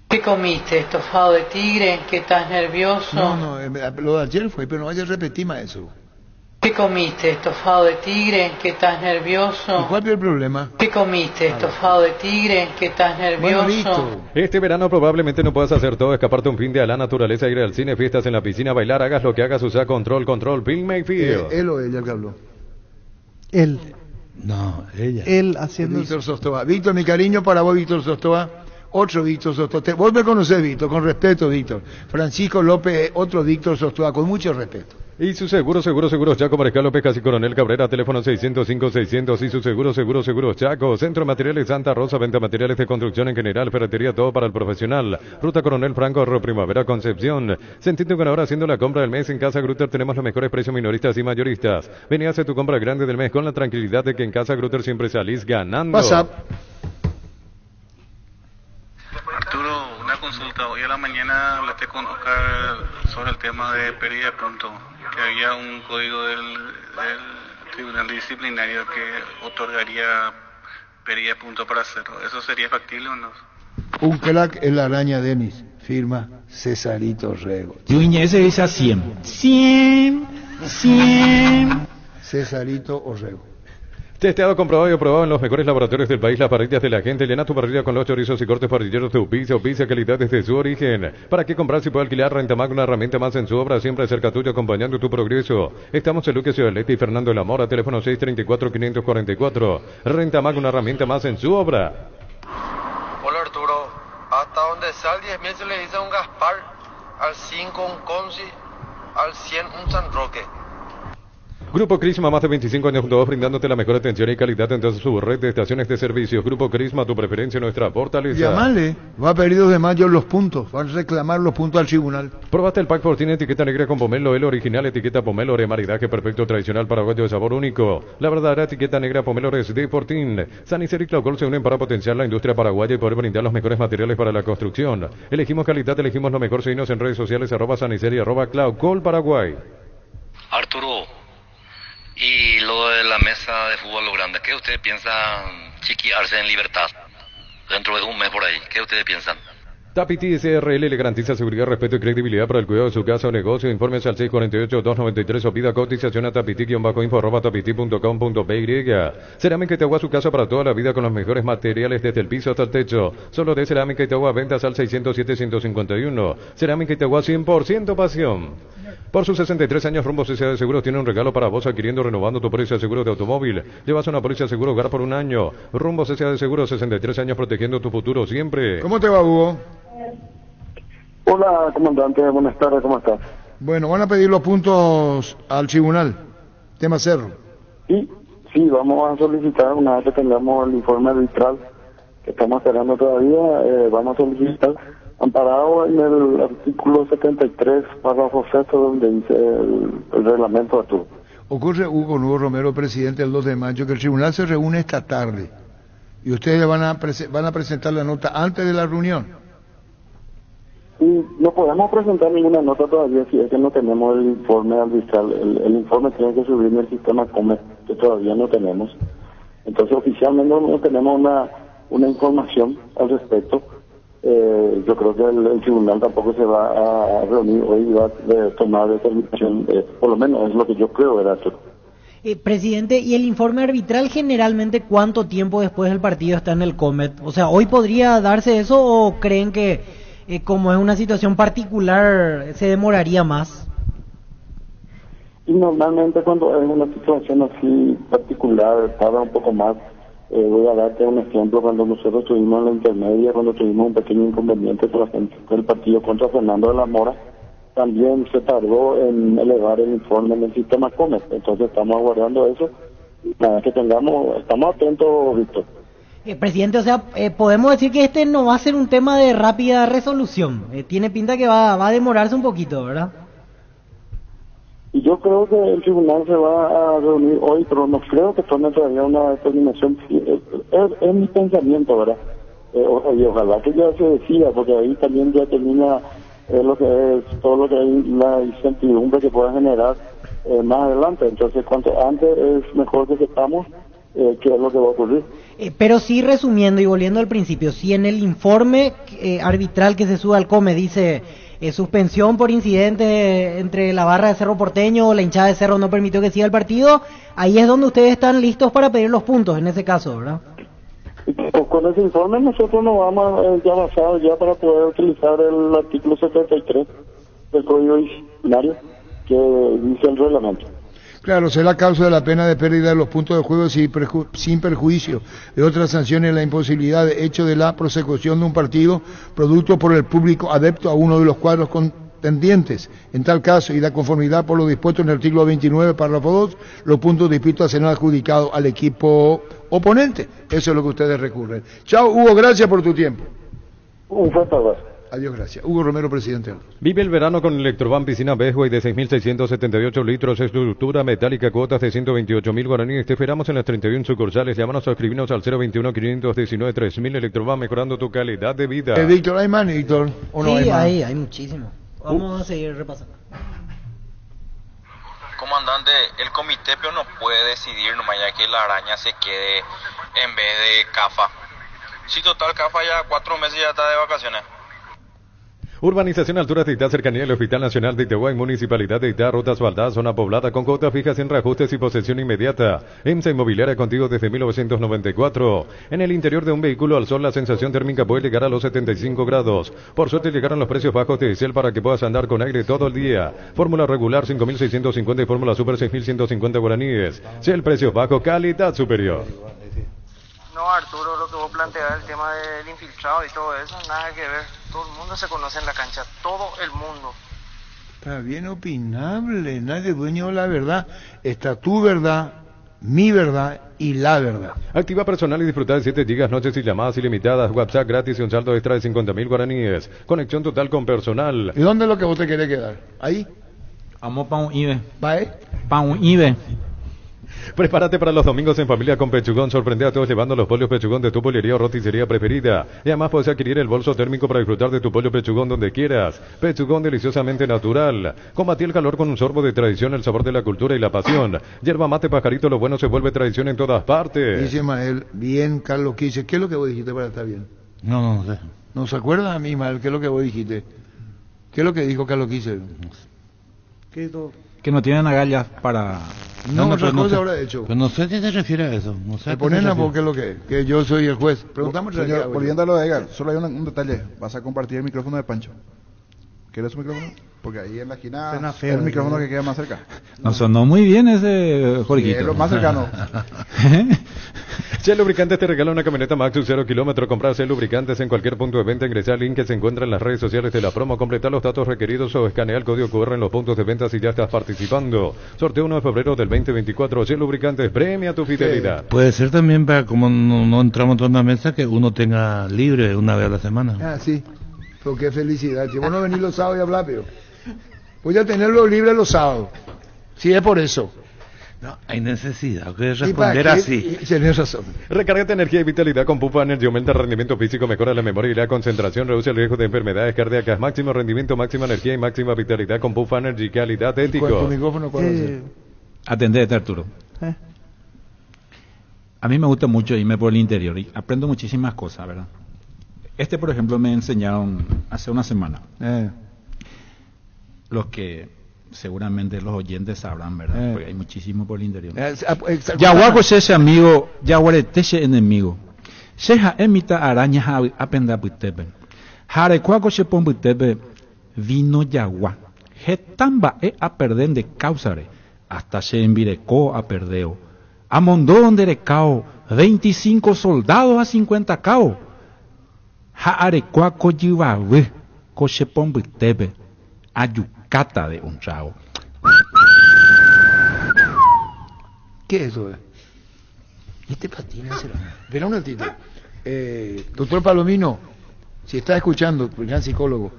¿Qué comiste? ¿Estofado de tigre? ¿Que estás nervioso? No, lo de ayer fue, pero no vaya a repetir más eso. ¿Qué comiste? ¿Estofado de tigre? ¿Que estás ¿Y nervioso? cuál es el problema? ¿Qué comiste? ¿Estofado de tigre? ¿Que estás Bueno, nervioso? listo. Este verano probablemente no puedas hacer todo, escaparte un fin de a la naturaleza, ir al cine, fiestas en la piscina, bailar, hagas lo que hagas, usa control, Bill Mayfield. Él o ella que habló. Él. No, ella. Él haciendo. Víctor Sostoa. Víctor, mi cariño para vos, Víctor Sostoa. Otro Víctor Sostoa. Vos me conocés, Víctor, con respeto, Víctor. Francisco López, otro Víctor Sostoa, con mucho respeto. Y su seguro, Chaco, Mariscal López, Casi Coronel Cabrera, teléfono 605-600. Y su seguro, Chaco. Centro de Materiales Santa Rosa, venta materiales de construcción en general, ferretería, todo para el profesional. Ruta Coronel Franco, Río Primavera, Concepción. Sentite ganador haciendo la compra del mes en Casa Grutter. Tenemos los mejores precios minoristas y mayoristas. Ven y hace tu compra grande del mes con la tranquilidad de que en Casa Grutter siempre salís ganando. WhatsApp. Arturo, una consulta. Hoy a la mañana hablaste con Oscar sobre el tema de pérdida de puntos, que había un código del Tribunal Disciplinario que otorgaría pérdida de puntos para hacerlo. ¿Eso sería factible o no? Un crack en la araña Denis. Firma Cesarito Rego. Yuiñe se dice a 100. 100. Cesarito Orrego. Testeado, comprobado y aprobado en los mejores laboratorios del país, las parrillas de la gente. Llena tu parrilla con los chorizos y cortes parrilleros de Upicia, calidad desde su origen. ¿Para qué comprar si puede alquilar? Rentamag, una herramienta más en su obra, siempre cerca tuyo, acompañando tu progreso. Estamos en Luque, Ciudad del Este y Fernando de la Mora, teléfono 634-544. Rentamag, una herramienta más en su obra. Hola Arturo, hasta donde sal 10.000 se le dice un Gaspar, al 5 un Conci, al 100 un San Roque. Grupo Crisma, más de 25 años juntos, brindándote la mejor atención y calidad en toda su red de estaciones de servicios. Grupo Crisma, tu preferencia, nuestra fortaleza. Llamale, va a pedir 2 de mayo los puntos, van a reclamar los puntos al tribunal. Probaste el pack por tiene etiqueta negra con pomelo, el original, etiqueta pomelo, de maridaje perfecto, tradicional, paraguayo de sabor único. La verdadera etiqueta negra pomelo es de Fortín. San Isidro y Claucol se unen para potenciar la industria paraguaya y poder brindar los mejores materiales para la construcción. Elegimos calidad, elegimos lo mejor. Seguimos en redes sociales, @San Isidro y @Claucol Paraguay. Arturo, y lo de la mesa de fútbol lo grande, ¿qué ustedes piensan chiquearse en Libertad dentro de un mes por ahí? ¿Qué ustedes piensan? Tapiti SRL le garantiza seguridad, respeto y credibilidad para el cuidado de su casa o negocio. Informes al 648-293 o pida cotización a tapiti-info@tapiti.com.py. Cerámica Itagua, su casa para toda la vida con los mejores materiales desde el piso hasta el techo. Solo de Cerámica Itagua, ventas al 607-151. Cerámica Itagua, 100% pasión. Por sus 63 años, Rumbo S.A. de Seguros tiene un regalo para vos adquiriendo, renovando tu póliza de seguro de automóvil. Llevas una póliza de seguro hogar por un año. Rumbo S.A. de Seguros, 63 años protegiendo tu futuro siempre. ¿Cómo te va, Hugo? Hola, comandante, buenas tardes, ¿cómo estás? Bueno, van a pedir los puntos al tribunal, tema Cerro. Sí, vamos a solicitar, una vez que tengamos el informe arbitral, que estamos esperando todavía, vamos a solicitar, amparado en el artículo 73, párrafo 6, donde dice el reglamento de Arturo. Ocurre, Hugo Romero, presidente, el 2 de mayo, que el tribunal se reúne esta tarde, y ustedes van a presentar la nota antes de la reunión. Y no podemos presentar ninguna nota todavía si es que no tenemos el informe arbitral. El informe tiene que subir en el sistema COMET, que todavía no tenemos. Entonces, oficialmente no tenemos una información al respecto. Yo creo que el tribunal tampoco se va a reunir hoy y va a tomar determinación. Por lo menos es lo que yo creo, ¿verdad? Presidente, ¿y el informe arbitral generalmente cuánto tiempo después del partido está en el COMET? O sea, ¿hoy podría darse eso o creen que como es una situación particular, se demoraría más? Y normalmente cuando es una situación así particular, tarda un poco más. Voy a darte un ejemplo. Cuando nosotros tuvimos en la intermedia, cuando tuvimos un pequeño inconveniente con el partido contra Fernando de la Mora, también se tardó en elevar el informe en el sistema COMET. Entonces estamos aguardando eso. Nada que tengamos, estamos atentos, Víctor. Presidente, o sea, podemos decir que este no va a ser un tema de rápida resolución. Tiene pinta que va a demorarse un poquito, ¿verdad? Y yo creo que el tribunal se va a reunir hoy, pero no creo que tome todavía una determinación. Es mi pensamiento, ¿verdad? Y ojalá que ya se decida, porque ahí también ya termina lo que es todo lo que hay, la incertidumbre que pueda generar más adelante. Entonces, cuanto antes es mejor que sepamos qué es lo que va a ocurrir. Pero sí, resumiendo y volviendo al principio, si en el informe arbitral que se sube al COME dice suspensión por incidente entre la barra de Cerro Porteño o la hinchada de Cerro no permitió que siga el partido, ahí es donde ustedes están listos para pedir los puntos en ese caso, ¿verdad? Con ese informe nosotros nos vamos ya avanzados ya para poder utilizar el artículo 73 del Código Disciplinario que dice el reglamento. Claro, será causa de la pena de pérdida de los puntos de juego sin perjuicio de otras sanciones, la imposibilidad de hecho de la prosecución de un partido producto por el público adepto a uno de los cuadros contendientes. En tal caso, y la conformidad por lo dispuesto en el artículo 29, párrafo 2, los puntos dispuestos serán adjudicados al equipo oponente. Eso es lo que ustedes recurren. Chao, Hugo, gracias por tu tiempo. Un fuerte abrazo. Adiós, gracias. Hugo Romero, presidente. Vive el verano con Electroban Piscina Bestway de 6.678 litros, estructura metálica, cuotas de 128.000 guaraníes. Te esperamos en las 31 sucursales. Llámanos o escribinos al 021-519-3000. Electroban, mejorando tu calidad de vida. Víctor, ¿hay más, Víctor? ¿O no sí, hay más? hay muchísimo. Vamos a seguir repasando. Comandante, el comité pero no puede decidir nomás ya que la araña se quede en vez de CAFA. Si total CAFA ya 4 meses ya está de vacaciones. Urbanización Alturas de Itá, cercanía del Hospital Nacional de Itagüí, Municipalidad de Itá, ruta asfaltada, zona poblada, con cuotas fijas sin reajustes y posesión inmediata. EMSA Inmobiliaria contigo desde 1994. En el interior de un vehículo al sol la sensación térmica puede llegar a los 75 grados. Por suerte llegaron los precios bajos de diésel para que puedas andar con aire todo el día. Fórmula regular 5.650 y fórmula super 6.150 guaraníes. Si el precio bajo, calidad superior. No, Arturo, lo que vos planteas, el tema del infiltrado y todo eso, nada que ver. Todo el mundo se conoce en la cancha, todo el mundo. Está bien opinable, nadie es dueño de la verdad. Está tu verdad, mi verdad y la verdad. Activa personal y disfruta de 7 gigas, noches y llamadas ilimitadas, WhatsApp gratis y un saldo extra de 50.000 guaraníes. Conexión total con personal. ¿Y dónde es lo que vos te querés quedar? ¿Ahí? Vamos para un IBE. ¿Va, para un IBE. Prepárate para los domingos en familia con Pechugón. Sorprende a todos llevando los pollos Pechugón de tu pollería o roticería preferida. Y además puedes adquirir el bolso térmico para disfrutar de tu pollo Pechugón donde quieras. Pechugón deliciosamente natural. Combatí el calor con un sorbo de tradición, el sabor de la cultura y la pasión. Yerba mate pajarito, lo bueno se vuelve tradición en todas partes. Dice Mael, bien, Carlos Quise. ¿Qué es lo que vos dijiste para estar bien? No sé. ¿No se acuerda a mí, Ismael? ¿Qué es lo que vos dijiste? ¿Qué es lo que dijo Carlos Quise? Que no tienen agallas para... No, otra cosa sé. habrá hecho. Pero no sé si se refiere a eso. No sé. Me ponen a vos qué es lo que yo soy el juez. Preguntamos. Señor, volviendo a lo de Edgar, solo hay un detalle. Vas a compartir el micrófono de Pancho. ¿Quieres su micrófono? Porque ahí en la esquina es el micrófono que queda más cerca. No sonó muy bien ese Jorgito. Sí, es lo más cercano. Shell Lubricantes te regala una camioneta Maxus 0 kilómetro. Comprar Shell Lubricantes en cualquier punto de venta. Ingresa al link que se encuentra en las redes sociales de la promo. Completa los datos requeridos o escanea el código QR en los puntos de venta si ya estás participando. Sorteo 1 de febrero del 2024. Shell Lubricantes premia tu fidelidad. Puede ser también para, como no entramos todos en una mesa, que uno tenga libre una vez a la semana. Ah, sí. Pero qué felicidad. Si vos no venís los sábados y hablar, pero voy a tenerlo libre los sábados. Si es por eso. No, hay necesidad de responder así. Tienes razón. Recárgate energía y vitalidad con Pupa Energy. Aumenta el rendimiento físico, mejora la memoria y la concentración, reduce el riesgo de enfermedades cardíacas. Máximo rendimiento, máxima energía y máxima vitalidad con Pupa Energy. Calidad ético. Atendete, Arturo. A mí me gusta mucho irme por el interior y aprendo muchísimas cosas, ¿verdad? Por ejemplo, me enseñaron hace una semana. Los que seguramente los oyentes sabrán, ¿verdad? Porque hay muchísimo por el interior. Yaguaco ese amigo, yaguareteche enemigo. Seja emita araña apenda putepe. Jarecuaco se pon putepe vino yagua. Getamba a perder de causare. Hasta se envirecó a perdeo. Amondón de recao. 25 soldados a 50 cao. Jarecuaco yivawe. Coche pon putepe. Ayucata de un chao. ¿Qué es eso? Patina será. Verá un ratito. Doctor Palomino, si está escuchando, gran psicólogo,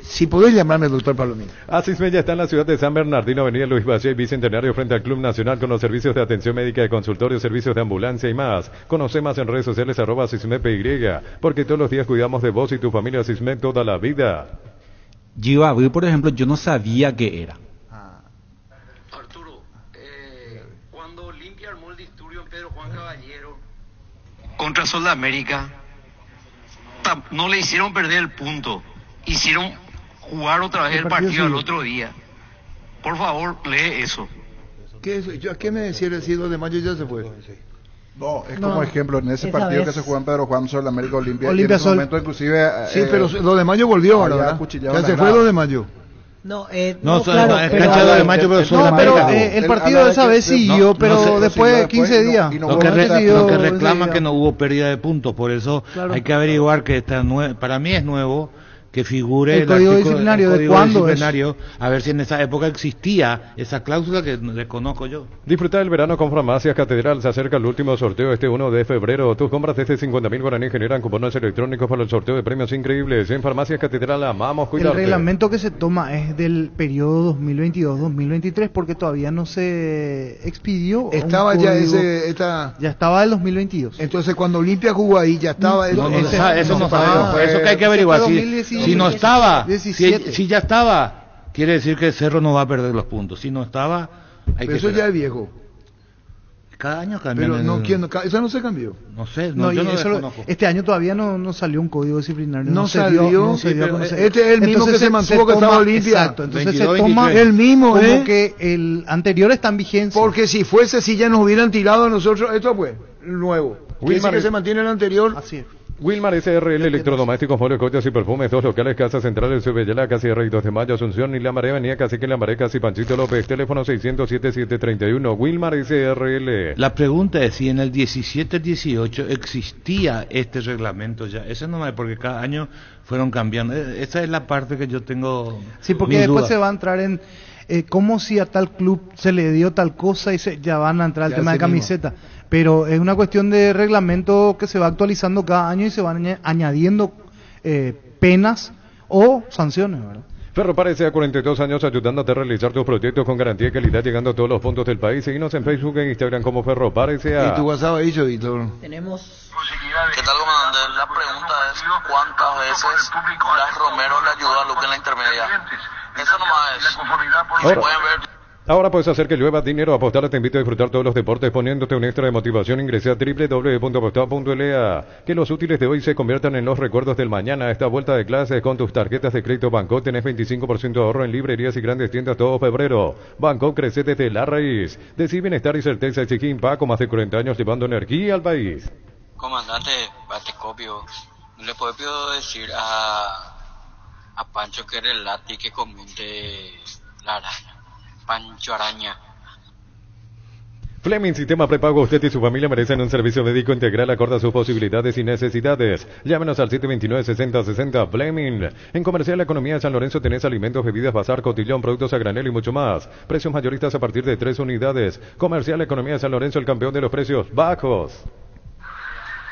si podés llamarme doctor Palomino. Asismeya está en la ciudad de San Bernardino, avenida Luis Valle, Bicentenario, frente al Club Nacional, con los servicios de atención médica, de consultorio, servicios de ambulancia y más. Conoce más en redes sociales @asismepy, porque todos los días cuidamos de vos y tu familia. Asisme toda la vida. Yivabu, por ejemplo, yo no sabía qué era. Arturo, cuando Olimpia armó el disturbio en Pedro Juan Caballero contra Sol de América, no le hicieron perder el punto, hicieron jugar otra vez el partido al otro día. Por favor, lee eso. ¿Qué es? ¿A qué me decía el 2 de mayo ya se fue? No, es como ejemplo, en ese partido que se jugó en Pedro Juan Sol de América Olimpia, Olimpia en ese Sol. momento inclusive... Sí, pero 2 de mayo volvió ahora, ¿verdad? Ya se fue 2 de mayo. No, claro, pero, cancha 2 de mayo, pero Sol de América. El partido de esa vez siguió, pero después de 15 días. Lo que reclama que no hubo pérdida de puntos, por eso hay que averiguar que para mí es nuevo que figure el código disciplinario de cuándo es. A ver si en esa época existía esa cláusula que desconozco yo. Disfruta del verano con Farmacias Catedral. Se acerca el último sorteo 1 de febrero. Tus compras desde 50.000 guaraníes generan cupones electrónicos para el sorteo de premios increíbles. En Farmacias Catedral amamos cuidarte. El reglamento que se toma es del periodo 2022-2023 porque todavía no se expidió. Estaba ya ya estaba del 2022. Entonces cuando Olimpia jugó ahí ya estaba eso no sabemos. Eso que hay que averiguar. Si no estaba, si ya estaba, quiere decir que Cerro no va a perder los puntos. Si no estaba, pero eso ya es viejo. Cada año cambia. Pero eso no se cambió. No sé, yo no desconozco. Este año todavía no salió un código disciplinario. No salió. Este es el mismo entonces que se mantuvo que estaba Olimpia. Exacto, entonces 22, se toma 23. El mismo, como que el anterior está en vigencia. Porque si fuese, si ya nos hubieran tirado a nosotros, esto pues, el nuevo. Wilmar que se mantiene el anterior. Así es. Wilmar SRL, electrodomésticos, muebles, coches y perfumes, 2 locales, Casa Central, el Subellala, casi Rey 2 de Mayo, Asunción y La Marea, Avenida Cacique La Marea, casi Panchito López, teléfono 607-731, Wilmar SRL. La pregunta es si en el 17-18 existía este reglamento ya. Ese no es porque cada año fueron cambiando. Esa es la parte que yo tengo. Sí, porque después se va a entrar en como si a tal club se le dio tal cosa y ya van a entrar al tema de camiseta. Pero es una cuestión de reglamento que se va actualizando cada año y se van añadiendo penas o sanciones, ¿verdad? Ferro parece a 42 años ayudándote a realizar tus proyectos con garantía y calidad, llegando a todos los puntos del país. Seguinos en Facebook e Instagram como Ferro parece a... ¿Y tu WhatsApp ha dicho, Víctor? Tenemos... ¿Qué tal, comandante? La pregunta es ¿cuántas veces Blas Romero le ayudó a Luque en la intermedia? Eso nomás es. Y se pueden ver... Ahora puedes hacer que llueva dinero. Apostar te invita a disfrutar todos los deportes poniéndote un extra de motivación. Ingresa a www.apostado.la. Que los útiles de hoy se conviertan en los recuerdos del mañana. Esta vuelta de clases con tus tarjetas de crédito Banco tenés 25% de ahorro en librerías y grandes tiendas todo febrero. Banco crece desde la raíz. Decí bienestar y certeza exige Paco, más de 40 años llevando energía al país. Comandante Batecopio, ¿no le puedo decir a Pancho que relate y que comente la araña? Pancho Araña. Fleming Sistema Prepago. Usted y su familia merecen un servicio médico integral acorde a sus posibilidades y necesidades. Llámenos al 729-6060 Fleming. En Comercial La Economía de San Lorenzo tenés alimentos, bebidas, bazar, cotillón, productos a granel y mucho más. Precios mayoristas a partir de 3 unidades. Comercial La Economía de San Lorenzo, el campeón de los precios bajos.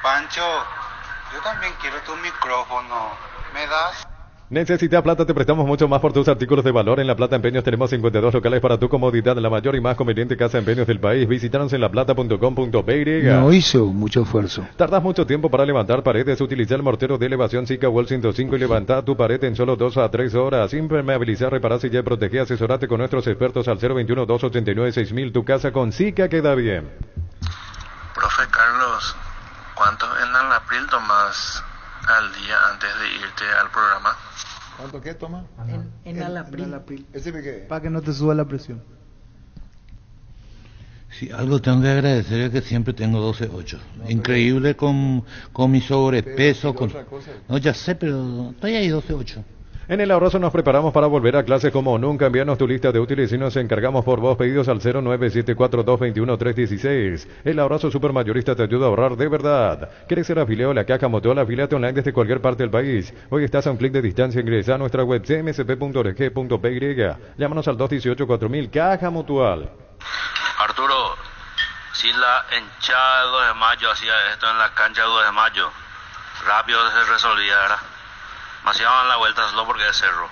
Pancho, yo también quiero tu micrófono. ¿Me das? Necesitas plata, te prestamos mucho más por tus artículos de valor. En La Plata Empeños tenemos 52 locales para tu comodidad. La mayor y más conveniente casa de empeños del país. Visítanos en laplata.com.py. No hizo mucho esfuerzo. Tardas mucho tiempo para levantar paredes. Utiliza el mortero de elevación Zika Wall 105 y levanta tu pared en solo 2 a 3 horas. Impermeabilizar, reparar, sellar y proteger. Asesorate con nuestros expertos al 021-289-6000. Tu casa con Zika queda bien. Profe Carlos, ¿cuántos enalapril tomas al día antes de irte al programa? ¿Cuánto qué toma? Enalapril. ¿Ese qué? Para que no te suba la presión. Sí, algo tengo que agradecer es que siempre tengo 12.8. Increíble con mi sobrepeso. No, ya sé, pero estoy ahí 12.8. En el Ahorroso nos preparamos para volver a clases como nunca. Envíanos tu lista de útiles y nos encargamos por vos. Pedidos al 0974221-316. El Ahorroso Supermayorista te ayuda a ahorrar de verdad. ¿Querés ser afiliado a la Caja Mutual? Afiliate online desde cualquier parte del país. Hoy estás a un clic de distancia. Ingresa a nuestra web cmsp.org.py. Llámanos al 218-4000 Caja Mutual. Arturo, si la hinchada del 2 de mayo hacía esto en la cancha del 2 de mayo, rápido se resolvía, ¿verdad? Más llevaban la vuelta solo porque es cerro.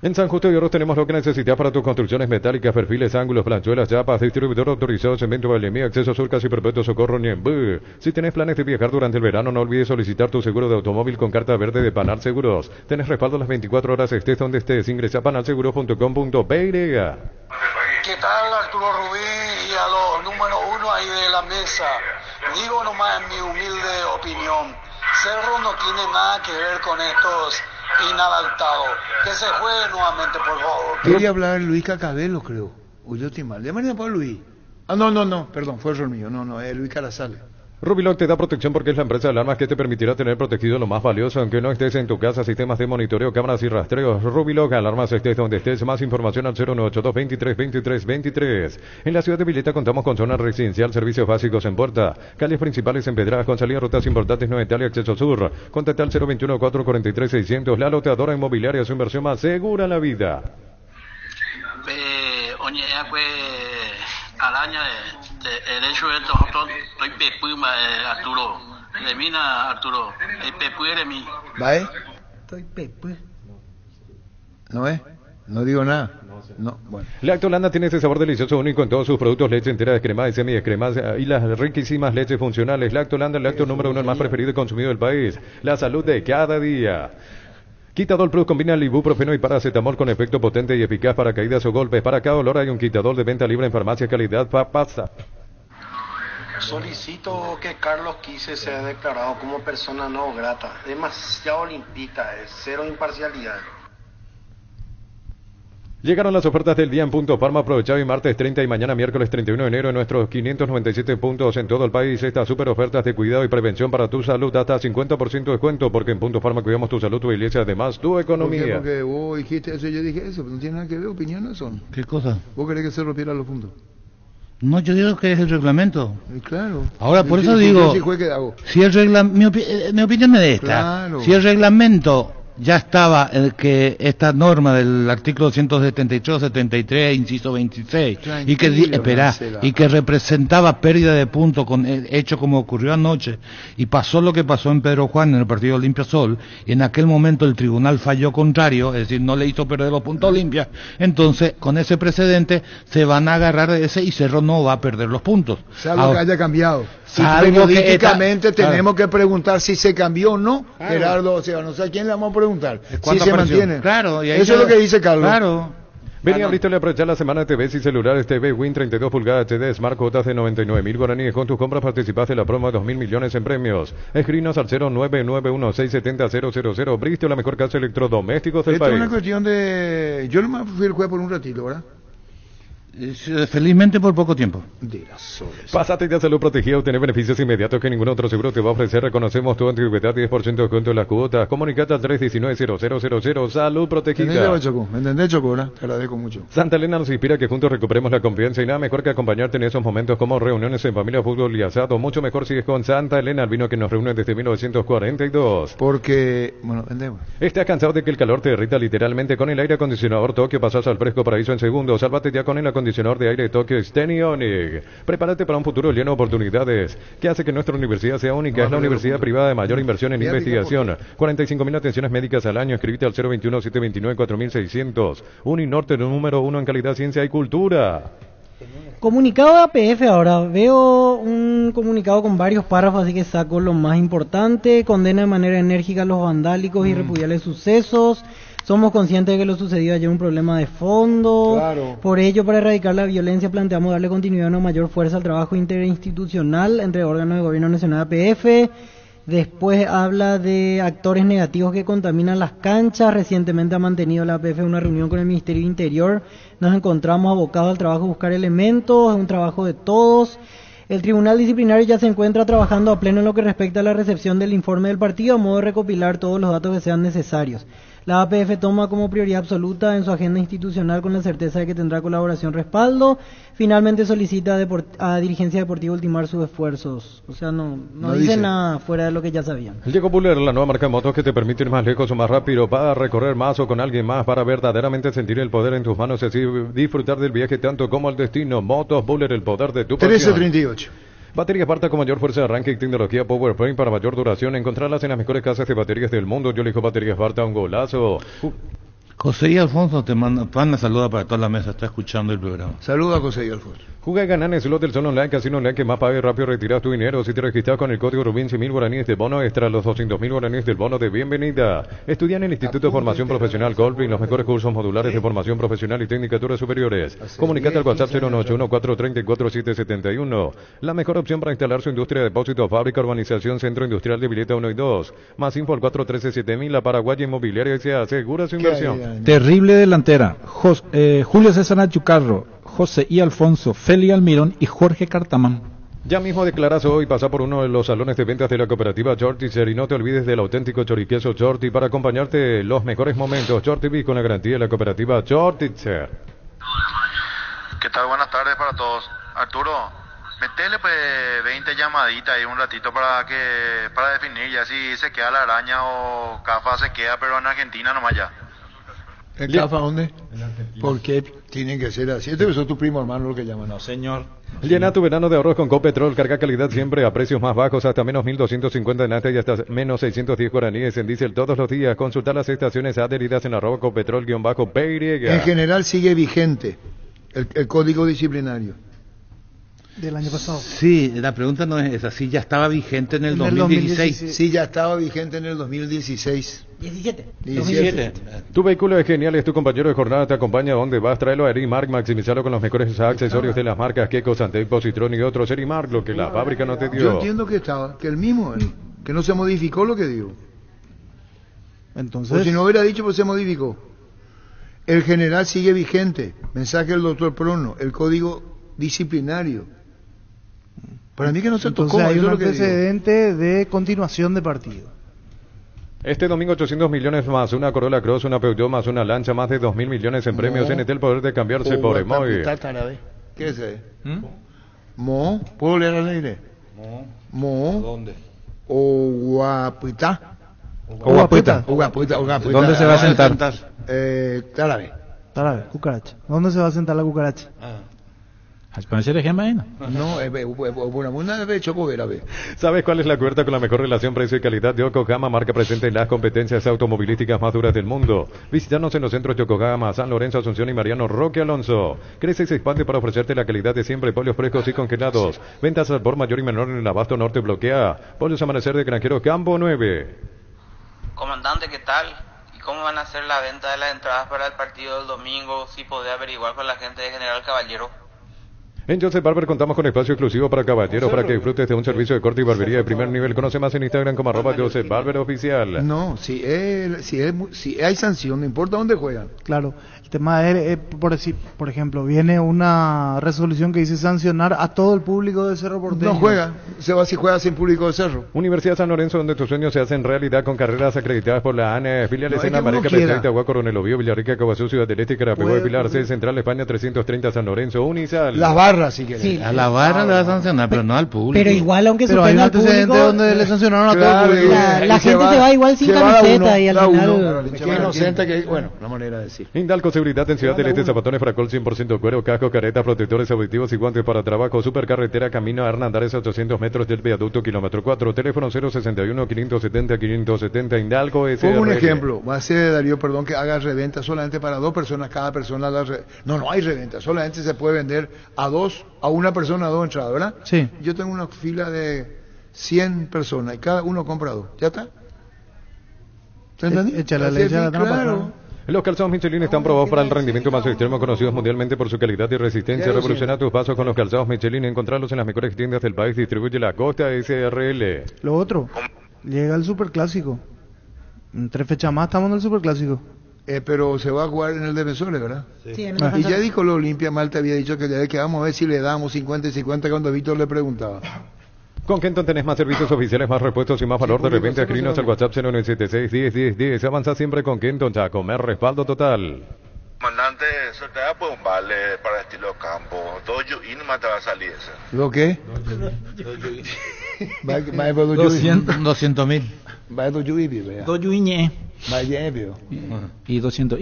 En San Justo de Oros tenemos lo que necesitas para tus construcciones metálicas, perfiles, ángulos, planchuelas, chapas, distribuidor autorizado, cemento, Valemí, acceso sur, casi perpetuo, socorro, Niembú. Si tenés planes de viajar durante el verano, no olvides solicitar tu seguro de automóvil con carta verde de Panal Seguros. Tenés respaldo las 24 horas, estés donde estés. Ingresa a panalseguros.com.py. ¿Qué tal, Arturo Rubí y a los número 1 ahí de la mesa? Digo nomás en mi humilde opinión, Cerro no tiene nada que ver con estos inadaptados. Que se juegue nuevamente, por favor. Quería hablar Luis Cacabelo, creo. O yo estoy mal. Llamaré por Luis. Ah, no, perdón, fue error mío. No, es Luis Carazales. Rubiloc te da protección porque es la empresa de alarmas que te permitirá tener protegido lo más valioso, aunque no estés en tu casa. Sistemas de monitoreo, cámaras y rastreos. Rubiloc, alarmas estés donde estés. Más información al 098-223-2323. En la ciudad de Villeta contamos con zona residencial, servicios básicos en puerta, calles principales empedradas con salida a rutas importantes, Nueva Italia, acceso sur. Contacta al 021-443-600. La loteadora inmobiliaria, su inversión más segura en la vida. Oye, araña el hecho de estoy pepuma, Arturo. De mina, Arturo. El pepu de mí. ¿Vale? Estoy pepu. ¿No es? No digo nada. No, bueno. Lactolanda tiene ese sabor delicioso único en todos sus productos, leche entera, descremada y semidescremada y las riquísimas leches funcionales. Lactolanda, el lácteo número 1, el más preferido y consumido del país. La salud de cada día. Quitadol Plus combina el ibuprofeno y paracetamol con efecto potente y eficaz para caídas o golpes. Para cada dolor hay un quitadol de venta libre en farmacia calidad Papasa. Solicito que Carlos Quise sea declarado como persona no grata. Demasiado limpita, es cero imparcialidad. Llegaron las ofertas del día en Punto Farma. Aprovecha hoy martes 30 y mañana miércoles 31 de enero en nuestros 597 puntos en todo el país. Estas super ofertas de cuidado y prevención para tu salud, hasta 50% de descuento, porque en Punto Farma cuidamos tu salud, tu iglesia, además tu economía. Porque vos dijiste eso, yo dije eso, pero no tiene nada que ver, opiniones son. ¿Qué cosa? ¿Vos querés que se rompiera los puntos? No, yo digo que es el reglamento. Claro. Ahora, por eso digo, si el reglamento, mi opinión es esta, claro. Si el reglamento ya estaba el que esta norma del artículo 273, 73, inciso 26, y que representaba pérdida de puntos con el hecho como ocurrió anoche, y pasó lo que pasó en Pedro Juan en el partido Olimpia Sol, y en aquel momento el tribunal falló contrario, es decir, no le hizo perder los puntos a Olimpia. Entonces, con ese precedente, se van a agarrar de ese y Cerro no va a perder los puntos. Salvo que haya cambiado. Salvo periodísticamente tenemos que preguntar si se cambió o no, claro. Gerardo, o sea, no sé a quién le vamos a preguntar si se mantiene. Claro, y eso es lo que dice Carlos. Claro. Ven y abriste y aprovechar la semana de TVs y celulares TV Win 32 pulgadas HD Smart cuotas de 99.000 guaraníes. Con tus compras participas de la promo de 2.000 millones en premios. Escríbenos al 0991670000. Bristol, la mejor casa de electrodomésticos del Esto país. es una cuestión de... Yo nomás fui el juez por un ratito, ¿verdad? Felizmente por poco tiempo. Pásate de Salud Protegida, obtener beneficios inmediatos que ningún otro seguro te va a ofrecer. Reconocemos tu antigüedad, 10% de descuento en las cuotas. Comunicate al 319-0000. Salud Protegida. ¿Me entendés, Choco? ¿Verdad? Te agradezco mucho. Santa Elena nos inspira que juntos recuperemos la confianza y nada mejor que acompañarte en esos momentos como reuniones en familia, fútbol y asado. Mucho mejor si es con Santa Elena, el vino que nos reúne desde 1942. Porque, bueno, vendemos. ¿Estás cansado de que el calor te derrita literalmente con el aire acondicionador Tokio? Pasas al fresco paraíso en segundos. Sálvate ya con el acondicionador de aire Tokio Stenionic. Prepárate para un futuro lleno de oportunidades que hace que nuestra universidad sea única. Es la universidad privada de mayor inversión en investigación. 45.000 atenciones médicas al año. Escribite al 021-729-4600. Uninorte, número 1 en calidad, ciencia y cultura. Comunicado de APF ahora. Veo un comunicado con varios párrafos, así que saco lo más importante. Condena de manera enérgica los vandálicos y repudiables sucesos. Somos conscientes de que lo sucedido ayer es un problema de fondo. Claro. Por ello, para erradicar la violencia, planteamos darle continuidad a una mayor fuerza al trabajo interinstitucional entre órganos de gobierno nacional APF. Después habla de actores negativos que contaminan las canchas. Recientemente ha mantenido la APF una reunión con el Ministerio del Interior. Nos encontramos abocados al trabajo de buscar elementos, es un trabajo de todos. El Tribunal Disciplinario ya se encuentra trabajando a pleno en lo que respecta a la recepción del informe del partido, a modo de recopilar todos los datos que sean necesarios. La APF toma como prioridad absoluta en su agenda institucional, con la certeza de que tendrá colaboración, respaldo. Finalmente solicita a Dirigencia Deportiva ultimar sus esfuerzos. O sea, no dice nada fuera de lo que ya sabían. El Diego Buller, la nueva marca de motos que te permite ir más lejos o más rápido, para recorrer más o con alguien más, para verdaderamente sentir el poder en tus manos y así disfrutar del viaje tanto como el destino. Motos Buller, el poder de tu pasión. 1338. Baterías Sparta con mayor fuerza de arranque y tecnología PowerFrame para mayor duración. Encontrarlas en las mejores casas de baterías del mundo. Yo elijo Baterías Sparta, un golazo. José y Alfonso te mandan saluda para toda la mesa, está escuchando el programa. Saluda a José y Alfonso. Juega y gana en Slot del Sol Online, casino online que más pague y rápido retiras tu dinero. Si te registras con el código Rubín, 100.000 guaraníes de bono extra, los 200.000 guaraníes del bono de bienvenida. Estudia en el Instituto de Formación Profesional Goldwyn los mejores cursos modulares de formación profesional y tecnicaturas superiores. Comunicate al WhatsApp 081-434-771. La mejor opción para instalar su industria de depósito, fábrica, urbanización, centro industrial de Vileta 1 y 2. Más info al 413-7000. La Paraguaya Inmobiliaria se asegura su inversión. Terrible delantera. Julio César Achucarro, José y Alfonso, Feli Almirón y Jorge Cartamán. Ya mismo declaras hoy, pasa por uno de los salones de ventas de la cooperativa Chortitzer y no te olvides del auténtico choriqueso Chorti para acompañarte los mejores momentos. Chorti Beef con la garantía de la cooperativa Chortitzer. ¿Qué tal? Buenas tardes para todos. Arturo, metele pues 20 llamaditas ahí un ratito para definir ya si se queda la araña o CAFA se queda, pero en Argentina nomás ya. ¿El CAFA dónde? ¿Por qué tiene que ser así? Este es tu primo hermano lo que llaman. No, señor. Llena tu verano de ahorros con Copetrol, carga calidad siempre a precios más bajos, hasta menos 1.250 en nafta y hasta menos 610 guaraníes en diésel todos los días. Consulta las estaciones adheridas en @Copetrol_PY. En general sigue vigente el código disciplinario. Del año pasado. Sí, la pregunta no es esa, si ya estaba vigente en el 2016. Sí, ya estaba vigente en el 2016. 17. Tu vehículo es genial, es tu compañero de jornada, te acompaña a donde vas. Tráelo a Erimark, maximizarlo con los mejores accesorios de las marcas Keco, Santepo, Citroën y otros. Erimark, lo que la fábrica no te dio. Yo entiendo que estaba, que el mismo, que no se modificó lo que digo. Entonces, o si no hubiera dicho, pues se modificó. El general sigue vigente. Mensaje del doctor Prono, el código disciplinario. Para mí que no se tocó. Entonces hay un antecedente de continuación de partido. Este domingo 800 millones más, una Corolla Cross, una Peugeot más, una Lancha, más de 2.000 millones en premios. NT, el poder de cambiarse por Emoy. ¿Qué es eso? Mo, ¿puedo leer al aire? Mo. ¿Dónde? Oguapita. Oguapita. ¿Dónde se va a sentar? Talavera. Cucaracha. ¿Dónde se va a sentar la cucaracha? No, una vez Chocovera. ¿Sabes cuál es la cubierta con la mejor relación precio y calidad de Yokohama? Marca presente en las competencias automovilísticas más duras del mundo. Visítanos en los centros Yokohama, San Lorenzo, Asunción y Mariano Roque Alonso. Crece y se expande para ofrecerte la calidad de siempre, pollos frescos y congelados. Ventas al por mayor y menor en el Abasto Norte Bloquea. Pollos Amanecer de Granjero Campo 9. Comandante, ¿qué tal? cómo van a hacer la venta de las entradas para el partido del domingo, si podés averiguar con la gente de General Caballero. En Joseph Barber contamos con espacio exclusivo para caballeros para que disfrutes de un servicio de corte y barbería de primer nivel. Conoce más en Instagram como @Joseph Barber Oficial. No, si hay sanción, no importa dónde juegan. Claro, el tema es, por ejemplo, viene una resolución que dice sancionar a todo el público de Cerro Porteño. No juega, se va si juega sin público de Cerro. Universidad San Lorenzo, donde tus sueños se hacen realidad con carreras acreditadas por la ANE. Filiales en América, Petén, Itagua, Coronel Oviedo, Villarrica, Caguazú, Ciudad del Este, Carapeguá y Pilar, sede central, España 330, San Lorenzo, Unisal. Las barras, si querés. Sí. A la barra le va a sancionar, pero no al público. Pero igual, aunque pero hay un antecedente donde le sancionaron a todo el público. La gente se va igual sin camiseta y al final... Qué inocente que... Bueno, la manera de decir. Indalco Seguridad en Ciudad del Este, zapatones Fracol 100% cuero, casco, careta, protectores auditivos y guantes para trabajo. Supercarretera, camino a Hernandares a 800 metros del viaducto, kilómetro 4. Teléfono 061-570-570. Indalco SRL. Pongo un ejemplo. Va a ser, Darío, perdón, que haga reventa solamente para 2 personas. Cada persona no hay reventa. Solamente se puede vender a una persona, 2 entradas, ¿verdad? Sí. Yo tengo una fila de 100 personas y cada uno compra 2. ¿Ya está? ¿Te entendí? Echa la ley, ya la claro. Los calzados Michelin están probados para el rendimiento más extremo, conocidos mundialmente por su calidad y resistencia. Revoluciona tus pasos con los calzados Michelin. Encontrarlos en las mejores tiendas del país. Distribuye la Costa SRL. Lo otro, llega el Superclásico. En 3 fechas más estamos en el Superclásico. Pero se va a jugar en el Defensores, ¿verdad? Sí, y ya dijo lo Olimpia, Malta había dicho que vamos a ver si le damos 50 y 50 cuando Víctor le preguntaba. Con Kenton tenés más servicios oficiales, más repuestos y más valor. De repente, escribinos al WhatsApp 0976-101010. Avanza siempre con Kenton, ya comer respaldo total. Comandante, eso te da pues un vale para estilo campo. 2 y nomás te va a salir eso. ¿Lo qué? 200.000. Va a 2 yuibi, 2 yuiñe. Y 200.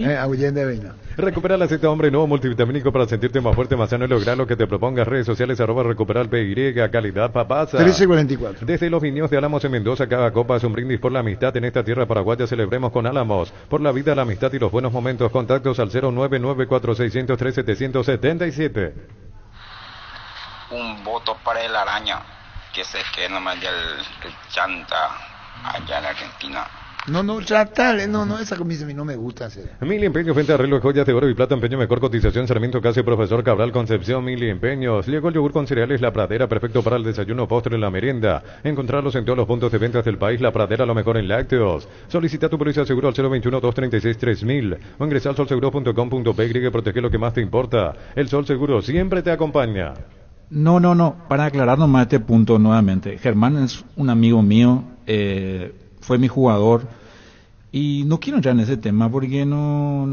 Recupera el aceite hombre nuevo multivitamínico para sentirte más fuerte, más sano y lograr lo que te propongas. Redes sociales @recuperar PY, calidad papasa. 1344. Desde los viñedos de Álamos en Mendoza, cada copa es un brindis por la amistad en esta tierra paraguaya. Celebremos con Álamos por la vida, la amistad y los buenos momentos. Contactos al 0994603-777. Un voto para el Araña, que se quede nomás ya el chanta allá en Argentina. No, tratale, esa comida a mí no me gusta hacer. Mil Empeños, venta de arreglo, joyas de oro y plata, empeño, mejor cotización, Sarmiento, Casi, Profesor Cabral, Concepción, Mil Empeños. Llegó el yogur con cereales La Pradera, perfecto para el desayuno, postre y la merienda. Encontrarlos en todos los puntos de ventas del país. La Pradera, lo mejor en lácteos. Solicita tu póliza de seguro al 021-236-3000 o ingresa al solseguro.com.py. Protege lo que más te importa. El Sol Seguro siempre te acompaña. No, para aclarar nomás este punto nuevamente. Germán es un amigo mío, fue mi jugador y no quiero entrar en ese tema porque no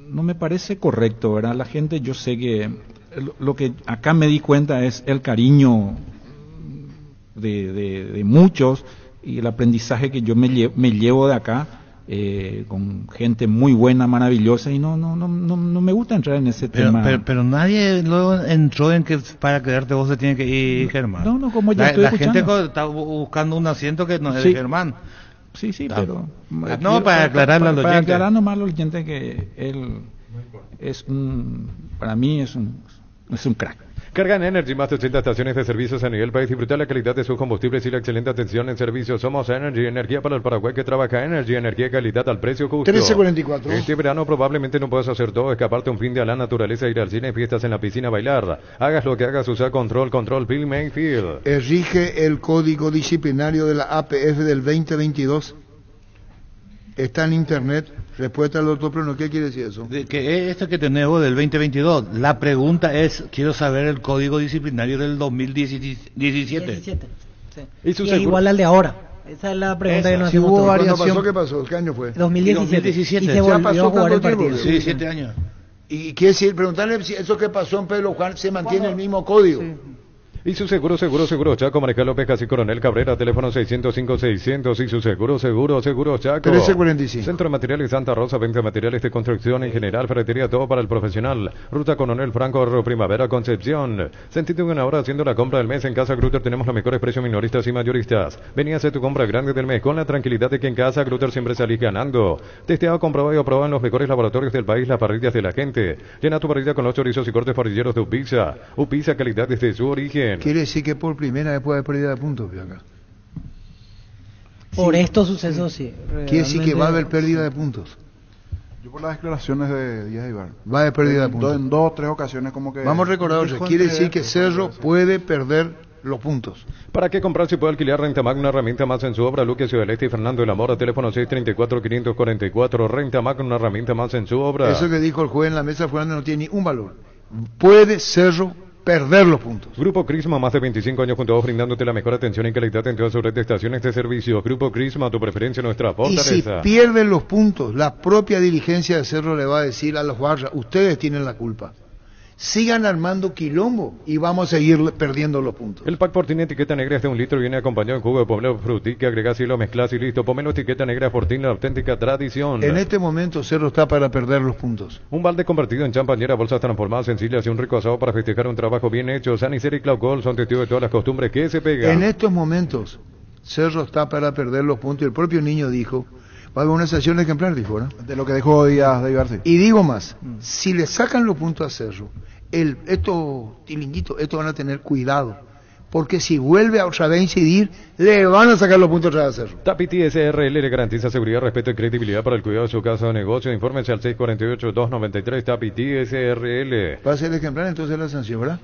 me parece correcto, ¿verdad? La gente, yo sé que lo que acá me di cuenta es el cariño de muchos y el aprendizaje que yo me llevo de acá, con gente muy buena, maravillosa, y no me gusta entrar en ese tema. Pero nadie luego entró en que para quedarte vos se tiene que ir, Germán. No, como ya estoy escuchando. La gente está buscando un asiento que no es de Germán. Sí, pero... No, para aclarar al oyente. Para aclarar nomás al oyente que él es para mí es un crack. Carga en Energy, más de 80 estaciones de servicios a nivel país. Disfruta la calidad de sus combustibles y la excelente atención en servicios. Somos Energy, energía para el Paraguay que trabaja. Energy, energía y calidad al precio justo. 1344. Este verano probablemente no puedas hacer todo, escaparte un fin de a la naturaleza, ir al cine, fiestas en la piscina, bailar. Hagas lo que hagas, usa control, Bill Mayfield. Rige el código disciplinario de la APF del 2022. Está en internet. Respuesta al doctor Pleno, ¿qué quiere decir eso? Que esto que tenemos del 2022, la pregunta es, quiero saber el código disciplinario del 2017. Sí. ¿Y su es igual al de ahora. Esa es la pregunta que nos hacemos todos. ¿Cuándo pasó? ¿Qué pasó? ¿Qué año fue? 2017. Y se volvió a jugar el partido. Sí, 7 años. Y quiere decir, preguntarle si eso que pasó en Pedro Juan se mantiene el mismo código. Sí. Y su seguro, Chaco, Maricel López, Casi Coronel Cabrera, teléfono 605-600, y su seguro, Chaco. 1345. Centro de Materiales Santa Rosa, venta de materiales de construcción en general, ferretería, todo para el profesional. Ruta Coronel Franco, Río Primavera, Concepción. Sentite una hora haciendo la compra del mes. En Casa Grutter tenemos los mejores precios minoristas y mayoristas. Vení a hacer tu compra grande del mes con la tranquilidad de que en Casa Grutter siempre salís ganando. Testeado, comprobado y aprobado en los mejores laboratorios del país, las parrillas de la gente. Llena tu parrilla con los chorizos y cortes parrilleros de Upisa. Upisa, calidad desde su origen. Quiere decir que por primera vez puede haber pérdida de puntos acá. Por Sí. estos sucesos, sí. Quiere decir que va a haber Realmente, pérdida de puntos. Yo por las declaraciones de Díaz Ibar. Va a haber pérdida de puntos. En 2 o 3 ocasiones como que... Vamos a recordar, dijo quiere entre- decir que Cerro puede perder los puntos. ¿Para qué comprar si puede alquilar Rentamac, una herramienta más en su obra? Luque Ciudad del Este y Fernando de la Mora, teléfono 634-544. Rentamac, una herramienta más en su obra. Eso que dijo el juez en la mesa Fernando no tiene ni un valor. Puede Cerro perder los puntos. Grupo Crisma, más de 25 años junto a vos, brindándote la mejor atención y calidad en toda su red de estaciones de servicio. Grupo Crisma, tu preferencia, nuestra Y si fortaleza. pierden los puntos, la propia dirigencia de Cerro le va a decir a los barras, ustedes tienen la culpa. Sigan armando quilombo y vamos a seguir perdiendo los puntos. El pack por tiene etiqueta negra es de 1 litro y viene acompañado de jugo de pomelo frutí que agregas y lo mezclas y listo. Pomelo etiqueta negra Fortín, la auténtica tradición. En este momento Cerro está para perder los puntos. Un balde convertido en champañera, bolsas transformadas sencillas y un rico asado para festejar un trabajo bien hecho. Sanicer y Clau Gold son testigos de todas las costumbres que se pegan. En estos momentos Cerro está para perder los puntos y el propio niño dijo, va a haber una sanción ejemplar, dijo, ¿no? De lo que dijo Díaz de Ibar, sí. Y digo más, si le sacan los puntos a Cerro, estos tilinguitos, estos van a tener cuidado, porque si vuelve a otra vez a incidir, le van a sacar los puntos otra vez a Cerro. Tapiti SRL le garantiza seguridad, respeto y credibilidad para el cuidado de su casa o negocio. Infórmense al 648-293 Tapiti SRL. Va a ser ejemplar entonces la sanción, ¿verdad?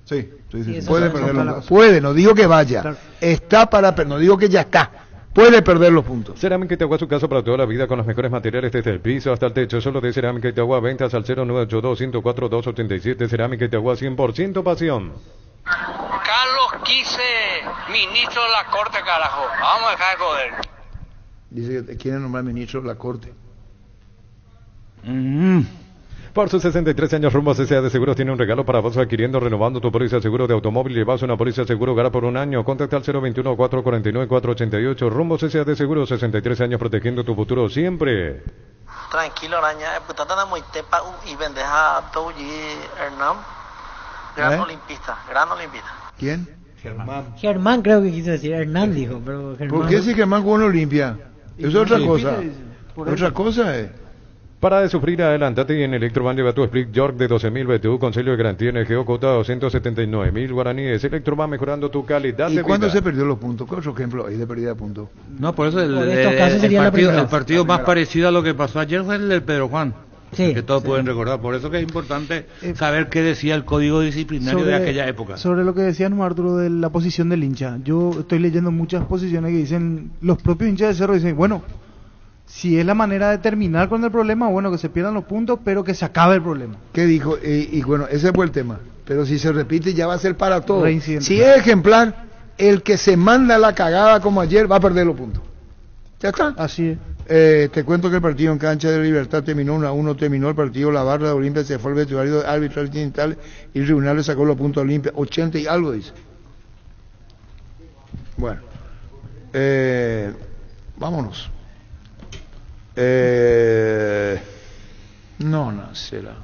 Sí, sí, sí. eso Puede son- perder son los para- puede, no digo que vaya, Claro. está para perder, no digo que ya está, puede perder los puntos. Cerámica Itagua, su casa para toda la vida con los mejores materiales desde el piso hasta el techo. Solo de Cerámica Itagua, ventas al 0982-104-287. Cerámica Itagua, 100% pasión. Carlos Quise, ministro de la Corte, carajo. Vamos a dejar de joder. Dice que quiere nombrar ministro de la Corte. Por sus 63 años, Rumbo CCA de Seguros tiene un regalo para vos adquiriendo, renovando tu póliza de seguro de automóvil. Llevas una póliza de seguro gara por un año. Contacta al 021-449-488. Rumbo CCA de Seguros, 63 años protegiendo tu futuro siempre. Tranquilo, araña. Putata muy tepa y vendeja Touji Hernán. Gran olimpista, gran olimpista. ¿Quién? Germán creo que quiso decir, Hernán dijo, pero Germán. ¿Por qué si Germán jugó en Olimpia? Es otra cosa. Otra cosa es. Para de sufrir, adelantate y en Electroban lleva tu Split York de 12.000 BTU con sello de garantía en el Geocota 279.000 guaraníes. Electroban mejorando tu calidad ¿Y de cuándo vida. se perdió los puntos? ¿Qué otro ejemplo hay de pérdida de puntos? No, por eso Por estos casos sería la primera. el partido más parecido a lo que pasó ayer fue el del Pedro Juan. Sí, que todos sí. pueden recordar. Por eso que es importante saber qué decía el código disciplinario de aquella época. Sobre lo que decía Arturo de la posición del hincha, yo estoy leyendo muchas posiciones que dicen, los propios hinchas de Cerro dicen, bueno, si es la manera de terminar con el problema, bueno, que se pierdan los puntos, pero que se acabe el problema. ¿Qué dijo? Y bueno, ese fue el tema. Pero si se repite ya va a ser para todos. Reincidente. Si es ejemplar, el que se manda la cagada como ayer va a perder los puntos. Ya está. Así es. Te cuento que el partido en cancha de Libertad terminó 1-1, terminó el partido, la barra de Olimpia se fue al vestuario de árbitro y tal, y el tribunal le sacó los puntos a Olimpia, 80 y algo dice. Bueno, vámonos. No será.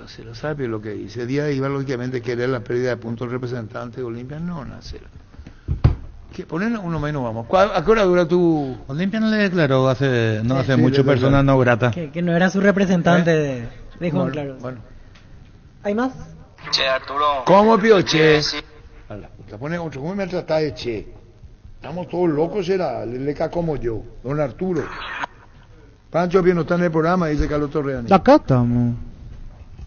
Se lo sabe lo que dice. Día iba lógicamente querer la pérdida de puntos del representante de Olimpia, no será. Que ponen uno menos, vamos. ¿A qué hora dura tu...? Olimpia no le declaró hace Sí, mucho le persona no grata. Que no era su representante de Juan Bueno, Claro. bueno. ¿Hay más? Che, Arturo. ¿Cómo, Pío, che? Sí. A la puta, pone otro, ¿cómo me trata de che? Estamos todos locos, será, le ca como yo, don Arturo. Pancho Pío no está en el programa, dice Carlos Torreani. Acá estamos.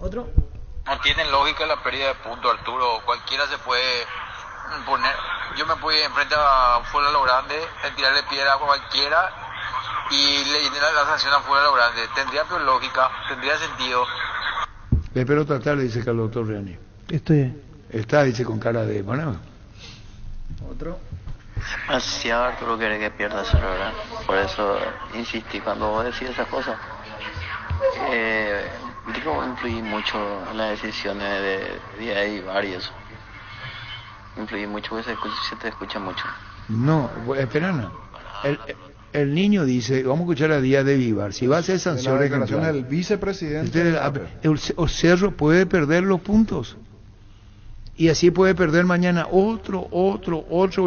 ¿Otro? No tiene lógica la pérdida de puntos, Arturo. Cualquiera se puede poner. Yo me pude enfrentar a un fuera a lo grande, en tirarle piedra a cualquiera y le llené la sanción a fuera a lo grande. Tendría peor lógica, tendría sentido. Le espero tratar, le dice Carlos Torreani. Estoy. Está, dice con cara de... Bueno, ¿Otro? Demasiado Arturo quiere que pierda ese ¿verdad? Por eso insistí cuando vos decís esas cosas. Digo, influí mucho en las decisiones de Díaz Ibar y eso. Influí mucho porque se te escucha mucho. no, espera, no. El niño dice, vamos a escuchar a Díaz de Vivar, si va a ser La sanción declaración ejemplar. del vicepresidente. El Cerro puede perder los puntos. Y así puede perder mañana otro,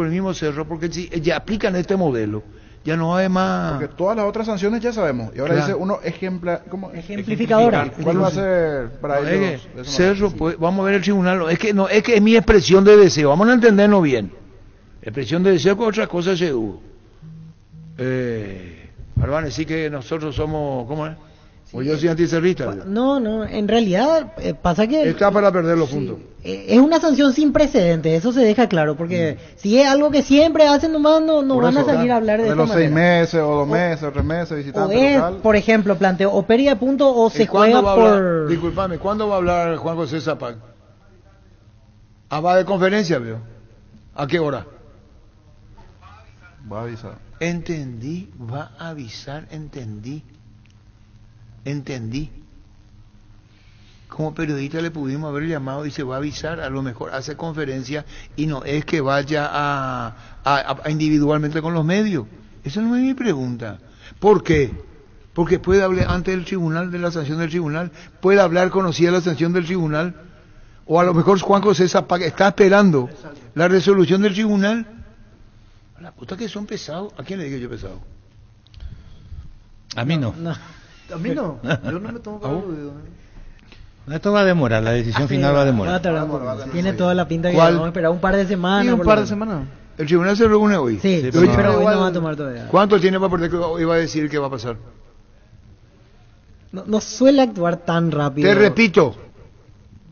el mismo Cerro, porque si ya aplican este modelo, ya no hay más... Porque todas las otras sanciones ya sabemos. Y ahora Claro. dice uno ejemplar. ¿Cómo? Ejemplificadora. ¿Cuál va a ser para No, ellos? es que Eso no- Cerro, vamos a ver el tribunal, es que es mi expresión de deseo, vamos a entendernos bien. Expresión de deseo con otras cosas se hubo. Arbane, sí que nosotros somos, ¿cómo es? O yo soy anticerrista. No, en realidad pasa que... Está para perder los puntos. Es una sanción sin precedentes, eso se deja claro, porque si es algo que siempre hacen nomás, no van a salir a hablar de esta los 6 manera. meses, o 2 meses, o 3 meses, visitante O es, local. por ejemplo, planteo, o pérdida de puntos o se juega por... Disculpame, ¿cuándo va a hablar Juan José Zapac? Va de conferencia, veo. ¿A qué hora? Va a avisar. Entendí, va a avisar, entendí. Como periodista le pudimos haber llamado y se va a avisar, a lo mejor hace conferencia y no es que vaya a individualmente con los medios. Esa no es mi pregunta. ¿Por qué? Porque puede hablar ante el tribunal de la sanción del tribunal, puede hablar conocida la sanción del tribunal, o a lo mejor Juan José Zapac está esperando la resolución del tribunal. La puta que son pesados. ¿A quién le digo yo pesado? A mí no. A mí no, yo no me tomo para aludido. Esto va a demorar, la decisión final va a demorar. Tiene toda la pinta que vamos a esperar un par de semanas. Sí, un par de semanas. ¿El tribunal se reúne hoy? Sí, pero hoy no va a tomar todavía. ¿Cuánto tiene para poder que hoy va a decir qué va a pasar? No suele actuar tan rápido. Te repito.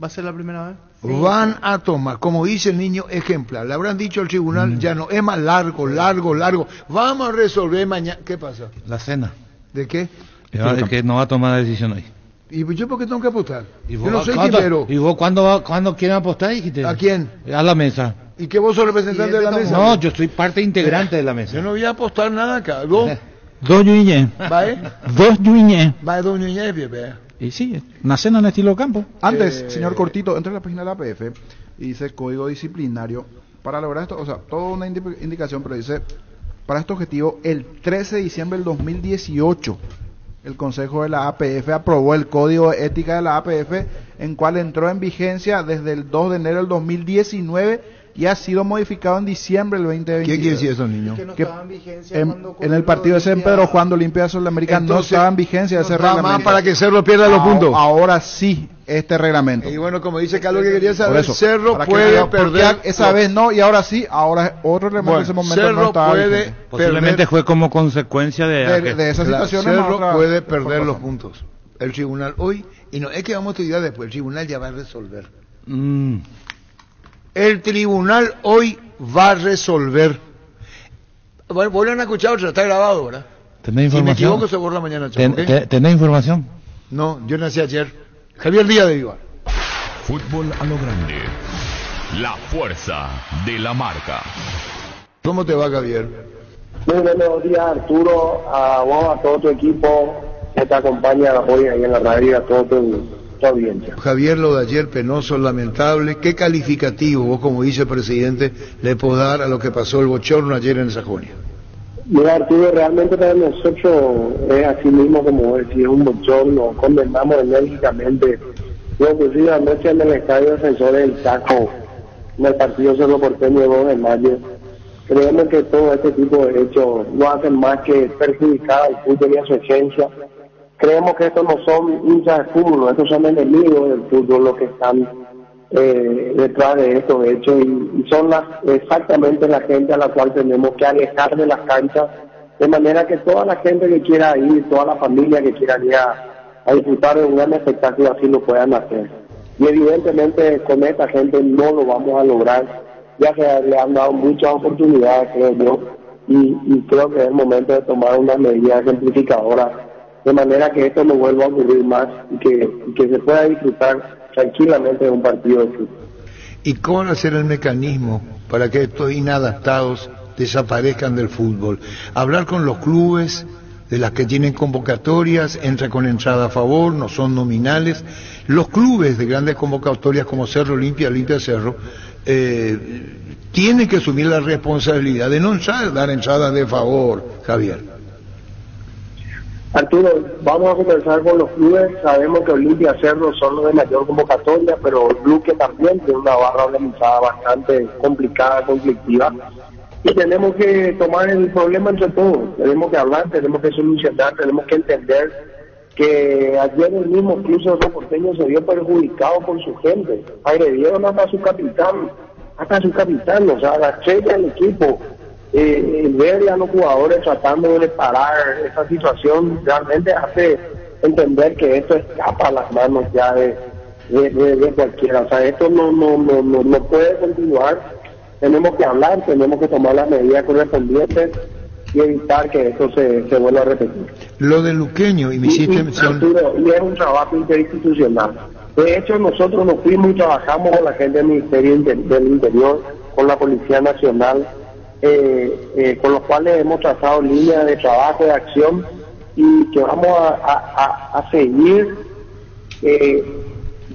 ¿Va a ser la primera vez? Van a tomar, como dice el niño, ejemplar. Le habrán dicho al tribunal, ya no, es más largo. Vamos a resolver mañana. ¿Qué pasa? La cena. ¿De qué? Es que no va a tomar la decisión hoy. ¿Y yo por qué tengo que apostar? Yo no soy timero. ¿Y vos cuándo quieren apostar, dijiste? ¿A quién? A la mesa. ¿Y que vos sos representante de la mesa? No, yo soy parte integrante de la mesa. Yo no voy a apostar nada acá. ¿Dos? Dos Yuñé. Dos Yuñé. Va dos Yuñé, Pepe. Y sí, una cena en estilo campo. Antes, señor Cortito, entre en la página de la APF y dice código disciplinario. Para lograr esto, o sea, toda una indicación, pero dice, para este objetivo, el 13 de diciembre del 2018, el Consejo de la APF aprobó el Código de Ética de la APF, en cual entró en vigencia desde el 2 de enero del 2019 y ha sido modificado en diciembre del 2020. ¿Qué quiere decir eso, niño? Que en el partido ese en Pedro Juan de Olimpia de Sudamérica no estaba en vigencia ese reglamento. Más para que Cerro pierda los puntos. Ahora sí, este reglamento. Y bueno, como dice Carlos que quería saber, eso, Cerro puede perder. Esa vez no, y ahora sí, ahora es otro reglamento. Bueno, en ese momento Cerro no estaba puede vigente. Posiblemente fue como consecuencia de esa situación. Cerro puede perder los puntos. El tribunal hoy, y no es que vamos a estudiar después, el tribunal ya va a resolver. El tribunal hoy va a resolver. Bueno, vuelvan a escuchar otra, está grabado ahora. ¿Tenés información? Si me equivoco se borra mañana. ¿Tenés información? No, yo nací ayer. Javier Díaz de Vivar. Fútbol a lo grande. La fuerza de la marca. ¿Cómo te va, Javier? Muy buenos días, Arturo, a vos, a todo tu equipo que te acompaña hoy ahí en la radio, a todo tu audiencia. Javier, lo de ayer penoso, lamentable. ¿Qué calificativo vos como vicepresidente le podés dar a lo que pasó el bochorno ayer en Sajonia? Mira, Arturo, realmente para nosotros es así mismo como decís, es un bochorno, condenamos enérgicamente lo ocurrido anoche en el estadio Defensores del Chaco, en el partido Cerro Porteño de 2 de mayo. Creemos que todo este tipo de hechos no hacen más que perjudicar al fútbol y a su esencia. Creemos que estos no son hinchas de fútbol, estos son enemigos del fútbol los que están detrás de estos hechos y son exactamente la gente a la cual tenemos que alejar de las canchas, de manera que toda la gente que quiera ir, toda la familia que quiera ir a disfrutar de un gran espectáculo así lo puedan hacer. Y evidentemente con esta gente no lo vamos a lograr, ya que le han dado muchas oportunidades, creo yo, y creo que es el momento de tomar unas medidas ejemplificadoras, de manera que esto no vuelva a ocurrir más y que se pueda disfrutar tranquilamente de un partido de fútbol. ¿Y cómo va a ser el mecanismo para que estos inadaptados desaparezcan del fútbol? Hablar con los clubes, de las que tienen convocatorias, entra con entrada a favor, no son nominales. Los clubes de grandes convocatorias como Cerro Olimpia, Cerro, tienen que asumir la responsabilidad de no dar entradas de favor, Javier. Arturo, vamos a comenzar con los clubes. Sabemos que Olimpia Cerro son los de mayor convocatoria, pero el Luque también tiene una barra organizada bastante complicada, conflictiva. Y tenemos que tomar el problema entre todos. Tenemos que hablar, tenemos que solucionar, tenemos que entender que ayer el mismo club Cerro Porteño se vio perjudicado por su gente. Agredieron hasta su capitán hasta su capitán, o sea, la estrella del equipo. Ver a los jugadores tratando de parar esa situación realmente hace entender que esto escapa a las manos ya de cualquiera. O sea, esto no puede continuar. Tenemos que hablar, tenemos que tomar las medidas correspondientes y evitar que esto se vuelva a repetir. Lo de Luqueño y me hiciste mención. Y es un trabajo interinstitucional. De hecho, nosotros nos fuimos y trabajamos con la gente del Ministerio del Interior, con la Policía Nacional, con los cuales hemos trazado líneas de trabajo, de acción, y que vamos a seguir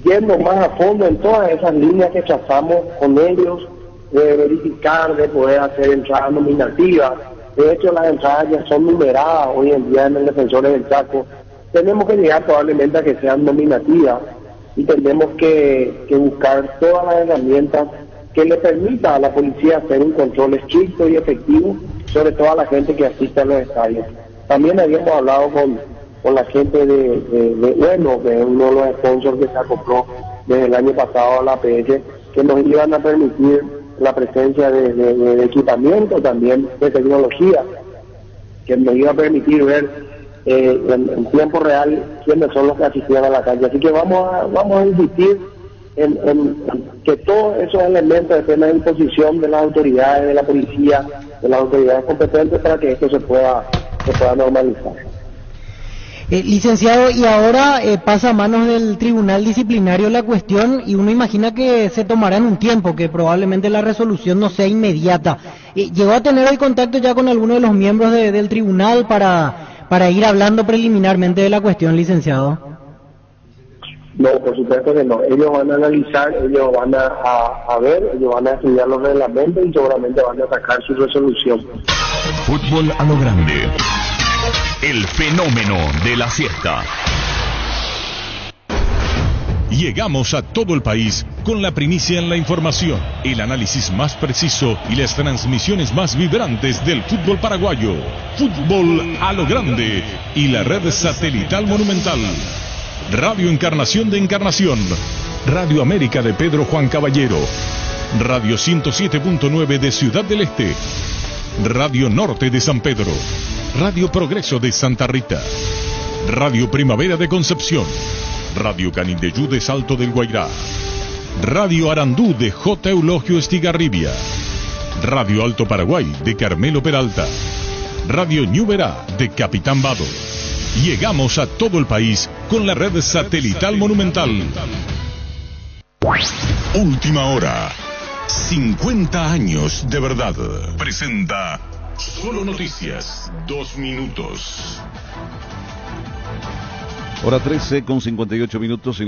yendo más a fondo en todas esas líneas que trazamos con ellos, de verificar, de poder hacer entradas nominativas. De hecho, las entradas ya son numeradas hoy en día en el Defensores del Chaco. Tenemos que llegar probablemente a que sean nominativas y tenemos que buscar todas las herramientas que le permita a la policía hacer un control estricto y efectivo sobre toda la gente que asiste a los estadios. También habíamos hablado con la gente de uno de los sponsors que se acopló desde el año pasado a la APS, que nos iban a permitir la presencia de equipamiento, también de tecnología, que nos iba a permitir ver en tiempo real quiénes son los que asistían a la cancha. Así que vamos a insistir en que todos esos elementos estén a disposición de las autoridades, de la policía, de las autoridades competentes para que esto se pueda normalizar. Licenciado, y ahora pasa a manos del Tribunal Disciplinario la cuestión y uno imagina que se tomará en un tiempo, que probablemente la resolución no sea inmediata. ¿Llegó a tener hoy contacto ya con alguno de los miembros del tribunal para ir hablando preliminarmente de la cuestión, licenciado? No, por supuesto que no. Ellos van a analizar, ellos van a ver, ellos van a estudiar los reglamentos y seguramente van a sacar su resolución. Fútbol a lo grande. El fenómeno de la siesta. Llegamos a todo el país con la primicia en la información, el análisis más preciso y las transmisiones más vibrantes del fútbol paraguayo. Fútbol a lo grande y la red satelital Monumental. Radio Encarnación de Encarnación, Radio América de Pedro Juan Caballero, Radio 107.9 de Ciudad del Este, Radio Norte de San Pedro, Radio Progreso de Santa Rita, Radio Primavera de Concepción, Radio Canindeyú de Salto del Guairá, Radio Arandú de J. Eulogio Estigarribia, Radio Alto Paraguay de Carmelo Peralta, Radio Ñuberá de Capitán Vado. Llegamos a todo el país con la red satelital Monumental. Última hora. 50 años de verdad. Presenta Solo Noticias. 2 minutos. Hora 13 con 58 minutos.